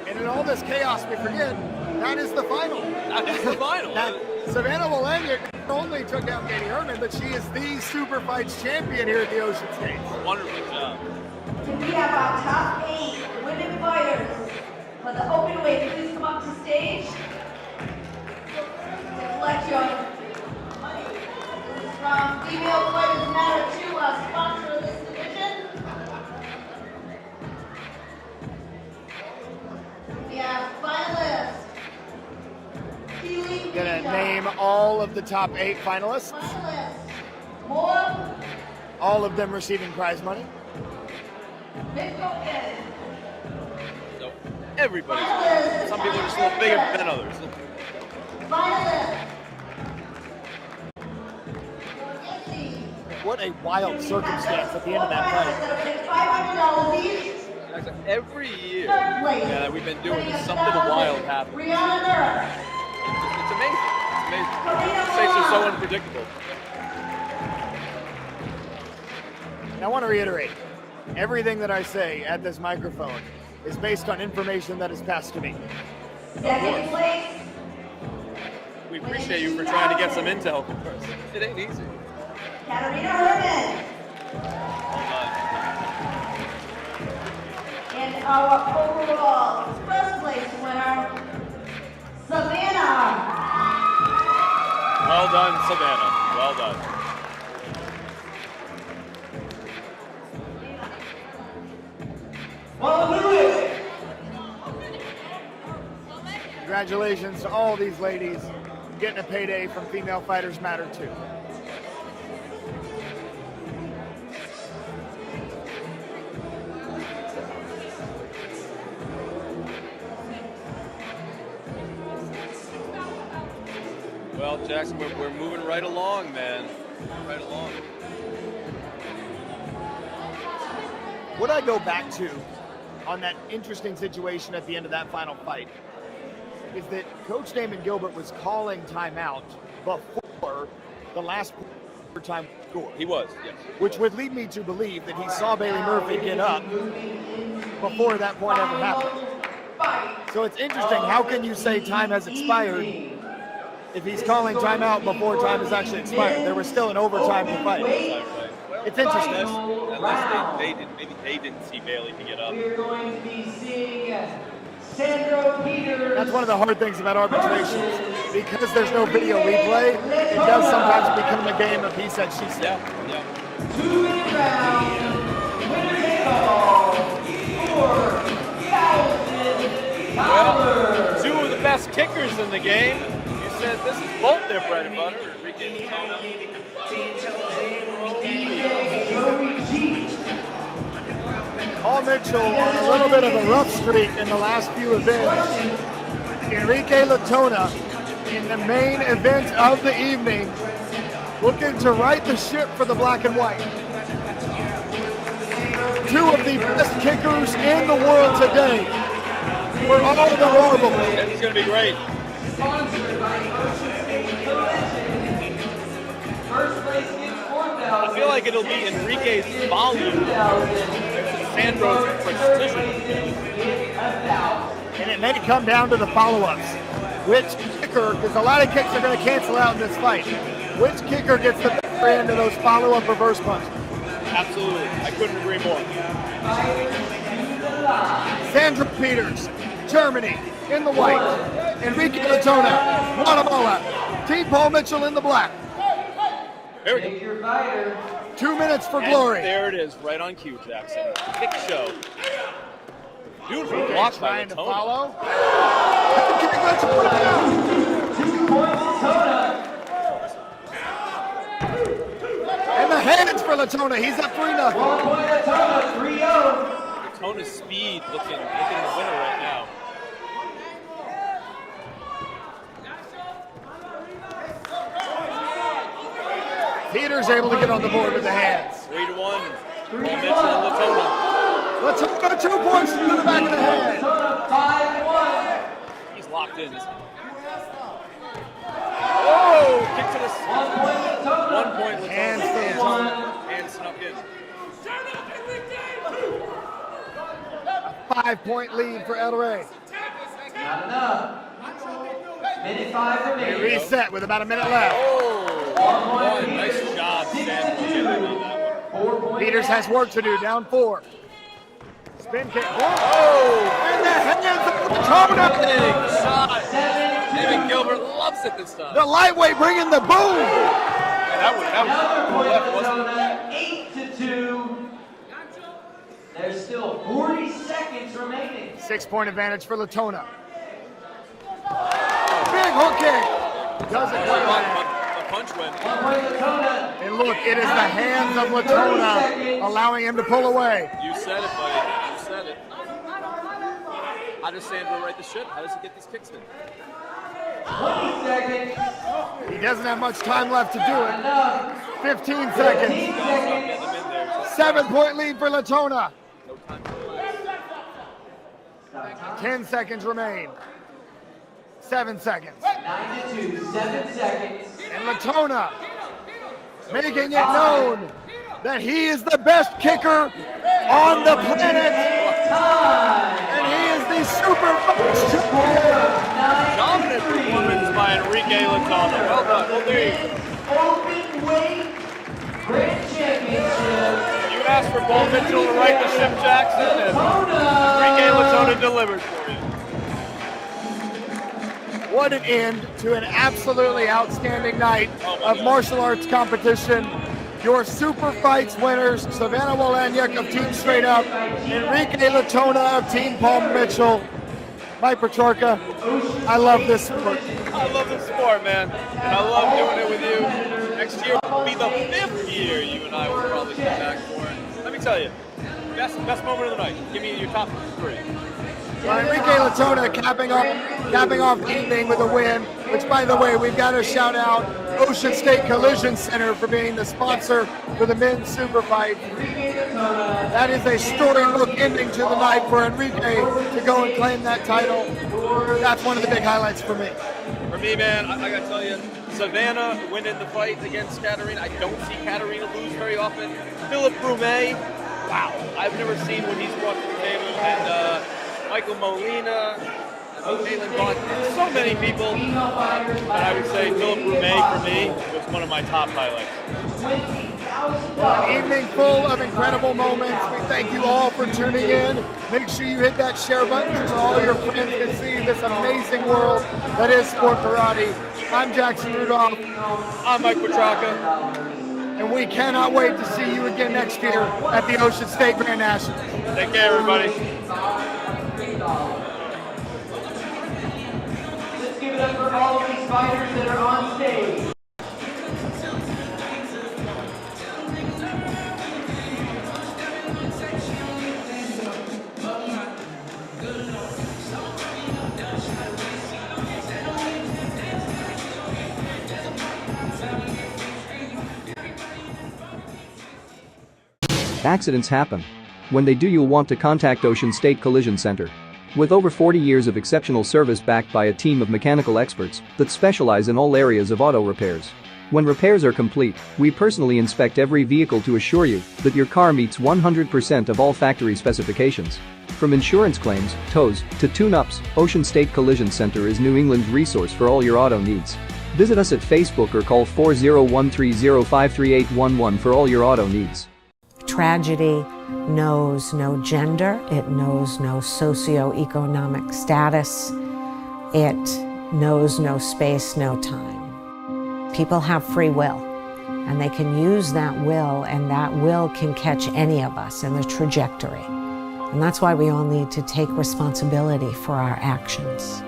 And in all this chaos, we forget, that is the final. That is the final. Savannah Wolaniuk not only took down Katie Herman, but she is the Super Fights champion here at the Ocean States. Wonderful job. We have our top 8 women fighters for the open weight. Please come up to stage to collect your money. This is from Female Fighters Matter 2, our sponsor of this division. We have finalists. Gonna name all of the top 8 finalists. More. All of them receiving prize money. So everybody's winning. Some people are just a little bigger than others. What a wild circumstance at the end of that $500 each. Every year that we've been doing this, something wild happens. It's amazing. It's amazing. States are so unpredictable. And I want to reiterate, everything that I say at this microphone is based on information that is passed to me. Second place. We appreciate you for trying to get some intel from us. It ain't easy. Katarina Herman. And our overall first place winner, Savannah. Well done, Savannah. Well done. Congratulations to all these ladies getting a payday from Female Fighters Matter 2. Well, Jackson, we're moving right along, man. Right along. What I go back to on that interesting situation at the end of that final fight is that Coach Damon Gilbert was calling timeout before the last time score. He was, yes. Which would lead me to believe that he saw Bailey Murphy get up before that point ever happened. So it's interesting, how can you say time has expired if he's calling timeout before time has actually expired? There was still an overtime to fight. It's interesting. Unless maybe they didn't see Bailey to get up. We're going to be seeing Sandro Peters. That's one of the hard things about arbitrations. Because there's no video replay, it does sometimes become a game of he said, she said. Yeah. 2-minute round. Winner take all. $4,000. Well, 2 of the best kickers in the game. You said this is both their bread and butter. Paul Mitchell on a little bit of a rough streak in the last few events. Enrique Latona in the main event of the evening looking to right the ship for the black and white. Two of the best kickers in the world today for all the marbles. This is going to be great. I feel like it'll be Enrique's volume versus Sandro's precision. And it may come down to the follow-ups. Which kicker, because a lot of kicks are going to cancel out in this fight, which kicker gets the better end of those follow-up reverse punches? Absolutely. I couldn't agree more. Sandra Peters, Germany, in the white. Enrique Latona, Guatemala. Team Paul Mitchell in the black. Here we go. 2 minutes for glory. And there it is, right on cue, Jackson. Kick show. Beautiful block by Trying to Latona. follow. 2 points, Latona. And the hands for Latona. He's up 3-0. 1 point, Latona, 3-0. Latona's speed looking the winner right now. Peters able to get on the board with the hands. 3-1. Paul Mitchell and Latona. Latona 2 points to the back of the head. Latona, 5-1. He's locked in. Oh, kick to the 1 point, Latona. 1 point, Latona. Hands for Latona. Hands snuck in. A 5-point lead for El Rey. Not enough. Minute 5 remaining. Reset with about a minute left. Oh, nice job, Sandro. On that one. 4 points. Peters has work to do, down 4. Spin kick. Oh! And the hands of Latona. Big shot. 7-2. David Gilbert loves it this time. The lightweight bringing the boom. That Another was point, left, wasn't it? Latona, 8-2. There's still 40 seconds remaining. 6-point advantage for Latona. Big hook kick. Doesn't quite land. The punch went. 1 point, Latona. And look, it is the hands of Latona allowing him to pull away. You said it, buddy. You said it. How does Sandro right the ship? How does he get these kicks in? 20 seconds. He doesn't have much time left to do it. Enough. 15 15 seconds. seconds. 7-point lead for Latona. No time. 10 seconds remain. 7 seconds. 9-2. 7 seconds. And Latona making it known that he is the best kicker on the planet. Time. And he is the Super Fox champion. Dominant performance by Enrique Latona. Well done. Well, there you go. Open weight grand championship. You asked for Paul Mitchell to right the ship, Jackson, and Enrique Latona delivered for you. What an end to an absolutely outstanding night of martial arts competition. Your Super Fights winners, Savannah Wolaniuk of Team Straight Up, Enrique Latona of Team Paul Mitchell. Mike Petrarca, I love this sport. I love this sport, man, and I love doing it with you. Next year will be the 5th year you and I will probably come back for it. Let me tell you, best moment of the night. Give me your top 3. Well, Enrique Latona capping off the evening with a win, which, by the way, we've got to shout out Ocean State Collision Center for being the sponsor for the men's super fight. That is a storybook ending to the night for Enrique to go and claim that title. That's one of the big highlights for me. For me, man, I gotta tell you, Savannah winning the fight against Katarina. I don't see Katarina lose very often. Philip Brumet, wow, I've never seen what he's brought to the table. And Michael Molina, Caitlin Bond, so many people. But I would say Philip Brumet for me was one of my top highlights. An evening full of incredible moments. We thank you all for tuning in. Make sure you hit that share button so all your friends can see this amazing world that is sport karate. I'm Jackson Rudolph. I'm Mike Petrarca. And we cannot wait to see you again next year at the Ocean State Grand Nationals. Take care, everybody. Let's give it up for all of these fighters that are on stage. Accidents happen. When they do, you'll want to contact Ocean State Collision Center. With over 40 years of exceptional service backed by a team of mechanical experts that specialize in all areas of auto repairs. When repairs are complete, we personally inspect every vehicle to assure you that your car meets 100% of all factory specifications. From insurance claims, tows, to tune-ups, Ocean State Collision Center is New England's resource for all your auto needs. Visit us at Facebook or call 40130533811 for all your auto needs. Tragedy knows no gender, it knows no socioeconomic status, it knows no space, no time. People have free will, and they can use that will, and that will can catch any of us in the trajectory. And that's why we all need to take responsibility for our actions.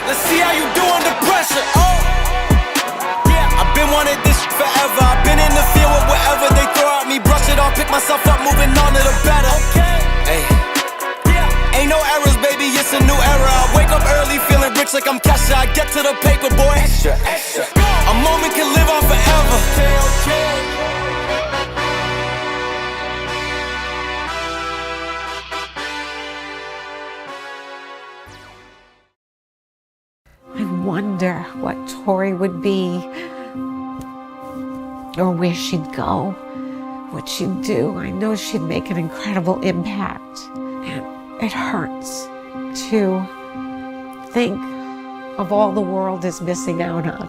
Let's see how you do under pressure. Oh, yeah, I've been wanting this forever. I've been in the field with whatever they throw at me. Brush it off, pick myself up, moving on to the better. Hey, yeah, ain't no errors, baby, it's a new era. I wake up early, feeling rich like I'm Kesha. I get to the paper, boy. Extra, extra. A moment can live on forever. I wonder what Tori would be, or where she'd go, what she'd do. I know she'd make an incredible impact, and it hurts to think of all the world is missing out on.